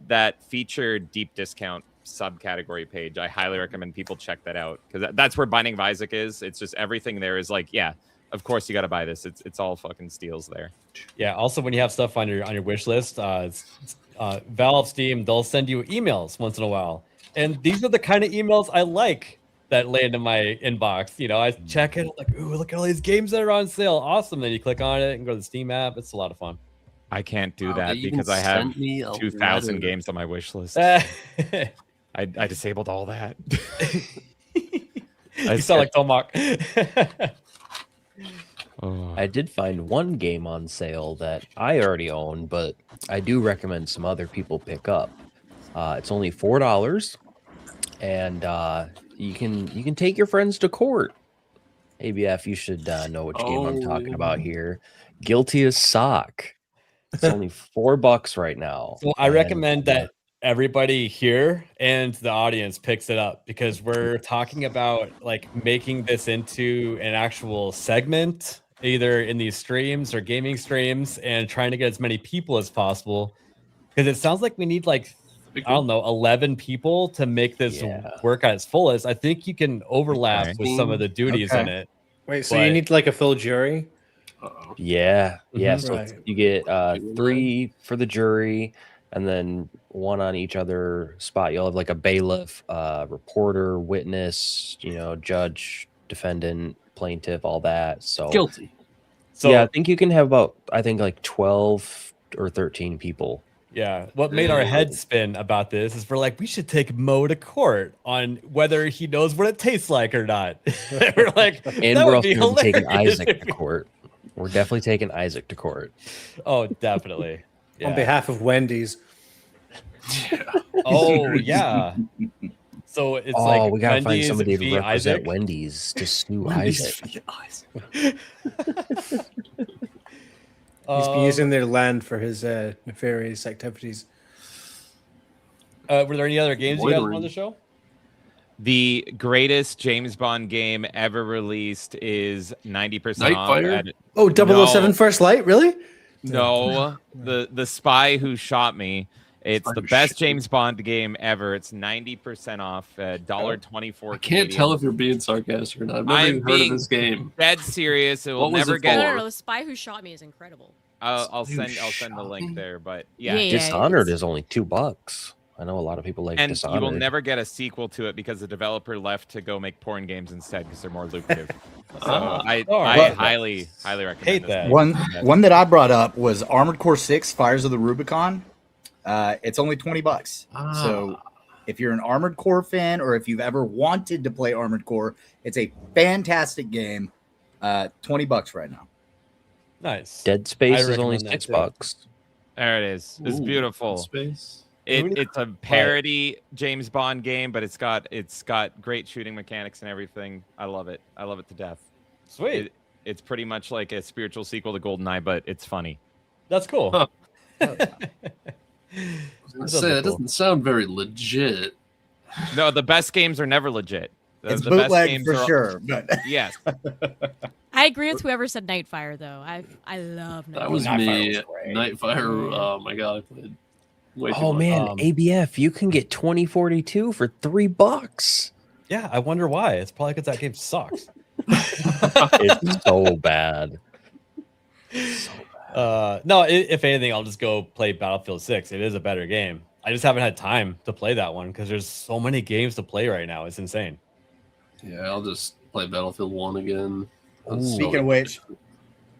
S8: that featured deep discount subcategory page, I highly recommend people check that out because that's where Binding of Isaac is. It's just everything there is like, yeah, of course you got to buy this. It's all fucking steals there.
S6: Yeah. Also, when you have stuff on your wish list, Valve, Steam, they'll send you emails once in a while, and these are the kind of emails I like that land in my inbox. You know, I check it like, ooh, look at all these games that are on sale. Awesome. Then you click on it and go to the Steam app. It's a lot of fun.
S8: I can't do
S11: Wow,
S8: that
S11: they even
S8: because I have
S11: sent me a
S8: 2,000
S11: letter.
S8: games on my wish list. I disabled all that.
S6: You sound like Tomac.
S5: I did find one game on sale that I already own, but I do recommend some other people pick up. It's only $4, and you can take your friends to court. ABF, you should know which game I'm talking about here. Guilty as Sock. It's only $4 right now.
S6: So I recommend that everybody here and the audience picks it up because we're talking about like making this into an actual segment, either in these streams or gaming streams, and trying to get as many people as possible. Because it sounds like we need like, I don't know, 11 people to make this work at its fullest. I think you can overlap with some of the duties in it.
S10: Wait, so you need like a full jury?
S5: Yeah. So
S10: Right.
S5: you get 3 for the jury, and then one on each other spot. You'll have like a bailiff, reporter, witness, judge, defendant, plaintiff, all that. So
S11: Guilty.
S6: So
S5: yeah, I think you can have about like 12 or 13 people.
S6: Yeah, what made our heads spin about this is we're like, we should take Mo to court on whether he knows what it tastes like or not. We're like,
S5: And
S6: that
S5: we're
S6: would
S5: also
S6: be
S5: gonna be taking
S6: hilarious
S5: Isaac
S6: if
S5: to
S6: we-
S5: court. We're definitely taking Isaac to court.
S6: Oh, definitely.
S10: On
S6: Yeah.
S10: behalf of Wendy's.
S6: Oh yeah. So it's like
S5: we gotta find
S6: Wendy's
S5: somebody
S6: v.
S5: to represent
S6: Isaac.
S5: Wendy's to sue
S11: Wendy's
S5: Isaac.
S10: He's been using their land for his nefarious activities.
S6: Were there any other games you guys
S11: Loitering.
S6: wanted to show?
S8: The greatest James Bond game ever released is 90% off.
S11: Nightfire?
S10: Oh, 007 First Light, really?
S8: No, the Spy Who Shot Me. It's the best James Bond game ever. It's 90% off. $1.24.
S11: I can't tell if you're being sarcastic or not. I've never even heard of this game.
S8: Dead serious. It will
S11: What was
S8: never
S11: it
S8: get.
S9: No, The Spy Who Shot Me is incredible.
S8: I'll send the link there. But yeah,
S5: Dishonored is only $2. I know a lot of people like
S8: and
S5: Dishonored.
S8: you will never get a sequel to it because the developer left to go make porn games instead because they're more lucrative. So I highly recommend
S6: Hate
S8: this
S6: that.
S8: game.
S13: One that I brought up was Armored Core 6: Fires of the Rubicon. It's only $20. So if you're an Armored Core fan, or if you've ever wanted to play Armored Core, it's a fantastic game. $20 right now.
S6: Nice.
S5: Dead Space
S6: I
S5: is only
S6: recommend that too.
S5: $6.
S8: There it is. It's
S11: Ooh,
S8: beautiful.
S11: Space.
S8: It's a parody James Bond game, but it's got great shooting mechanics and everything. I love it. I love it to death.
S6: Sweet.
S8: It's pretty much like a spiritual sequel to GoldenEye, but it's funny.
S6: That's cool.
S11: Huh. I was gonna say that doesn't sound very legit.
S8: No, the best games are never legit.
S13: It's
S8: the best
S13: bootleg
S8: games
S13: for
S8: are-
S13: sure. But
S8: Yes.
S9: I agree with whoever said Nightfire, though. I love Nightfire.
S11: That was me. Nightfire. Oh my god, I played way too
S5: Oh
S11: much.
S5: man, ABF, you can get 2042 for $3.
S6: Yeah, I wonder why. It's probably because that game sucks.
S5: It's so bad.
S6: No, if anything, I'll just go play Battlefield 6. It is a better game. I just haven't had time to play that one because there's so many games to play right now. It's insane.
S11: Yeah, I'll just play Battlefield 1 again. That's
S13: speaking
S11: so-
S13: of which,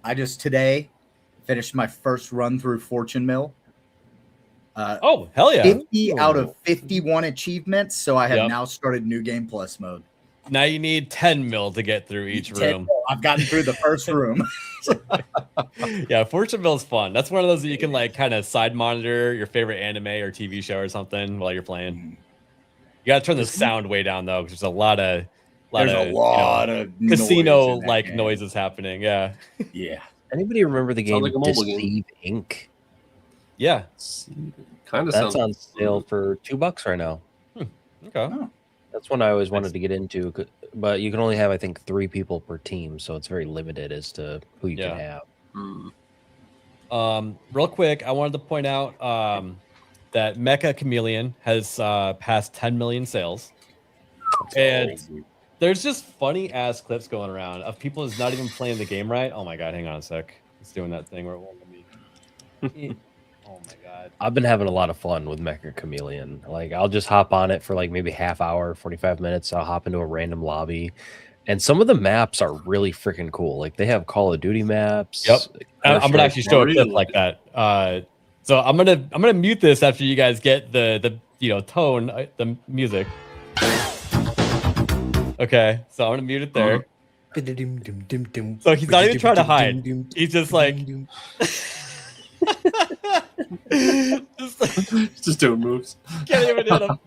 S13: I just today finished my first run through Fortune Mill.
S6: Oh, hell yeah.
S13: 50 out of 51 achievements. So I have
S6: Yep.
S13: now started New Game Plus mode.
S6: Now you need 10 mil to get through each
S13: 10
S6: room.
S13: I've gotten through the first room.
S6: Yeah, Fortune Mill's fun. That's one of those that you can like kind of side monitor your favorite anime or TV show or something while you're playing. You gotta turn the sound way down though, because there's a lot of casino like noises happening. Yeah.
S13: Yeah.
S5: Anybody remember the game
S11: Sounds like a mobile game.
S5: Deceive Inc?
S6: Yeah.
S11: Kind of
S5: That's
S11: sounds
S5: on sale for $2 right now.
S6: Okay.
S5: That's one I always wanted to get into, but you can only have, I think, 3 people per team, so it's very limited as to who you can have.
S6: Real quick, I wanted to point out that Mecha Chameleon has passed 10 million sales. And there's just funny ass clips going around of people who's not even playing the game right. Oh my god, hang on a sec. It's doing that thing where it won't let me. Oh my god.
S5: I've been having a lot of fun with Mecha Chameleon. Like, I'll just hop on it for like maybe half hour, 45 minutes. I'll hop into a random lobby. And some of the maps are really freaking cool. Like, they have Call of Duty maps.
S6: Yep. I'm gonna actually show a clip like that. So I'm gonna mute this after you guys get the tone, the music. Okay, so I'm gonna mute it there. So he's not even trying to hide. He's just like
S11: just doing moves.
S6: Can't even hit him.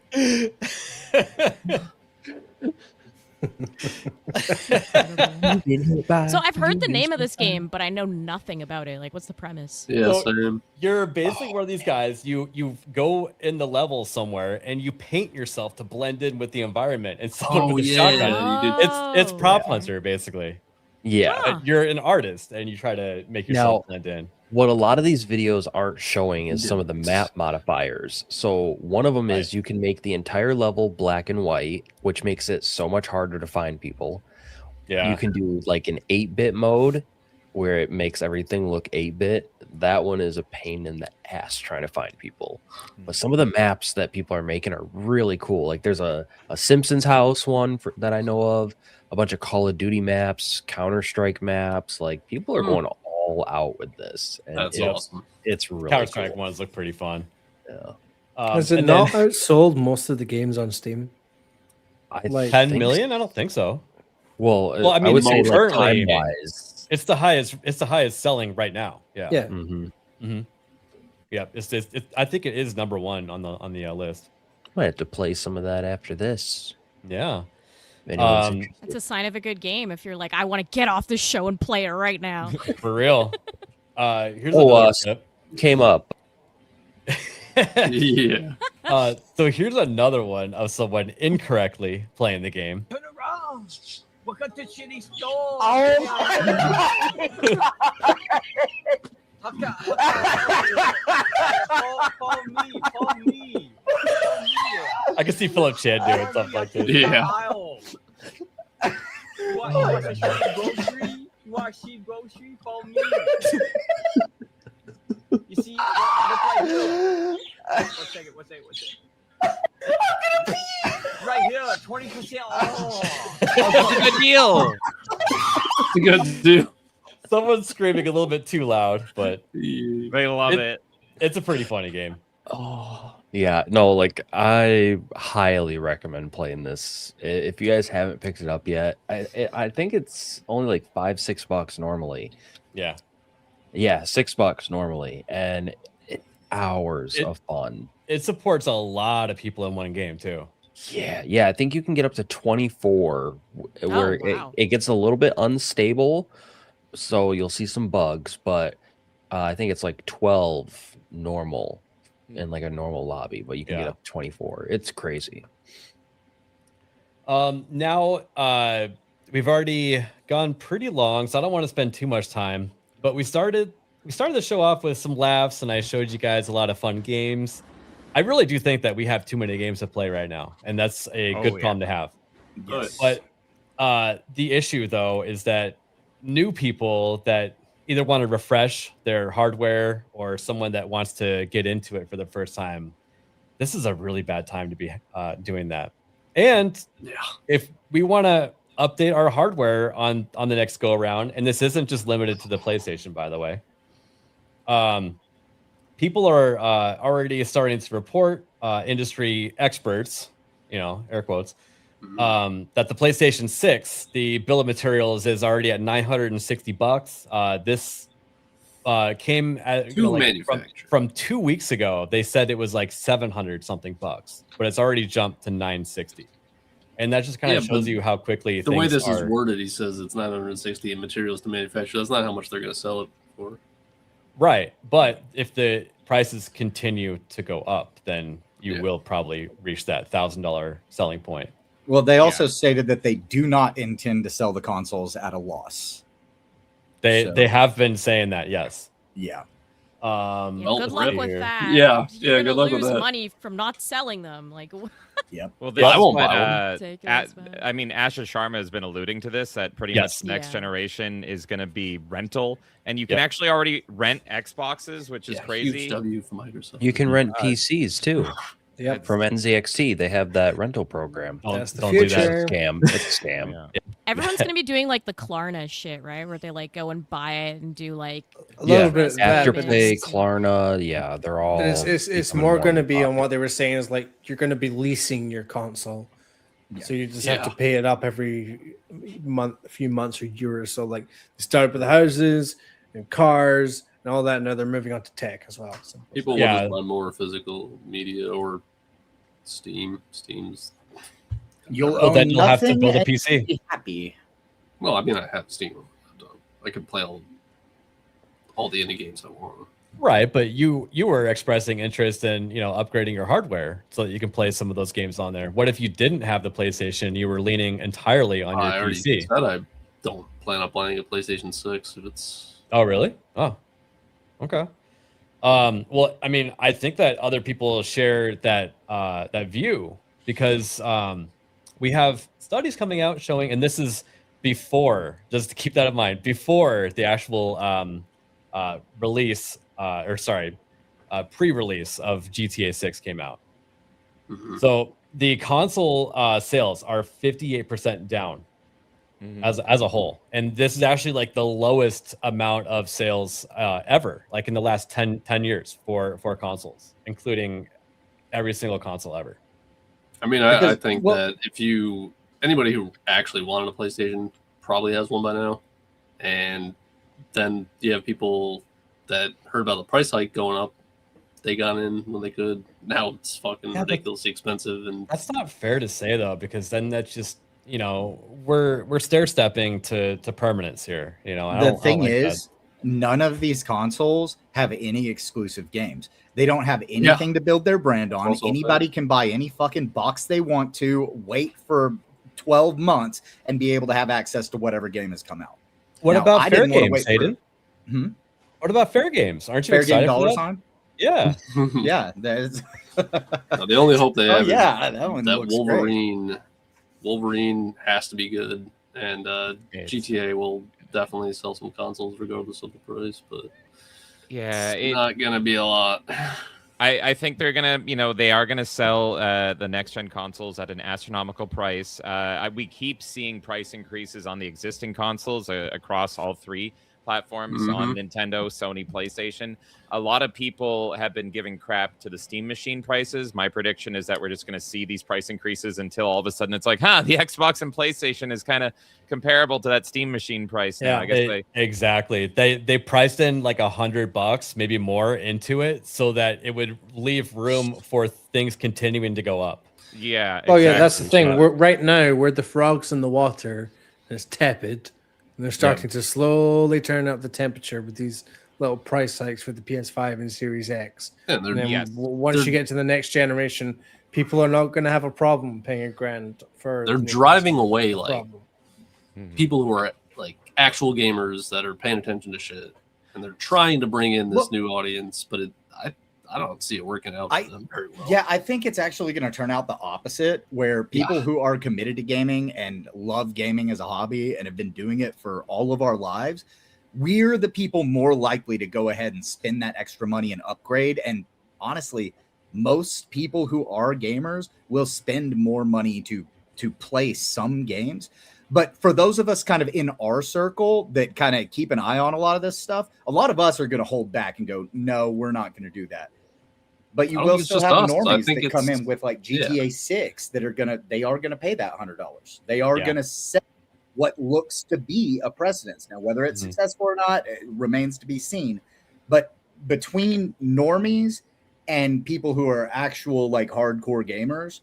S9: So I've heard the name of this game, but I know nothing about it. Like, what's the premise?
S11: Yeah,
S6: So
S11: same.
S6: You're basically one of these guys. You go in the level somewhere and you paint yourself to blend in with the environment. And someone with a shotgun.
S11: you did.
S6: It's prop hunter basically.
S5: Yeah.
S6: You're an artist and you try to make yourself blend in.
S5: What a lot of these videos aren't showing is some of the map modifiers. So one of them is you can make the entire level black and white, which makes it so much harder to find people.
S6: Yeah.
S5: You can do like an 8-bit mode, where it makes everything look 8-bit. That one is a pain in the ass trying to find people. But some of the maps that people are making are really cool. Like there's a Simpsons house one that I know of, a bunch of Call of Duty maps, Counter-Strike maps. Like people are going all out with this. And
S11: That's awesome.
S5: It's really
S6: Counter-Strike
S5: cool.
S6: ones look pretty fun.
S5: Yeah.
S10: Has it not outsold most of the games on Steam?
S5: I
S6: 10 million? I don't think so.
S5: Well,
S6: I mean,
S5: I would say like,
S6: currently,
S5: time-wise,
S6: it's the highest. It's the highest selling right now. Yeah.
S10: Yeah.
S6: Yeah. It's I think it is number one on the list.
S5: Might have to play some of that after this.
S6: Yeah.
S9: It's a sign of a good game if you're like, I want to get off this show and play it right now.
S6: For real. Here's another tip.
S5: Came up.
S11: Yeah.
S6: So here's another one of someone incorrectly playing the game.
S7: Turn around. Look at the shitty store.
S19: Oh my
S7: Follow me.
S6: I can see Philip Chan doing stuff like this.
S11: Yeah.
S7: You want a cheap grocery? You want a cheap grocery? Follow me. You see, look right here. One second. Right here, 20% off.
S8: That's a good deal.
S11: It's a good deal.
S6: Someone's screaming a little bit too loud, but
S8: They love it.
S6: It's a pretty funny game.
S5: Oh, yeah. No, like I highly recommend playing this. If you guys haven't picked it up yet, I think it's only like $5-6 normally.
S6: Yeah.
S5: Yeah, $6 normally, and hours of fun.
S6: It supports a lot of people in one game too.
S5: Yeah. I think you can get up to 24, where
S9: wow.
S5: it gets a little bit unstable, so you'll see some bugs. But I think it's like 12 normal in like a normal lobby, but you can get up to 24. It's crazy.
S6: Now we've already gone pretty long, so I don't want to spend too much time. But we started the show off with some laughs, and I showed you guys a lot of fun games. I really do think that we have too many games to play right now, and that's a good problem to have.
S11: Yes.
S6: But the issue, though, is that new people that either want to refresh their hardware or someone that wants to get into it for the first time, this is a really bad time to be doing that. And if we want to update our hardware on the next go around, and this isn't just limited to the PlayStation, by the way. People are already starting to report, industry experts, air quotes, that the PlayStation 6, the bill of materials is already at $960. This came at, from 2 weeks ago. They said it was like 700 something bucks, but it's already jumped to 960. And that just kind of shows you how quickly
S11: the way this
S6: are.
S11: is worded, he says it's 960 in materials to manufacture. That's not how much they're going to sell it for.
S6: Right. But if the prices continue to go up, then you will probably reach that $1,000 selling point.
S13: Well, they also stated that they do not intend to sell the consoles at a loss.
S6: They have been saying that, yes.
S13: Yeah.
S9: Good luck with that.
S11: Yeah,
S9: You're
S11: good
S9: gonna
S11: luck with
S9: lose
S11: that.
S9: money from not selling them. Like,
S13: yep.
S8: Well, this
S11: I
S8: is
S11: won't
S8: what,
S11: buy them.
S9: Take it as bad.
S8: I mean, Asher Sharma has been alluding to this, that pretty
S6: Yes.
S8: much next
S9: Yeah.
S8: generation is going to be rental, and you can actually already rent Xboxes, which is crazy.
S11: Huge W for Microsoft.
S5: You can rent PCs too.
S10: Yep.
S5: From NZXT, they have that rental program.
S10: That's the
S6: don't do that.
S10: future.
S5: Scam. It's a scam.
S8: Yeah.
S9: Everyone's gonna be doing like the Klarna shit, right? Where they like go and buy it and do like
S10: A little
S5: Yeah,
S10: bit of that, but
S5: Afterpay,
S10: it's-
S5: Klarna, yeah, they're all.
S10: but it's
S5: becoming
S10: more
S5: more
S10: going to be on
S5: popular.
S10: what they were saying is like you're going to be leasing your console, so you just have to
S11: Yeah.
S10: pay it up every month, a few months or year or so. Like they started with the houses and cars and all that, and now they're moving on to tech as well. So
S11: People
S6: Yeah.
S11: will just buy more physical media or Steam's.
S13: You'll
S6: Well, then
S13: own
S6: you'll have to
S13: nothing
S6: build a
S13: and
S6: PC.
S13: be happy.
S11: Well, I mean, I have Steam. I can play all the indie games I want.
S6: Right, but you were expressing interest in upgrading your hardware so that you can play some of those games on there. What if you didn't have the PlayStation? You were leaning entirely on
S11: I
S6: your
S11: already
S6: PC.
S11: said I don't plan on playing a PlayStation 6 if it's.
S6: Oh, really? Oh, okay. Well, I mean, I think that other people share that view because we have studies coming out showing, and this is before, just to keep that in mind, before the actual release, pre-release of GTA 6 came out. So the console sales are 58% down as a whole, and this is actually like the lowest amount of sales ever, like in the last 10 years for consoles, including every single console ever.
S11: I mean, I think that if anybody who actually wanted a PlayStation probably has one by now, and then you have people that heard about the price hike going up, they got in when they could. Now it's fucking ridiculously expensive, and
S6: that's not fair to say though, because then that's just, you know, we're stair stepping to permanence here. You know,
S13: The thing is, none of these consoles have any exclusive games. They don't have anything to build their brand on. Anybody can buy any fucking box they want to, wait for 12 months, and be able to have access to whatever game has come out.
S6: What
S13: Now,
S6: about
S13: I
S6: fair
S13: didn't wanna
S6: games,
S13: wait for-
S6: Hayden? What about fair games? Aren't you
S13: Fair
S6: excited
S13: game dollar
S6: for that?
S13: sign?
S6: Yeah.
S13: Yeah, there's
S11: the only hope they have is
S13: that one
S11: that
S13: looks great.
S11: Wolverine has to be good, and GTA will definitely sell some consoles regardless of the price, but
S8: Yeah,
S11: it's not gonna be a lot.
S8: I think they're gonna, they are gonna sell the next gen consoles at an astronomical price. We keep seeing price increases on the existing consoles across all three platforms on Nintendo, Sony, PlayStation. A lot of people have been giving crap to the Steam machine prices. My prediction is that we're just going to see these price increases until all of a sudden it's like, the Xbox and PlayStation is kind of comparable to that Steam machine price now. I guess
S6: exactly. They priced in like $100, maybe more, into it so that it would leave room for things continuing to go up.
S8: Yeah.
S10: Oh yeah, that's the thing. Right now we're the frogs in the water, and it's tepid. And they're starting to slowly turn up the temperature with these little price hikes for the PS5 and Series X.
S11: And
S10: then once you get to the next generation, people are not going to have a problem paying $1,000 for.
S11: They're driving away like people who are like actual gamers that are paying attention to shit, and they're trying to bring in this new audience, but I don't see it working out for them very well.
S13: Yeah, I think it's actually going to turn out the opposite, where people who are committed to gaming and love gaming as a hobby and have been doing it for all of our lives, we're the people more likely to go ahead and spend that extra money and upgrade. And honestly, most people who are gamers will spend more money to play some games. But for those of us kind of in our circle that kind of keep an eye on a lot of this stuff, a lot of us are going to hold back and go, no, we're not going to do that. But you will still have normies that come in with like GTA 6 that are they are gonna pay that $100. They are gonna set what looks to be a precedence. Now, whether it's successful or not, it remains to be seen. But between normies and people who are actual like hardcore gamers,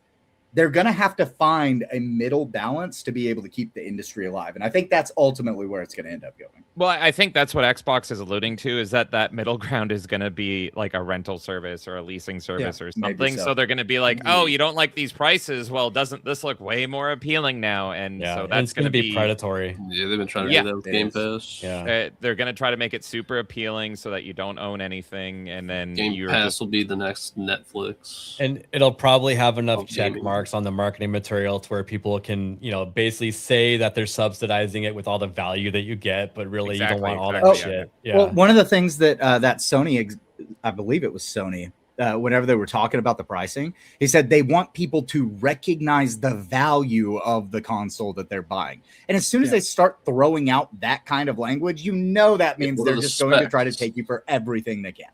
S13: they're going to have to find a middle balance to be able to keep the industry alive. And I think that's ultimately where it's going to end up going.
S8: Well, I think that's what Xbox is alluding to, is that middle ground is going to be like a rental service or a leasing service or something. So they're going to be like, oh, you don't like these prices? Well, doesn't this look way more appealing now? And so that's going to be
S6: predatory.
S11: Yeah, they've been trying to do that with Game Pass.
S6: Yeah,
S8: they're going to try to make it super appealing so that you don't own anything, and then
S11: Game Pass will be the next Netflix.
S6: And it'll probably have enough check marks on the marketing material to where people can, basically say that they're subsidizing it with all the value that you get, but really you don't want all that shit. Yeah.
S13: Well, one of the things that that Sony, I believe it was Sony, whenever they were talking about the pricing, he said they want people to recognize the value of the console that they're buying. And as soon as they start throwing out that kind of language, that means they're just going to try to take you for everything they can.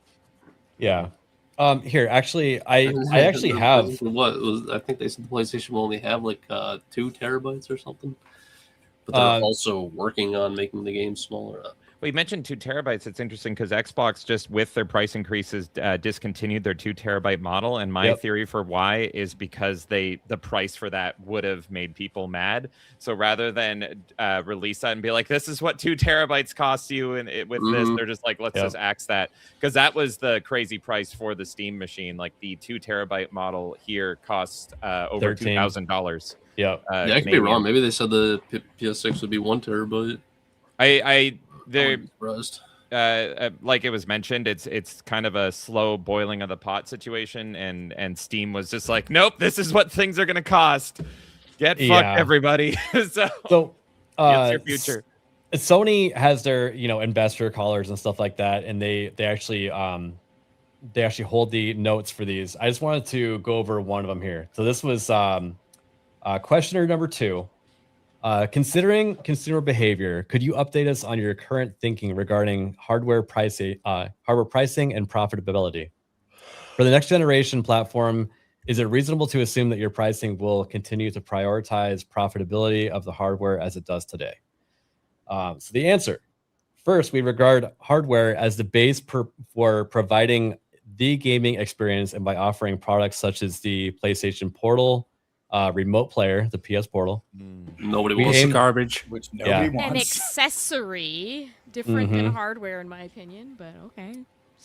S6: Yeah. Here, actually, I actually have.
S11: I think they said the PlayStation will only have like 2 terabytes or something, but they're also working on making the game smaller.
S8: Well, you mentioned 2 terabytes. It's interesting because Xbox, just with their price increases, discontinued their 2 terabyte model. And my theory for why is because the price for that would have made people mad. So rather than release that and be like, this is what 2 terabytes costs you, and with this, they're just like, let's just axe that, because that was the crazy price for the Steam machine. Like the 2 terabyte model here costs over $2,000.
S6: Yeah,
S11: I could be wrong. Maybe they said the PS6 would be 1 terabyte.
S8: They're like it was mentioned, it's kind of a slow boiling of the pot situation, and Steam was just like, nope, this is what things are going to cost. Get fucked, everybody. so What's your future?
S6: Sony has their investor callers and stuff like that, and they actually hold the notes for these. I just wanted to go over one of them here. So this was questioner number 2. Considering consumer behavior, could you update us on your current thinking regarding hardware pricing and profitability for the next generation platform? Is it reasonable to assume that your pricing will continue to prioritize profitability of the hardware as it does today? So the answer: first, we regard hardware as the base for providing the gaming experience, and by offering products such as the PlayStation Portal, Remote Player, the PS Portal.
S11: Nobody
S6: We
S11: wants
S6: aim-
S11: garbage.
S13: Which nobody
S9: An
S13: wants.
S9: accessory, different than
S6: Mhm.
S9: hardware, in my opinion, but okay.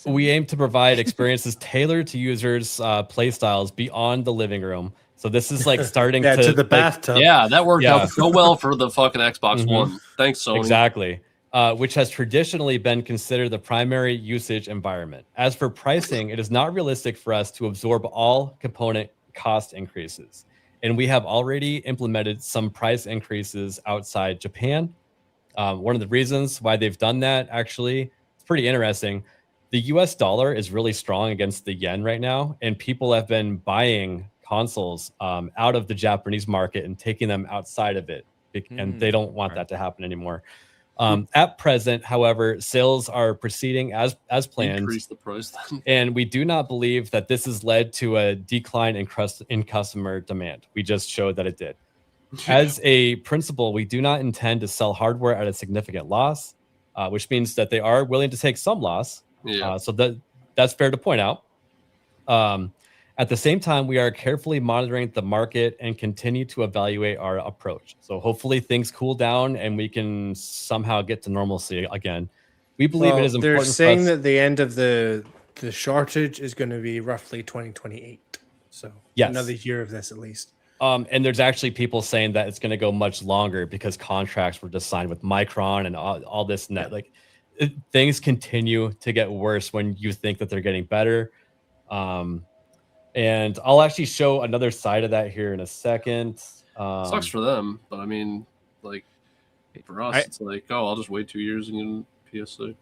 S6: We aim to provide experiences tailored to users' play styles beyond the living room. So this is like starting
S10: Yeah, to the
S6: like-
S10: bathtub.
S11: Yeah, that worked
S6: Yeah.
S11: out so well for the fucking Xbox
S6: Mhm.
S11: One. Thanks, Sony.
S6: Exactly. Which has traditionally been considered the primary usage environment. As for pricing, it is not realistic for us to absorb all component cost increases. And we have already implemented some price increases outside Japan. One of the reasons why they've done that, actually, it's pretty interesting. The US dollar is really strong against the yen right now, and people have been buying consoles out of the Japanese market and taking them outside of it, and they don't want that to happen anymore. At present, however, sales are proceeding as planned,
S11: Increase the price then.
S6: and we do not believe that this has led to a decline in customer demand. We just showed that it did. As a principle, we do not intend to sell hardware at a significant loss, which means that they are willing to take some loss.
S11: Yeah.
S6: So that's fair to point out. At the same time, we are carefully monitoring the market and continue to evaluate our approach. So hopefully things cool down and we can somehow get to normalcy again. We believe it is important.
S10: They're
S6: for
S10: saying
S6: us-
S10: that the end of the shortage is going to be roughly 2028. So
S6: Yes.
S10: another year of this at least.
S6: And there's actually people saying that it's going to go much longer because contracts were just signed with Micron and all this and that. Like things continue to get worse when you think that they're getting better. And I'll actually show another side of that here in a second.
S11: Sucks for them, but I mean, like for us, it's like, oh, I'll just wait 2 years and get PS6.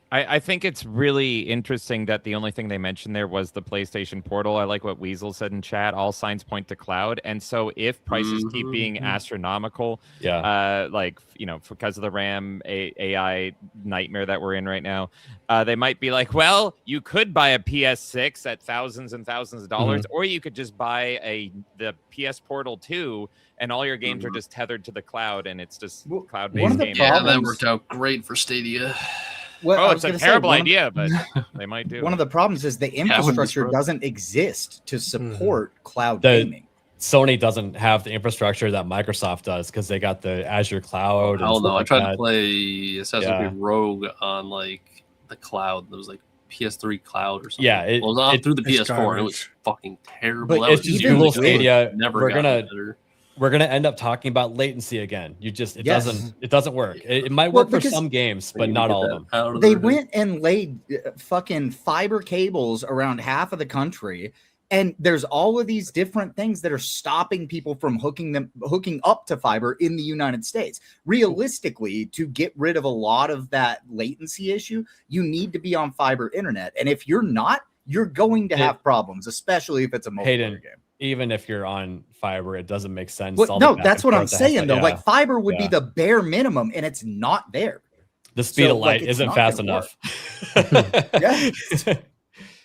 S8: I think it's really interesting that the only thing they mentioned there was the PlayStation Portal. I like what Weasel said in chat. All signs point to cloud. And so if prices keep being astronomical, like, because of the RAM AI nightmare that we're in right now, they might be like, well, you could buy a PS6 at thousands and thousands of dollars, or you could just buy the PS Portal 2 and all your games are just tethered to the cloud and it's just cloud-based gaming.
S11: Yeah, that worked out great for Stadia.
S13: Well,
S8: it's a terrible idea, but they might do.
S13: One of the problems is the infrastructure doesn't exist to support cloud gaming.
S6: Sony doesn't have the infrastructure that Microsoft does because they got the Azure cloud.
S11: Hell no! I tried
S6: that.
S11: to play Assassin's Creed Rogue on like the cloud. There was like PS3 cloud or something.
S6: Yeah,
S11: it was on through the
S6: it's
S11: PS4. And it was fucking terrible.
S6: But
S11: That was
S6: it's just
S11: years
S6: Google
S11: ago.
S6: Stadia.
S11: Never
S6: We're
S11: got
S6: gonna
S11: better.
S6: we're gonna end up talking about latency again. It
S13: Yes.
S6: doesn't work. It might
S13: Well,
S6: work for
S13: because
S6: some games, but not all of them.
S13: They went and laid fucking fiber cables around half of the country, and there's all of these different things that are stopping people from hooking up to fiber in the United States. Realistically, to get rid of a lot of that latency issue, you need to be on fiber internet, and if you're not, you're going to have problems, especially if it's a multiplayer
S6: Hayden,
S13: game.
S6: even if you're on fiber, it doesn't make sense.
S13: Well,
S6: all the
S13: no,
S6: back
S13: that's
S6: and
S13: what I'm
S6: forth that has
S13: saying
S6: to-
S13: though. Like fiber would be
S6: Yeah.
S13: the bare minimum, and it's not there.
S6: The speed
S13: So,
S6: of light
S13: like, it's
S6: isn't
S13: not
S6: fast
S13: gonna
S6: enough.
S13: Yeah.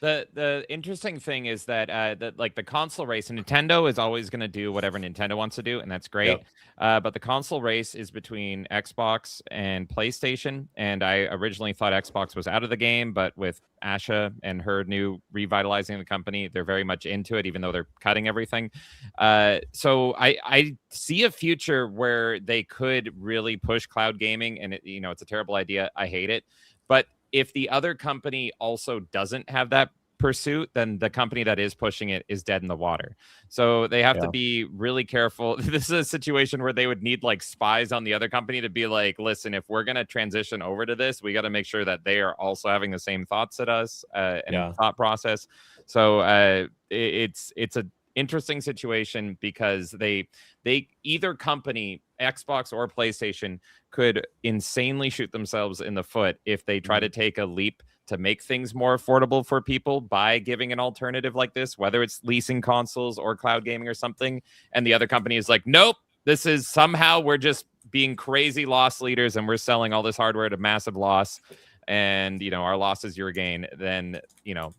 S8: The interesting thing is that like the console race, Nintendo is always going to do whatever Nintendo wants to do, and that's great. But the console race is between Xbox and PlayStation, and I originally thought Xbox was out of the game, but with Asha and her new revitalizing the company, they're very much into it, even though they're cutting everything. So I see a future where they could really push cloud gaming, and it's a terrible idea. I hate it, but if the other company also doesn't have that pursuit, then the company that is pushing it is dead in the water. So they have to be really careful. This is a situation where they would need like spies on the other company to be like, listen, if we're going to transition over to this, we got to make sure that they are also having the same thoughts at us and thought process. So it's interesting situation because they either company, Xbox or PlayStation, could insanely shoot themselves in the foot if they try to take a leap to make things more affordable for people by giving an alternative like this, whether it's leasing consoles or cloud gaming or something. And the other company is like, nope, this is somehow we're just being crazy loss leaders and we're selling all this hardware at a massive loss. And, our loss is your gain. Then,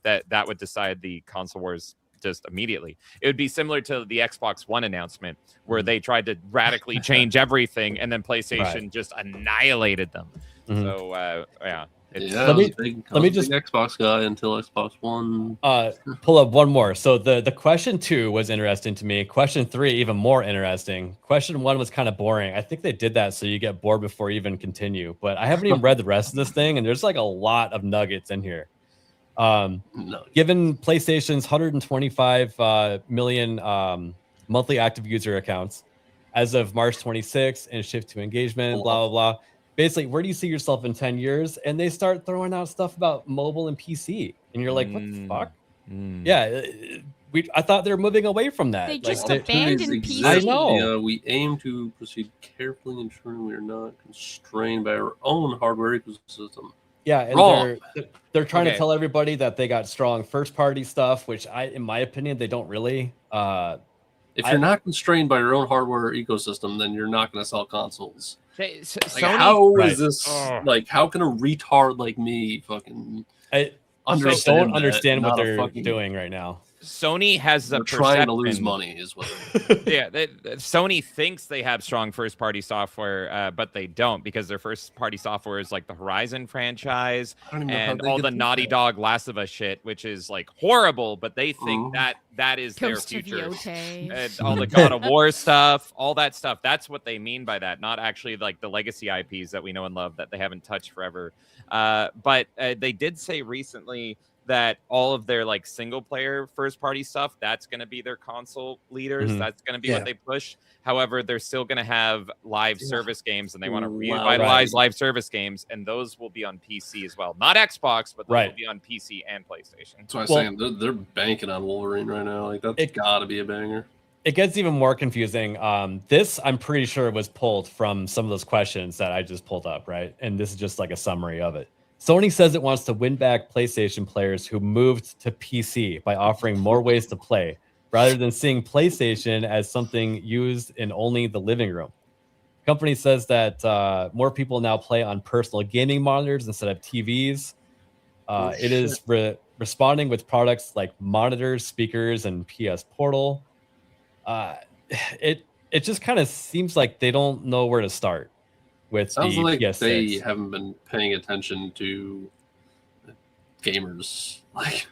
S8: that would decide the console wars just immediately. It would be similar to the Xbox One announcement where they tried to radically change everything and then PlayStation just annihilated them. So, yeah.
S11: Let me just Xbox guy until Xbox One.
S6: Pull up one more. So the question 2 was interesting to me. Question 3 even more interesting. Question 1 was kind of boring. I think they did that so you get bored before you even continue. But I haven't even read the rest of this thing, and there's like a lot of nuggets in here. Given PlayStation's 125 million monthly active user accounts as of March 26th and shift to engagement, blah blah blah. Basically, where do you see yourself in 10 years? And they start throwing out stuff about mobile and PC. And you're like, what the fuck? Yeah, I thought they were moving away from that.
S9: They just abandoned PC.
S6: I know.
S11: We aim to proceed carefully, ensuring we are not constrained by our own hardware ecosystem.
S6: Yeah, and they're trying to tell everybody that they got strong first-party stuff, which in my opinion, they don't really.
S11: If you're not constrained by your own hardware ecosystem, then you're not going to sell consoles.
S8: Sony,
S11: how is this like? How can a retard like me fucking
S6: don't understand what they're doing right now?
S8: Sony has a
S11: trying to lose money is what.
S8: Sony thinks they have strong first-party software, but they don't because their first-party software is like the Horizon franchise and all the Naughty Dog Last of Us shit, which is like horrible. But they think that is their future. And all the God of War stuff, all that stuff. That's what they mean by that, not actually like the legacy IPs that we know and love that they haven't touched forever. But they did say recently that all of their like single player first party stuff, that's going to be their console leaders. That's going to be what they push. However, they're still going to have live service games and they want to revitalize live service games. And those will be on PC as well. Not Xbox, but those will be on PC and PlayStation.
S11: That's what I'm saying. They're banking on Wolverine right now. Like that's gotta be a banger.
S6: It gets even more confusing. This, I'm pretty sure, was pulled from some of those questions that I just pulled up, right? And this is just like a summary of it. Sony says it wants to win back PlayStation players who moved to PC by offering more ways to play, rather than seeing PlayStation as something used in only the living room. The company says that more people now play on personal gaming monitors instead of TVs. It is responding with products like monitors, speakers, and PS Portal. It just kind of seems like they don't know where to start with
S11: Sounds
S6: the
S11: like
S6: PS6.
S11: they haven't been paying attention to gamers. Like,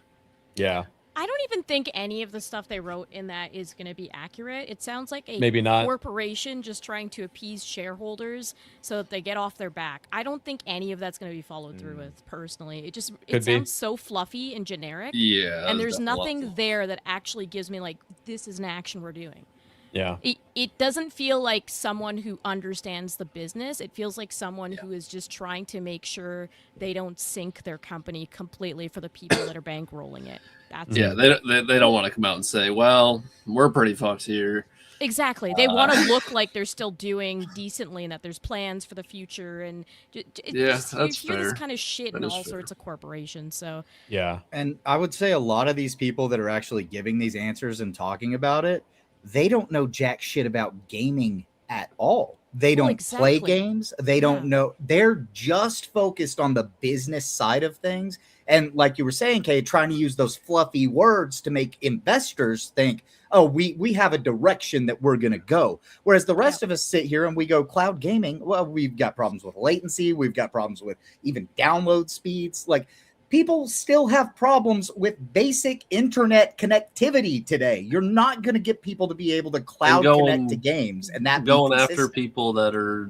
S6: yeah,
S9: I don't even think any of the stuff they wrote in that is going to be accurate. It sounds like a
S6: Maybe not.
S9: corporation just trying to appease shareholders so that they get off their back. I don't think any of that's going to be followed through with, personally. It
S6: Could be.
S9: sounds so fluffy and generic.
S11: Yeah,
S9: And there's
S11: definitely.
S9: nothing there that actually gives me like, this is an action we're doing.
S6: Yeah.
S9: It doesn't feel like someone who understands the business. It feels like someone who is just trying to make sure they don't sink their company completely for the people that are bankrolling it. That's
S11: yeah, they don't want to come out and say, "Well, we're pretty fucked here."
S9: Exactly. They want to look like they're still doing decently and that there's plans for the future. And
S11: Yeah,
S9: you
S11: that's
S9: hear this
S11: fair.
S9: kind of shit
S11: That
S9: in
S11: is
S9: all
S11: fair.
S9: sorts of corporations. So
S6: Yeah.
S13: And I would say a lot of these people that are actually giving these answers and talking about it, they don't know jack shit about gaming at all. They don't play
S9: exactly.
S13: games. They don't know. They're just focused on the business side of things. And like you were saying, Kay, trying to use those fluffy words to make investors think, oh, we have a direction that we're going to go. Whereas the rest of us sit here and we go cloud gaming. Well, we've got problems with latency. We've got problems with even download speeds. Like, people still have problems with basic internet connectivity today. You're not going to get people to be able to cloud connect to games, and that
S11: going after people that are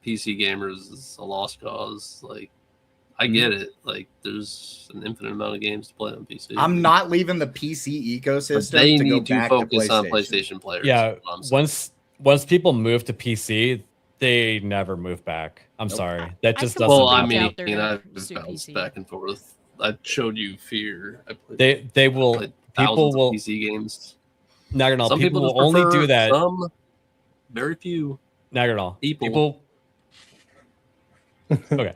S11: PC gamers is a lost cause. Like, I get it. Like, there's an infinite amount of games to play on PC.
S13: I'm not leaving the PC ecosystem.
S11: But they
S13: to go
S11: need to
S13: back
S11: focus
S13: to
S11: on PlayStation players.
S6: Yeah.
S11: is what I'm saying.
S6: Once people move to PC, they never move back. I'm sorry. That just doesn't.
S11: Well, I
S6: happen.
S11: mean, I've bounced back and forth. I showed you Fear. I played,
S6: They will.
S11: played
S6: People
S11: thousands
S6: will.
S11: of PC games.
S6: Naganal,
S11: Some
S6: people
S11: just
S6: will only
S11: prefer
S6: do that.
S11: Some, very few.
S6: Naganal,
S11: People.
S6: Okay.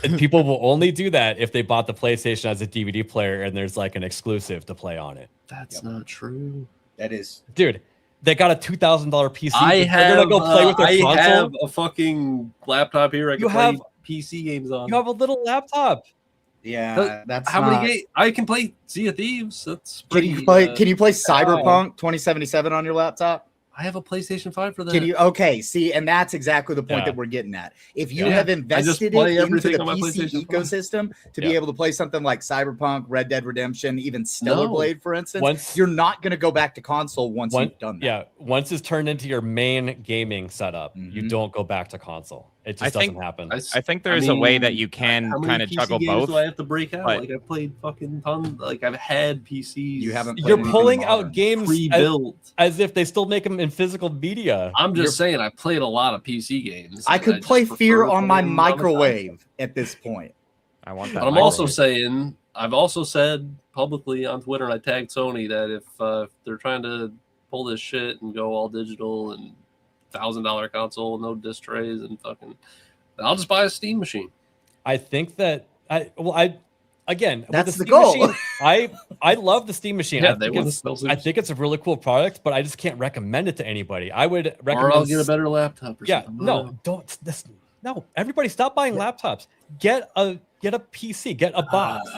S6: And people will only do that if they bought the PlayStation as a DVD player and there's like an exclusive to play on it.
S11: That's not true.
S13: That is,
S6: dude. They got a $2,000 PC.
S11: They're
S6: gonna go play with their console.
S11: I have a fucking laptop here. I can play
S6: have-
S11: PC games on.
S6: You have a little laptop.
S13: yeah, that's
S11: how
S13: not...
S11: many games? I can play Sea of Thieves. That's
S13: Can
S11: pretty,
S13: you play? Can you play Cyberpunk 2077 on your laptop?
S11: I have a PlayStation 5 for that.
S13: Can you? Okay, see, and that's exactly the point
S6: Yeah.
S13: that we're getting at. If you
S11: Yeah.
S13: have
S11: I just
S13: invested
S11: play
S13: it into
S11: everything
S13: the
S11: on my
S13: PC
S11: PlayStation 5.
S13: ecosystem to be
S6: Yeah.
S13: able to play something like Cyberpunk, Red Dead Redemption, even Stellar
S11: No.
S13: Blade, for instance,
S6: Once-
S13: you're not going to go back to console once you've done that.
S6: Yeah, once it's turned into your main gaming setup, you don't go back to console. It just doesn't happen.
S8: I think there's a way that you can
S11: how many
S8: kind of
S11: PC
S8: juggle
S11: games
S8: both.
S11: Do I have to break out?
S8: but-
S11: Like I played fucking tons. Like I've had PCs.
S13: You haven't. played
S6: You're
S13: anything
S6: pulling
S13: modern.
S6: out games
S11: pre-built.
S6: as if they still make them in physical media.
S11: I'm just saying I played a lot of PC games.
S13: I
S11: and
S13: could
S11: just
S13: play
S11: prefer
S13: Fear on my
S11: playing them on the console.
S13: microwave at this point.
S8: I want that.
S11: But I'm also saying, I've also said publicly on Twitter, and I tagged Sony that if they're trying to pull this shit and go all digital and $1,000 console, no disc trays, and fucking, I'll just buy a Steam machine.
S6: I think that again, with
S13: That's the
S6: Steam
S13: goal.
S6: Machine, I love the Steam machine.
S11: Yeah,
S6: I
S11: they
S6: think
S11: want to
S6: it's,
S11: sell
S6: I think it's a really cool product, but I just can't recommend it to anybody. I would recommend.
S11: Or I'll get a better laptop. Or
S6: Yeah,
S11: something.
S6: no, don't. No, everybody, stop buying laptops. Get a PC. Get a box.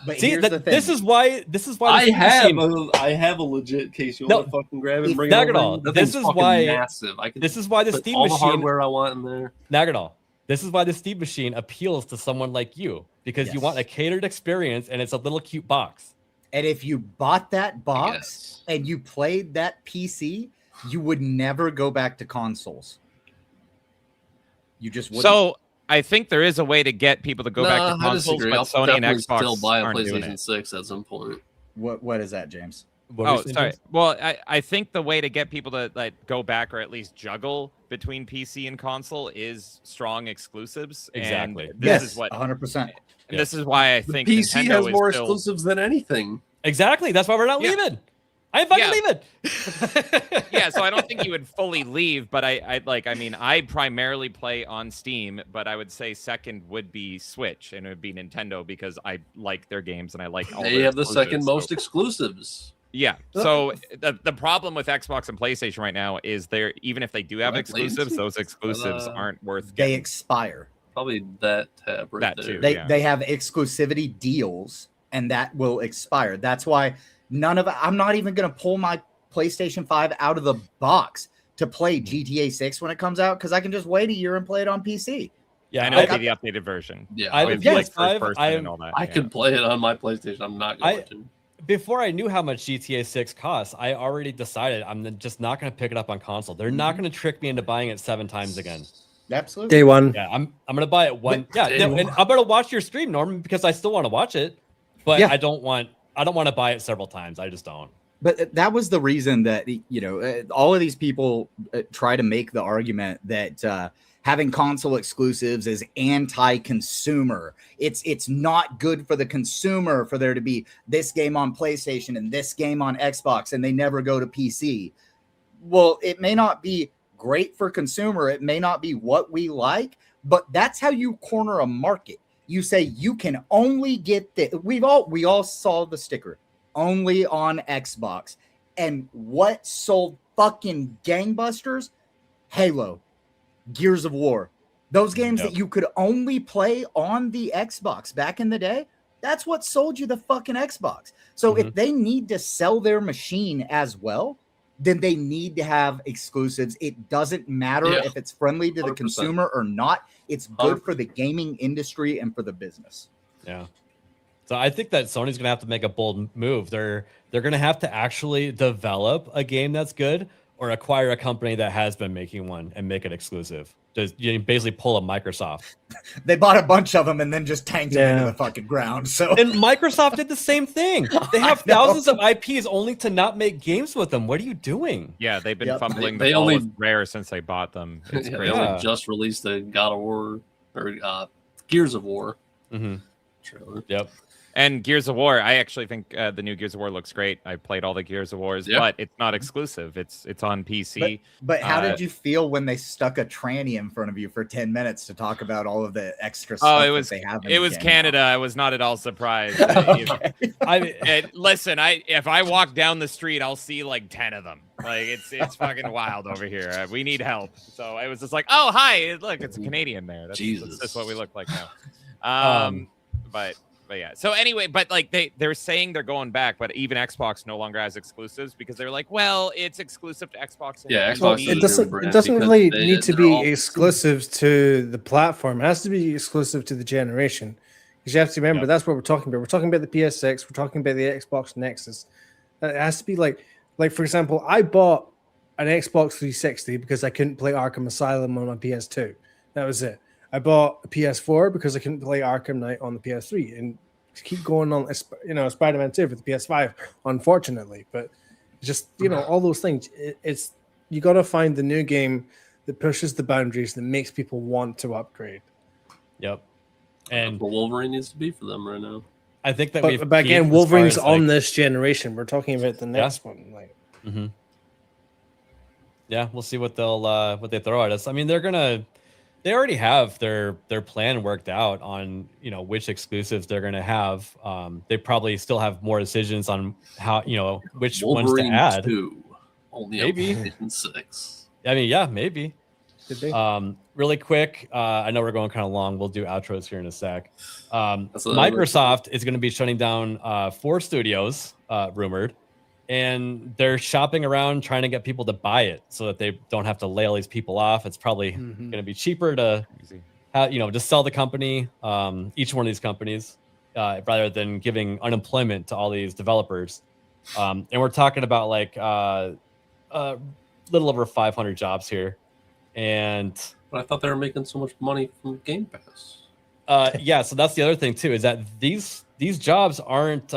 S13: But
S6: See,
S13: here's the thing.
S6: this is why. This is why. the
S11: I
S6: Steam machine-
S11: I have a legit case. You
S6: No,
S11: want to fucking grab it and bring
S6: Not
S11: it
S6: at
S11: over?
S6: all.
S11: That
S6: This
S11: thing's
S6: is
S11: fucking
S6: why.
S11: massive. I can
S6: This is why the
S11: put
S6: Steam
S11: all the
S6: machine.
S11: hardware I want in there.
S6: Not at all. This is why the Steam machine appeals to someone like you because you want a catered experience and it's a little cute box.
S13: And if you bought that box
S11: Yes.
S13: and you played that PC, you would never go back to consoles. You just wouldn't.
S8: So I think there is a way to get people to go back
S11: Nah,
S8: to
S11: I
S8: consoles,
S11: disagree.
S8: but
S11: I'll
S8: Sony and
S11: definitely
S8: Xbox
S11: still buy a
S8: aren't doing
S11: PlayStation
S8: it.
S11: 6 at some point.
S13: What is that, James?
S8: Oh, sorry. Well, I think the way to get people to like go back or at least juggle between PC and console is strong exclusives.
S6: Exactly.
S8: And this is what
S13: 100%.
S8: And this is why I
S11: The
S8: think
S11: PC
S8: Nintendo
S11: has
S8: is
S11: more
S8: still-
S11: exclusives than anything.
S6: Exactly. That's why we're not
S8: Yeah.
S6: leaving. I ain't fucking
S8: Yeah.
S6: leaving.
S8: Yeah, so I don't think you would fully leave, but I primarily play on Steam, but I would say second would be Switch and it would be Nintendo because I like their games and I like all
S11: They
S8: their
S11: have the second
S8: exclusives,
S11: most
S8: so-
S11: exclusives.
S8: Yeah. So the problem with Xbox and PlayStation right now is they're even if they do have
S11: Like
S8: exclusives,
S11: latency?
S8: those exclusives
S11: But,
S8: aren't worth
S13: They
S8: getting.
S13: expire.
S11: Probably that tab right
S8: That
S11: there.
S8: too.
S13: They
S8: Yeah.
S13: they have exclusivity deals, and that will expire. That's why I'm not even going to pull my PlayStation 5 out of the box to play GTA 6 when it comes out because I can just wait a year and play it on PC.
S6: Yeah,
S8: I know it'd be the updated version.
S11: Yeah,
S6: I
S8: With
S6: would
S8: like
S6: PS5,
S8: first person
S6: I
S8: and
S6: am-
S8: all that.
S11: I
S8: yeah.
S11: could play it on my PlayStation. I'm not going to.
S6: Before I knew how much GTA 6 costs, I already decided I'm just not going to pick it up on console. They're not going to trick me into buying it 7 times again.
S13: Absolutely.
S10: Day one.
S6: Yeah, I'm going to buy it one. Yeah,
S11: Day
S6: no,
S11: one.
S6: and I'm going to watch your stream, Norman, because I still want to watch it, but
S13: Yeah.
S6: I don't want to buy it several times. I just don't.
S13: But that was the reason that all of these people try to make the argument that having console exclusives is anti-consumer. It's not good for the consumer for there to be this game on PlayStation and this game on Xbox, and they never go to PC. Well, it may not be great for consumer. It may not be what we like, but that's how you corner a market. You say you can only get the. We all saw the sticker. Only on Xbox. And what sold fucking gangbusters? Halo, Gears of War. Those games that you could only play on the Xbox back in the day, that's what sold you the fucking Xbox. So if they need to sell their machine as well, then they need to have exclusives. It doesn't matter if it's friendly to the
S11: 100%.
S13: consumer or not. It's good for the gaming industry and for the business.
S6: Yeah. So I think that Sony's gonna have to make a bold move. They're gonna have to actually develop a game that's good, or acquire a company that has been making one and make it exclusive. Just basically pull a Microsoft.
S13: They bought a bunch of them and then just tanked them into the fucking ground. So
S6: And Microsoft did the same thing. They have
S13: I know.
S6: thousands of IPs only to not make games with them. What are you doing?
S8: Yeah, they've been
S13: Yep.
S8: fumbling
S11: They
S8: the ball
S11: only-
S8: with Rare since they bought them. It's
S11: Yeah,
S8: crazy.
S11: they only just released a God of War or Gears of War.
S6: Mm-hmm.
S11: trailer.
S6: Yep.
S8: And Gears of War, I actually think the new Gears of War looks great. I played all the Gears of Wars, but it's not exclusive. It's on PC.
S13: But how did you feel when they stuck a tranny in front of you for 10 minutes to talk about all of the extra stuff
S8: it was
S13: that they have? In
S8: it
S13: the
S8: was
S13: game?
S8: Canada. I was not at all surprised. Listen, if I walk down the street, I'll see like 10 of them. Like it's fucking wild over here. We need help. So I was just like, oh hi, look, it's a Canadian there. That's what we look like now. But yeah. So anyway, but like they're saying they're going back, but even Xbox no longer has exclusives because they're like, well, it's exclusive to Xbox. And
S10: Yeah,
S8: PC.
S10: it doesn't really need to be exclusive to the platform. It has to be exclusive to the generation. Because you have to remember that's what we're talking about. We're talking about the PS6. We're talking about the Xbox Nexus. It has to be like for example, I bought an Xbox 360 because I couldn't play Arkham Asylum on my PS2. That was it. I bought a PS4 because I couldn't play Arkham Knight on the PS3, and keep going on. Spider-Man 2 for the PS5, unfortunately. But just all those things. It's you got to find the new game that pushes the boundaries that makes people want to upgrade.
S6: Yep. And
S11: Wolverine needs to be for them right now.
S6: I think that
S10: but again, Wolverine's on this generation. We're talking about the next one.
S6: Yeah, we'll see what they throw at us. I mean, they already have their plan worked out on which exclusives they're gonna have. They probably still have more decisions on how which
S11: Wolverine
S6: ones to add.
S11: 2, only
S6: Maybe
S11: PlayStation 6.
S6: I mean, yeah, maybe.
S10: Could be.
S6: Really quick, I know we're going kind of long. We'll do outros here in a sec. Microsoft is going to be shutting down 4 studios, rumored, and they're shopping around trying to get people to buy it so that they don't have to lay all these people off. It's probably going to be cheaper to, just sell the company, each one of these companies, rather than giving unemployment to all these developers. And we're talking about like a little over 500 jobs here. And
S11: but I thought they were making so much money from Game Pass.
S6: Yeah, so that's the other thing too, is that these jobs aren't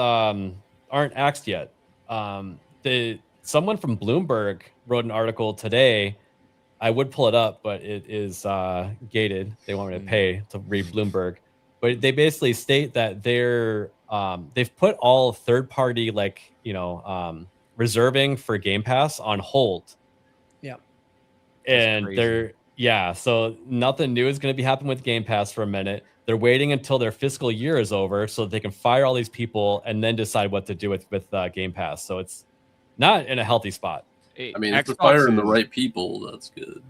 S6: axed yet. Someone from Bloomberg wrote an article today. I would pull it up, but it is gated. They want me to pay to read Bloomberg. But they basically state that they've put all third-party reserving for Game Pass on hold.
S10: Yeah.
S6: And so nothing new is going to be happening with Game Pass for a minute. They're waiting until their fiscal year is over so they can fire all these people and then decide what to do with Game Pass. So it's not in a healthy spot.
S11: I mean, if they're firing the right people, that's good.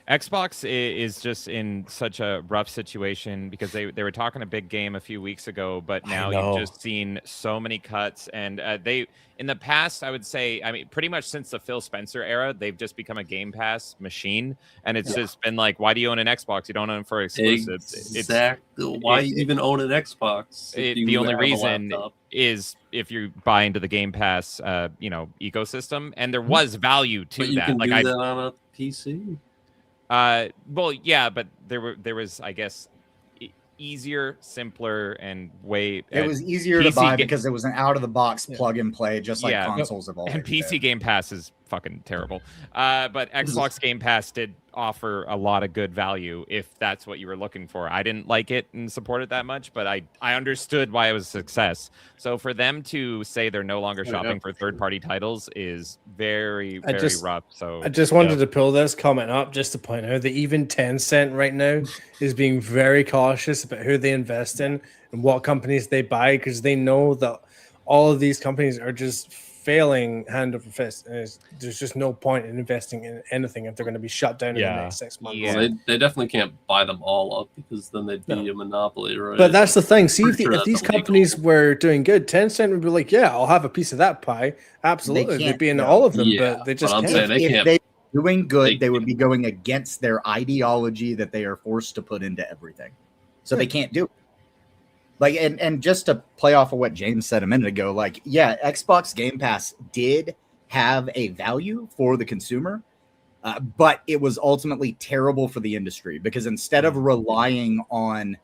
S8: Xbox is just in such a rough situation because they were talking a big game a few weeks ago, but now you've just seen so many cuts. And they, in the past, I would say, I mean, pretty much since the Phil Spencer era, they've just become a Game Pass machine. And it's just been like, why do you own an Xbox? You don't own it for exclusives.
S11: Exactly. Why even own an Xbox?
S8: The only reason is if you buy into the Game Pass, ecosystem, and there was value to
S11: but you
S8: that.
S11: Can
S8: like
S11: do that on a PC.
S8: Well, yeah, but there was, I guess, easier, simpler, and way.
S13: It was easier to buy because it was an out of the box plug and play, just like consoles have always.
S8: And PC Game Pass is fucking terrible. But Xbox Game Pass did offer a lot of good value if that's what you were looking for. I didn't like it and support it that much, but I understood why it was a success. So for them to say they're no longer shopping for third-party titles is very, very rough. So
S10: I just wanted to pull this comment up just to point out that even Tencent right now is being very cautious about who they invest in and what companies they buy because they know that all of these companies are just failing hand over fist. And there's just no point in investing in anything if they're going to be shut down in the next 6 months.
S11: Well, they definitely can't buy them all up because then they'd be a monopoly, right?
S10: But that's the thing. See, if these companies were doing good, Tencent would be like, yeah, I'll have a piece of that pie. Absolutely. They'd be in all of them, but they just can't.
S13: If they were doing good, they would be going against their ideology that they are forced to put into everything. So they can't do it. Like, and just to play off of what James said a minute ago, like, yeah, Xbox Game Pass did have a value for the consumer, but it was ultimately terrible for the industry because instead of relying on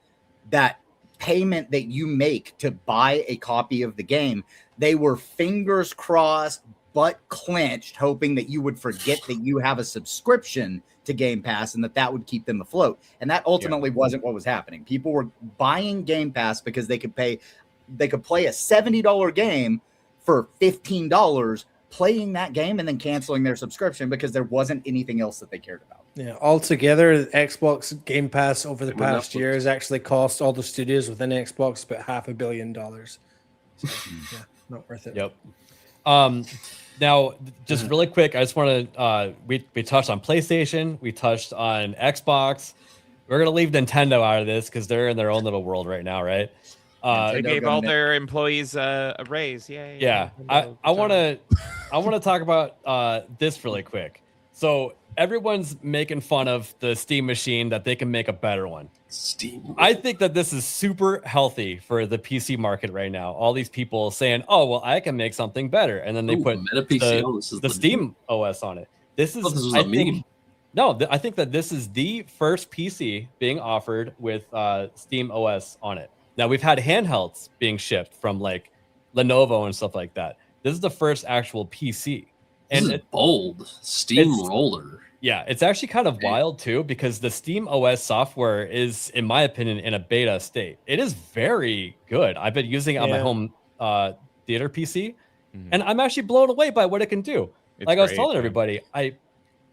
S13: that payment that you make to buy a copy of the game, they were fingers crossed, butt clenched, hoping that you would forget that you have a subscription to Game Pass and that would keep them afloat. And that ultimately wasn't what was happening. People were buying Game Pass because they could play a $70 game for $15, playing that game and then canceling their subscription because there wasn't anything else that they cared about.
S10: Yeah, altogether, Xbox Game Pass over the
S11: Same with
S10: past
S11: Netflix.
S10: year has actually cost all the studios within Xbox about $500 million. So, yeah, not worth it.
S6: Yep. Now, just really quick, I just want to we touched on PlayStation, we touched on Xbox. We're gonna leave Nintendo out of this because they're in their own little world right now, right?
S8: They gave all their employees a raise. Yay.
S6: Yeah, I want to talk about this really quick. So everyone's making fun of the Steam machine that they can make a better one.
S11: Steam.
S6: I think that this is super healthy for the PC market right now. All these people saying, "Oh, well, I can make something better," and then they put
S11: Meta PC. This is
S6: the Steam OS on it. This is,
S11: this was
S6: I
S11: a
S6: think,
S11: meme.
S6: no, I think that this is the first PC being offered with Steam OS on it. Now we've had handhelds being shipped from like Lenovo and stuff like that. This is the first actual PC,
S11: This
S6: and
S11: is bold. Steamroller.
S6: yeah, it's actually kind of wild too because the Steam OS software is, in my opinion, in a beta state. It is very good. I've been using it on my home theater PC, and I'm actually blown away by what it can do.
S8: It's
S6: like I was
S8: great,
S6: telling
S8: man.
S6: everybody,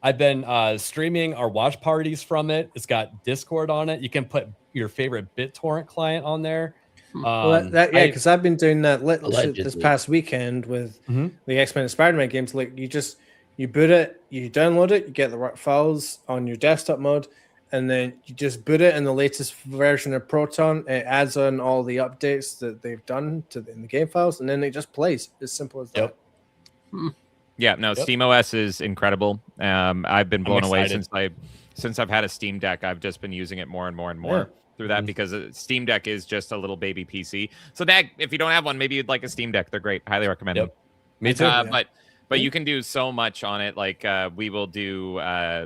S6: I've been streaming our watch parties from it. It's got Discord on it. You can put your favorite BitTorrent client on there.
S10: Well, because I've been doing that this
S6: Allegedly.
S10: past weekend with the X-Men and Spider-Man games. Like you boot it, you download it, you get the right files on your desktop mode, and then you just boot it in the latest version of Proton. It adds on all the updates that they've done in the game files, and then it just plays. As simple as that.
S8: Yeah, no, SteamOS is incredible. I've been blown away
S6: excited.
S8: since I've had a Steam Deck. I've just been using it more and more and more through that because Steam Deck is just a little baby PC. So that if you don't have one, maybe you'd like a Steam Deck. They're great. Highly recommend them.
S6: Me too.
S8: But you can do so much on it. Like we will do,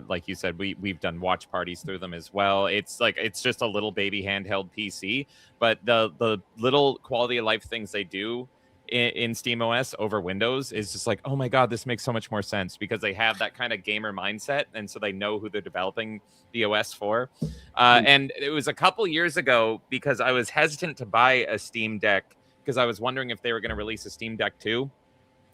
S8: like you said, we've done watch parties through them as well. It's just a little baby handheld PC, but the little quality of life things they do in SteamOS over Windows is just like, oh my god, this makes so much more sense because they have that kind of gamer mindset, and so they know who they're developing the OS for. And it was a couple years ago because I was hesitant to buy a Steam Deck because I was wondering if they were going to release a Steam Deck 2.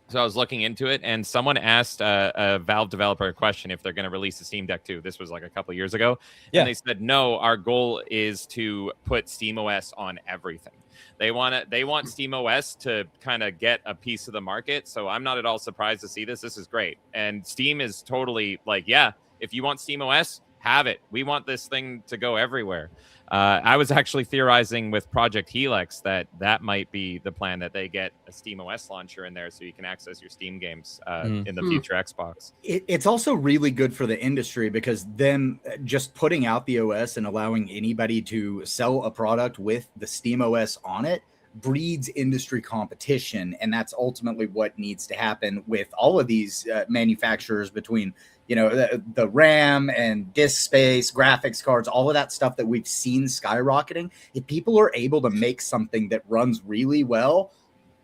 S8: So I was looking into it, and someone asked a Valve developer a question if they're going to release a Steam Deck 2. This was like a couple years ago.
S6: Yeah.
S8: And they said, no, our goal is to put SteamOS on everything. They want SteamOS to kind of get a piece of the market. So I'm not at all surprised to see this. This is great. And Steam is totally like, yeah, if you want SteamOS, have it. We want this thing to go everywhere. I was actually theorizing with Project Helix that might be the plan, that they get a SteamOS launcher in there so you can access your Steam games in the future Xbox.
S13: It's also really good for the industry because them just putting out the OS and allowing anybody to sell a product with the SteamOS on it breeds industry competition, and that's ultimately what needs to happen with all of these manufacturers between the RAM and disk space, graphics cards, all of that stuff that we've seen skyrocketing. If people are able to make something that runs really well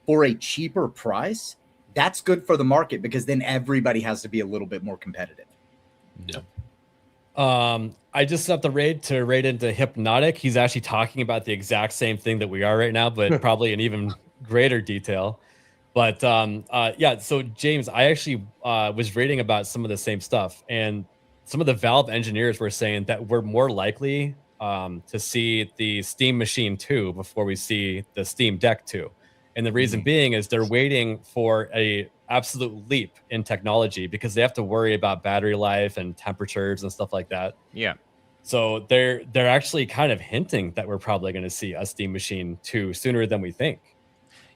S13: for a cheaper price, that's good for the market because then everybody has to be a little bit more competitive.
S6: I just set the raid into Hypnotic. He's actually talking about the exact same thing that we are right now, but probably in even greater detail. But yeah, so James, I actually was reading about some of the same stuff, and some of the Valve engineers were saying that we're more likely to see the Steam Machine 2 before we see the Steam Deck 2. And the reason being is they're waiting for a absolute leap in technology because they have to worry about battery life and temperatures and stuff like that.
S8: Yeah.
S6: So they're actually kind of hinting that we're probably going to see a Steam Machine 2 sooner than we think.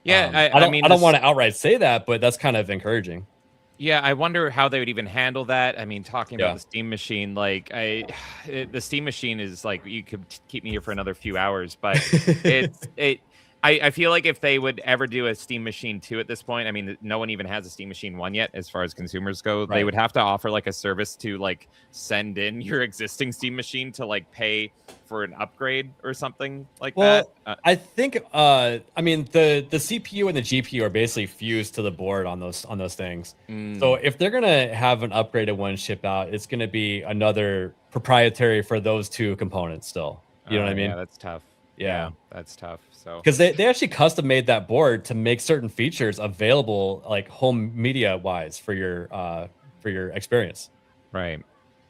S8: Yeah,
S6: I don't want to outright say that, but that's kind of encouraging.
S8: Yeah, I wonder how they would even handle that. I mean, talking about the Steam Machine, like the Steam Machine is like, you could keep me here for another few hours, but I feel like if they would ever do a Steam Machine 2 at this point, I mean, no one even has a Steam Machine 1 yet, as far as consumers go. They
S6: Right.
S8: would have to offer like a service to like send in your existing Steam Machine to like pay for an upgrade or something like
S6: Well,
S8: that.
S6: I think I mean the CPU and the GPU are basically fused to the board on those things. So if they're gonna have an upgraded one shipped out, it's gonna be another proprietary for those two components still. You know what I mean?
S8: Yeah, that's tough.
S6: Yeah.
S8: That's tough. So
S6: Because they actually custom made that board to make certain features available, like home media wise, for your experience.
S8: Right.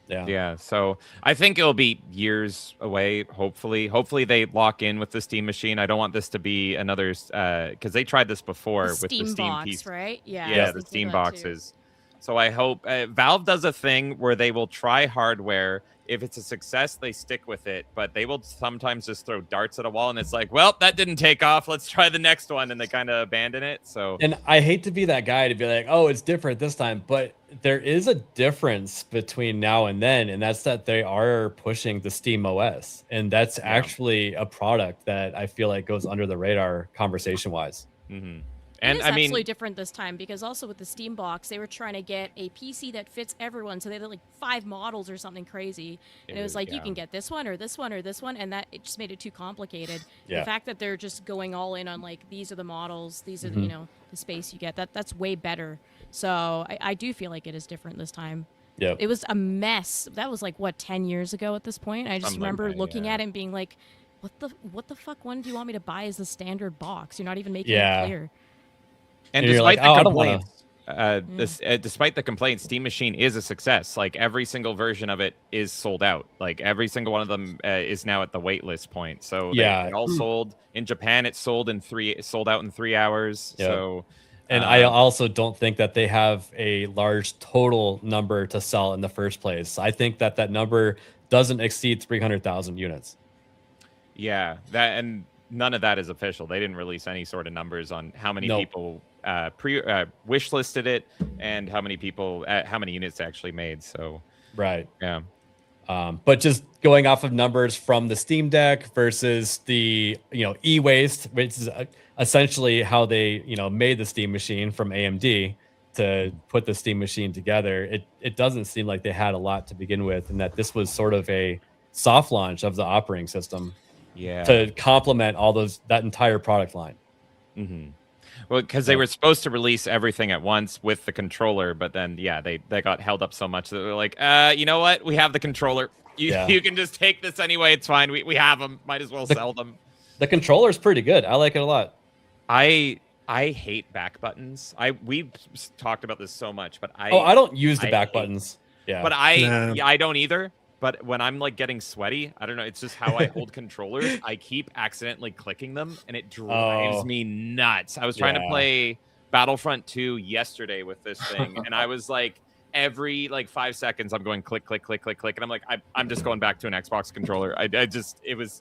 S6: Yeah.
S8: Yeah. So I think it'll be years away. Hopefully they lock in with the Steam Machine. I don't want this to be another because they tried this before with the
S9: Steam
S8: Steam
S9: box,
S8: piece.
S9: right? Yeah. I
S8: Yeah,
S9: was
S8: the
S9: thinking
S8: Steam
S9: that too.
S8: boxes. So I hope Valve does a thing where they will try hardware. If it's a success, they stick with it, but they will sometimes just throw darts at a wall and it's like, well, that didn't take off. Let's try the next one. And they kind of abandon it. So,
S6: And I hate to be that guy to be like, oh, it's different this time, but there is a difference between now and then, and that's that they are pushing the Steam OS, and that's actually a product that I feel like goes under the radar conversation wise.
S8: Mm-hmm.
S9: And
S8: And
S9: it's
S8: I mean,
S9: absolutely different this time because also with the Steam box, they were trying to get a PC that fits everyone. So they had like 5 models or something crazy. And it was like, you can get this one or this one or this one. And that it just made it too complicated.
S6: Yeah.
S9: The fact that they're just going all in on like, these are the models, these are,
S6: Mhm.
S9: you know, the space you get, that's way better. So I do feel like it is different this time.
S6: Yep.
S9: It was a mess. That was like, what, 10 years ago at this point? I just
S8: Something like
S9: remember
S8: that,
S9: looking
S8: yeah.
S9: at it and being like, what the fuck one do you want me to buy as the standard box? You're not even making
S6: Yeah.
S9: it clear.
S8: And
S6: And you're
S8: despite
S6: like, "Oh, I
S8: the
S6: don't wanna-"
S8: complaints, despite the complaints, Steam Machine is a success. Like every single version of it is sold out. Like every single one of them is now at the wait list point. So
S6: Yeah.
S8: they all sold in Japan. It sold out in 3 hours.
S6: Yep.
S8: So,
S6: And I also don't think that they have a large total number to sell in the first place. I think that number doesn't exceed 300,000 units.
S8: yeah, that and none of that is official. They didn't release any sort of numbers on how many
S6: Nope.
S8: people wish listed it and how many people, how many units actually made. So,
S6: Right.
S8: yeah.
S6: But just going off of numbers from the Steam Deck versus the e-waste, which is essentially how they made the Steam Machine from AMD to put the Steam Machine together. It doesn't seem like they had a lot to begin with, and that this was sort of a soft launch of the operating system.
S8: Yeah.
S6: To complement all that entire product line.
S8: Mm-hmm. Well, because they were supposed to release everything at once with the controller, but then they got held up so much that they're like, you know what? We have the controller. You can just take this anyway. It's fine. We have them. Might as well sell them.
S6: The controller's pretty good. I like it a lot.
S8: I hate back buttons. We've talked about this so much, but I
S6: don't use the back
S8: hate-
S6: buttons. Yeah.
S8: But I don't either. But when I'm like getting sweaty, I don't know. It's just how I hold controllers. I keep accidentally clicking them, and it drives me nuts. I was trying to
S6: Yeah.
S8: play Battlefront 2 yesterday with this thing, and I was like, every like 5 seconds, I'm going click, click, click, click, click, and I'm like, I'm just going back to an Xbox controller. It was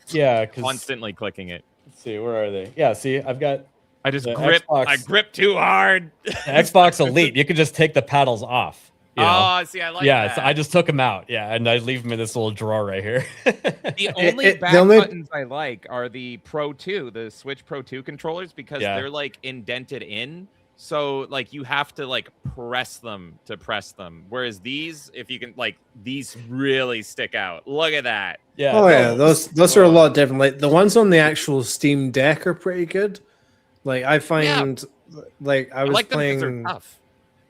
S8: constantly clicking it.
S6: Let's see, where are they? Yeah, see, I've got.
S8: I just
S6: the
S8: grip.
S6: Xbox-
S8: I grip too hard.
S6: The Xbox Elite. You can just take the paddles off. you know?
S8: Oh, see, I like
S6: yeah,
S8: that.
S6: so I just took them out. Yeah, and I leave them in this little drawer right here.
S8: The only back buttons I like are the Pro 2, the Switch Pro 2 controllers, because
S6: Yeah.
S8: they're like indented in. So like you have to like press them to press them. Whereas these, if you can like these really stick out. Look at that.
S6: Yeah.
S10: Oh yeah, those are a lot different. Like the ones on the actual Steam Deck are pretty good. Like I find, like I was
S8: like them 'cause they're
S10: playing.
S8: tough.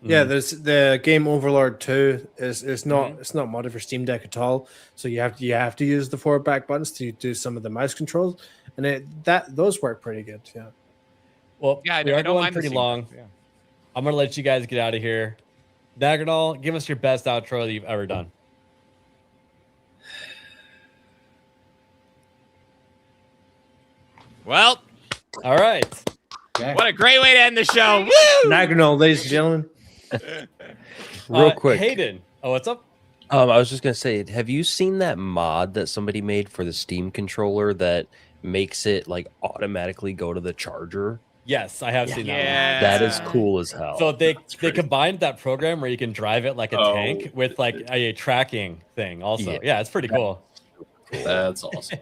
S10: Yeah, there's the game Overlord 2 is not it's not modded for Steam Deck at all. So you have to use the 4 back buttons to do some of the mouse controls, and those work pretty good. Yeah.
S6: Well,
S8: Yeah,
S6: we
S8: I
S6: are
S8: don't
S6: going
S8: mind the
S6: pretty
S8: Steam
S6: long.
S8: Deck, yeah.
S6: I'm gonna let you guys get out of here. Daggerdall, give us your best outro that you've ever done.
S8: Well,
S6: all right.
S8: What a great way to end the show. Woo!
S10: Nagnol, ladies and gentlemen.
S5: Real quick.
S6: Hayden. Oh, what's up?
S5: I was just gonna say, have you seen that mod that somebody made for the Steam controller that makes it like automatically go to the charger?
S6: Yes, I have seen that one.
S5: That is cool as hell.
S6: So they combined that program where you can drive it like a tank with like a tracking thing also.
S5: Yeah.
S6: Yeah, it's pretty cool.
S11: That's awesome.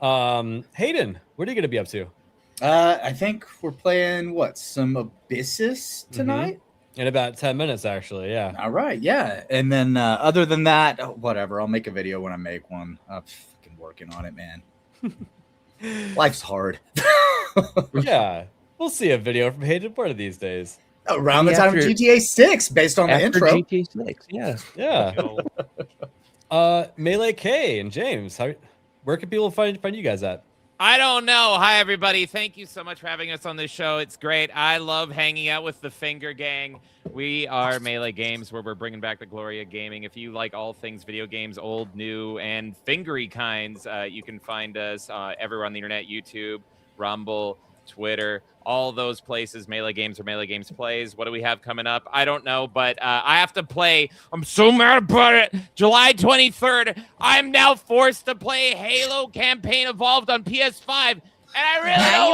S6: Hayden, what are you going to be up to?
S13: I think we're playing some Abyssus tonight.
S6: In about 10 minutes, actually. Yeah.
S13: All right. Yeah. And then other than that, whatever. I'll make a video when I make one. I'm fucking working on it, man. Life's hard.
S6: Yeah. We'll see a video from Hayden one of these days.
S13: Around the time of GTA 6, based on the intro.
S5: GTA 6, yeah.
S6: Yeah. Melee K and James, where can people find you guys at?
S8: I don't know. Hi, everybody. Thank you so much for having us on this show. It's great. I love hanging out with the Finger Gang. We are Melee Games, where we're bringing back the glory of gaming. If you like all things video games, old, new, and fingery kinds, you can find us everywhere on the internet, YouTube, Rumble, Twitter, all those places. Melee Games or Melee Games Plays. What do we have coming up? I don't know, but I have to play. I'm so mad about it. July 23rd, I'm now forced to play Halo Campaign Evolved on PS5. And I really don't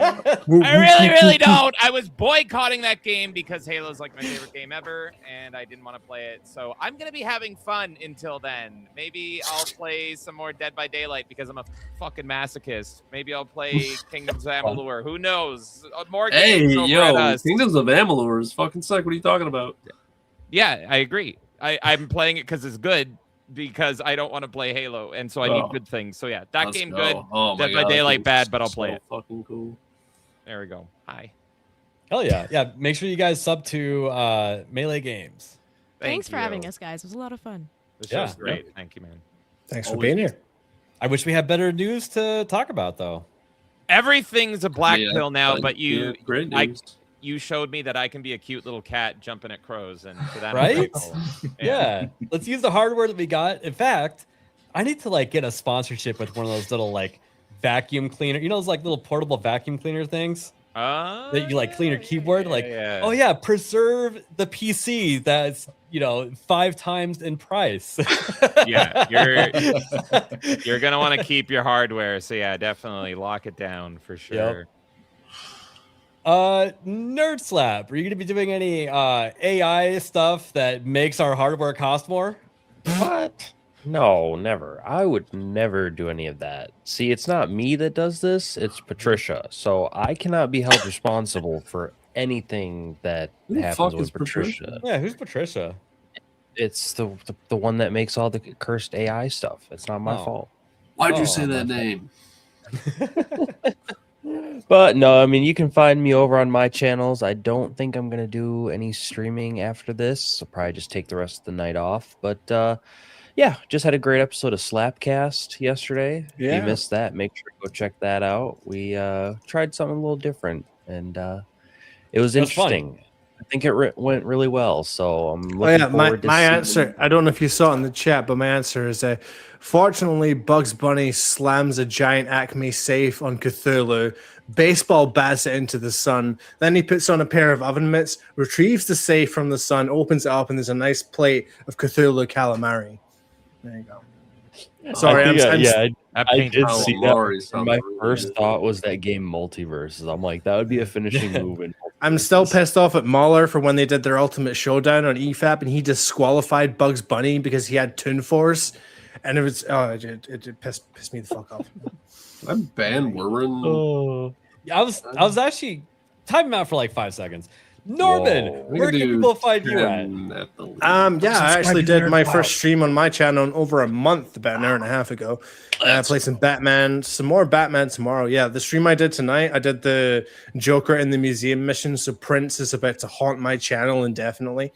S8: want to. I really don't. I was boycotting that game because Halo's like my favorite game ever, and I didn't want to play it. So I'm going to be having fun until then. Maybe I'll play some more Dead by Daylight because I'm a fucking masochist. Maybe I'll play Kingdoms of Amalur. Who knows? More games over at us.
S11: Kingdoms of Amalur is fucking sick. What are you talking about?
S8: Yeah, I agree. I'm playing it because it's good. Because I don't want to play Halo, and so I need good things. So yeah, that game good. Dead by Daylight bad, but I'll play it.
S11: Fucking cool.
S8: There we go. Hi.
S6: Hell yeah. Yeah, make sure you guys sub to Melee Games.
S9: Thanks for having us, guys. It was a lot of fun.
S8: The show's great. Thank you, man.
S10: Thanks for being here.
S6: I wish we had better news to talk about, though.
S8: Everything's a black pill now, but
S11: great news.
S8: You showed me that I can be a cute little cat jumping at crows, and for that,
S6: Right? Yeah. Let's use the hardware that we got. In fact, I need to get a sponsorship with one of those little vacuum cleaner. You know those little portable vacuum cleaner things that you clean your keyboard. Oh yeah, preserve the PC that's 5 times in price.
S8: Yeah, you're gonna want to keep your hardware. So yeah, definitely lock it down for sure.
S6: Nerd Slap, are you going to be doing any AI stuff that makes our hardware cost more?
S5: What? No, never. I would never do any of that. See, it's not me that does this, it's Patricia. So I cannot be held responsible for anything that happens with Patricia.
S6: Yeah, who's Patricia?
S5: It's the one that makes all the cursed AI stuff. It's not my fault.
S11: Why'd you say that name?
S5: But no, I mean, you can find me over on my channels. I don't think I'm going to do any streaming after this. I'll probably just take the rest of the night off. But yeah, just had a great episode of Slapcast yesterday.
S10: Yeah.
S5: If you missed that, make sure to go check that out. We tried something a little different, and it was interesting.
S6: Fun.
S5: I think it went really well. So I'm looking forward to
S10: my
S5: seeing
S10: answer. I don't know if you saw it in the chat, but my answer is fortunately, Bugs Bunny slams a giant Acme safe on Cthulhu, baseball bats it into the sun. Then he puts on a pair of oven mitts, retrieves the safe from the sun, opens it up, and there's a nice plate of Cthulhu calamari. There you go. Sorry,
S5: I
S10: I'm
S5: did see that. My first thought was that game Multiverses. I'm like, that would be a finishing move.
S10: I'm still pissed off at Mahler for when they did their Ultimate Showdown on EFAP and he disqualified Bugs Bunny because he had Toon Force, and it was it pissed me the fuck off.
S11: I'm banned Warren.
S6: Yeah, I was actually time him out for 5 seconds. Norman, where can people find you at?
S10: Yeah, I actually did my first stream on my channel in over a month, about an hour and a half ago. I played some more Batman tomorrow. Yeah, the stream I did tonight, I did the Joker in the museum mission. So Prince is about to haunt my channel indefinitely.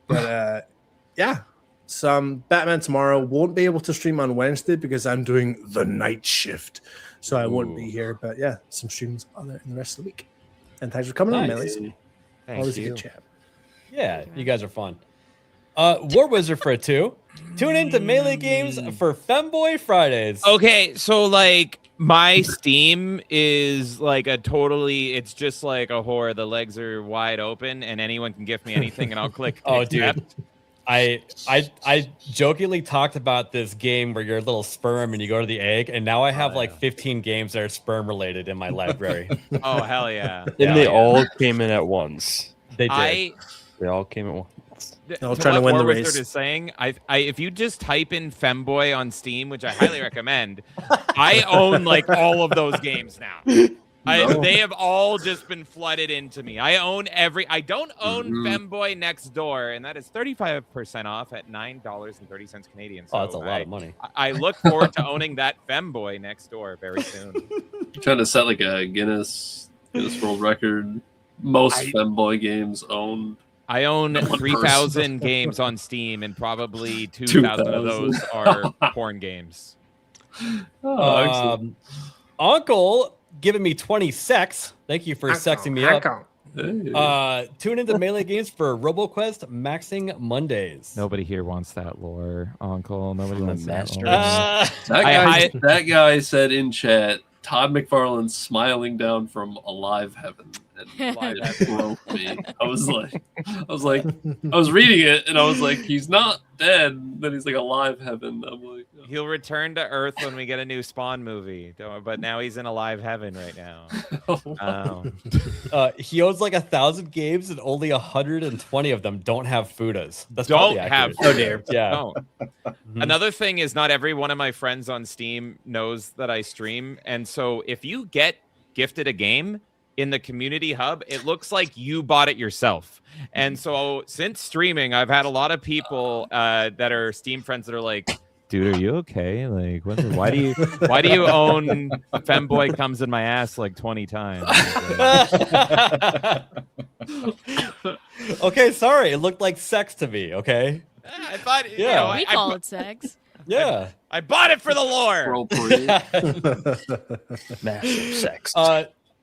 S10: But yeah, some Batman tomorrow. Won't be able to stream on Wednesday because I'm doing the night shift, so I won't be here. But yeah, some streams in the rest of the week. And thanks for coming on, Millies. Always a good chat.
S6: Yeah, you guys are fun. War Wizard for 2. Tune in to Melee Games for Femboy Fridays.
S8: Okay, so my Steam is it's just like a whore. The legs are wide open and anyone can gift me anything and I'll click.
S6: Oh, dude. I jokingly talked about this game where you're a little sperm and you go to the egg, and now I have 15 games that are sperm related in my library.
S8: Oh, hell yeah.
S5: And they all came in at once.
S6: They did.
S5: They all came at once.
S10: No, trying to win the race.
S8: Is saying, if you just type in femboy on Steam, which I highly recommend, I own like all of those games now. They have all just been flooded into me. I don't own Femboy Next Door, and that is 35% off at $9.30 Canadian. So
S6: that's a lot of money.
S8: I look forward to owning that Femboy Next Door very soon.
S11: You're trying to set like a Guinness World Record. Most Femboy games owned.
S8: I own 3,000 games on Steam, and probably 2,000 of those are porn games.
S6: Uncle giving me 20 sex. Thank you for sexing me up. Tune into Melee Games for RoboQuest Maxing Mondays.
S8: Nobody here wants that lore, Uncle. Nobody wants that
S11: lore. That guy said in chat, Todd McFarlane's smiling down from Alive Heaven, and it broke me. I was reading it, and I was like, he's not dead. Then he's like, Alive Heaven. I'm like, oh.
S8: He'll return to Earth when we get a new Spawn movie. But now he's in Alive Heaven right now.
S6: He owns like 1,000 games, and only 120 of them don't have Fudas. That's
S8: don't have.
S6: Oh dear. Yeah.
S8: Don't. Another thing is, not every one of my friends on Steam knows that I stream, and so if you get gifted a game in the community hub, it looks like you bought it yourself. And so since streaming, I've had a lot of people that are Steam friends that are like, dude, are you okay? Like, why do you own Femboy Comes in My Ass like 20 times?
S6: Okay, sorry. It looked like sex to me, okay?
S8: I thought,
S9: we call it sex.
S6: Yeah.
S8: I bought it for the lore.
S5: Massive sex.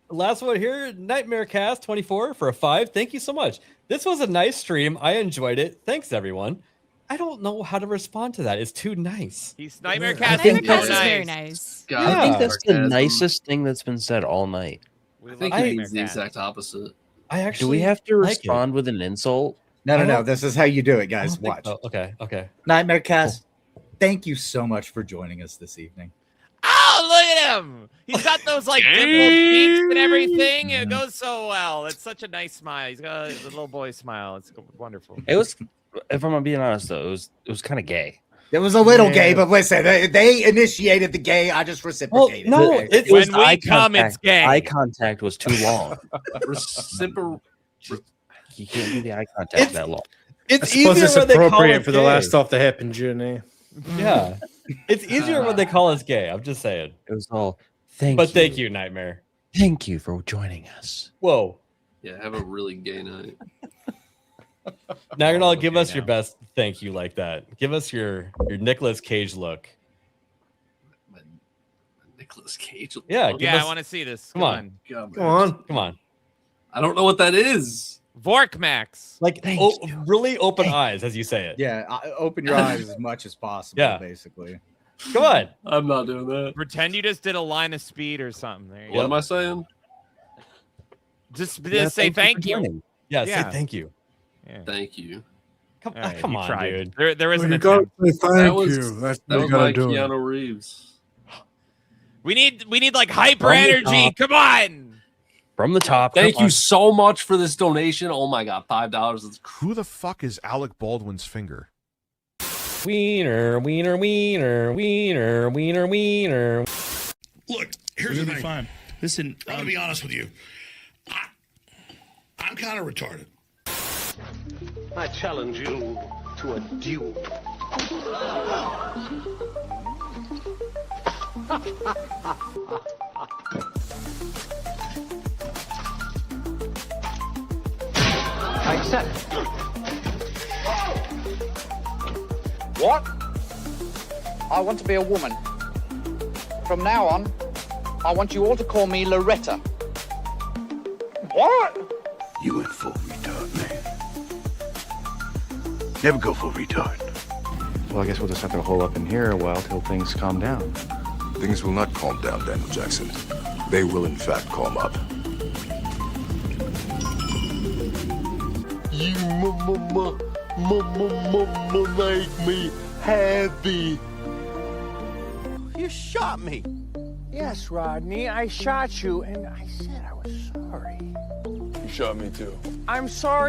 S6: Last one here, Nightmare Cast 24 for a 5. Thank you so much. This was a nice stream. I enjoyed it. Thanks, everyone. I don't know how to respond to that. It's too nice.
S8: He's Nightmare Cast.
S9: Nightmare Cast is very nice.
S5: I think that's the nicest thing that's been said all night.
S11: I think it means the exact opposite.
S5: Do we have to respond with an insult?
S13: No. This is how you do it, guys. Watch.
S6: Okay.
S13: Nightmare Cast, thank you so much for joining us this evening.
S8: Oh, look at him! He's got those like dimpled cheeks and everything. It goes so well. It's such a nice smile. He's got a little boy smile. It's wonderful.
S5: It was, if I'm being honest though, it was kind of gay.
S13: It was a little gay, but listen, they initiated the gay. I just reciprocated.
S5: Well, no,
S13: it
S8: when we come, it's gay.
S5: Eye contact was too long. You can't do the eye contact that long.
S10: I suppose it's appropriate for the last off the hip in June.
S6: Yeah. It's easier when they call us gay. I'm just saying.
S5: It was all
S6: thank you, Nightmare.
S5: Thank you for joining us.
S6: Whoa.
S11: Yeah, have a really gay night.
S6: Now you're not give us your best thank you like that. Give us your Nicolas Cage look.
S11: My Nicolas Cage look.
S6: Yeah,
S8: I want to see this.
S6: Come on. Come on.
S11: I don't know what that is.
S8: Vorkmax.
S6: Like really open eyes as you say it.
S13: Yeah, open your eyes as much as possible, basically.
S6: Come on.
S11: I'm not doing that.
S8: Pretend you just did a line of speed or something. There you
S11: What
S8: go.
S11: am I saying?
S8: Just say thank you.
S6: Yeah, say thank you.
S8: Yeah.
S11: Thank you.
S6: Come
S8: Right,
S6: on,
S8: you tried.
S6: dude.
S8: There is an
S15: You gotta
S8: attempt.
S15: say thank you. That's
S11: That
S15: what
S11: was
S15: you gotta
S11: my
S15: do.
S11: Keanu Reeves.
S8: We need like hyper
S5: From the
S8: energy.
S5: top.
S8: Come on.
S5: From the top.
S11: Thank
S5: come
S11: you
S5: on.
S11: so much for this donation. Oh my god, $5.
S20: Who the fuck is Alec Baldwin's finger?
S6: Wiener, wiener, wiener, wiener, wiener, wiener.
S21: Look, here's the thing. Listen, I'm gonna be honest with you. I'm kind of retarded.
S22: I challenge you to a duel.
S23: I accept. What? I want to be a woman. From now on, I want you all to call me Loretta. What?
S24: You went full retard, man. Never go full retard.
S25: Well, I guess we'll just have to hole up in here a while till things calm down.
S24: Things will not calm down, Daniel Jackson. They will, in fact, calm up.
S22: You make me happy.
S26: You shot me. Yes, Rodney, I shot you, and I said I was sorry.
S27: You shot me too.
S26: I'm sorry.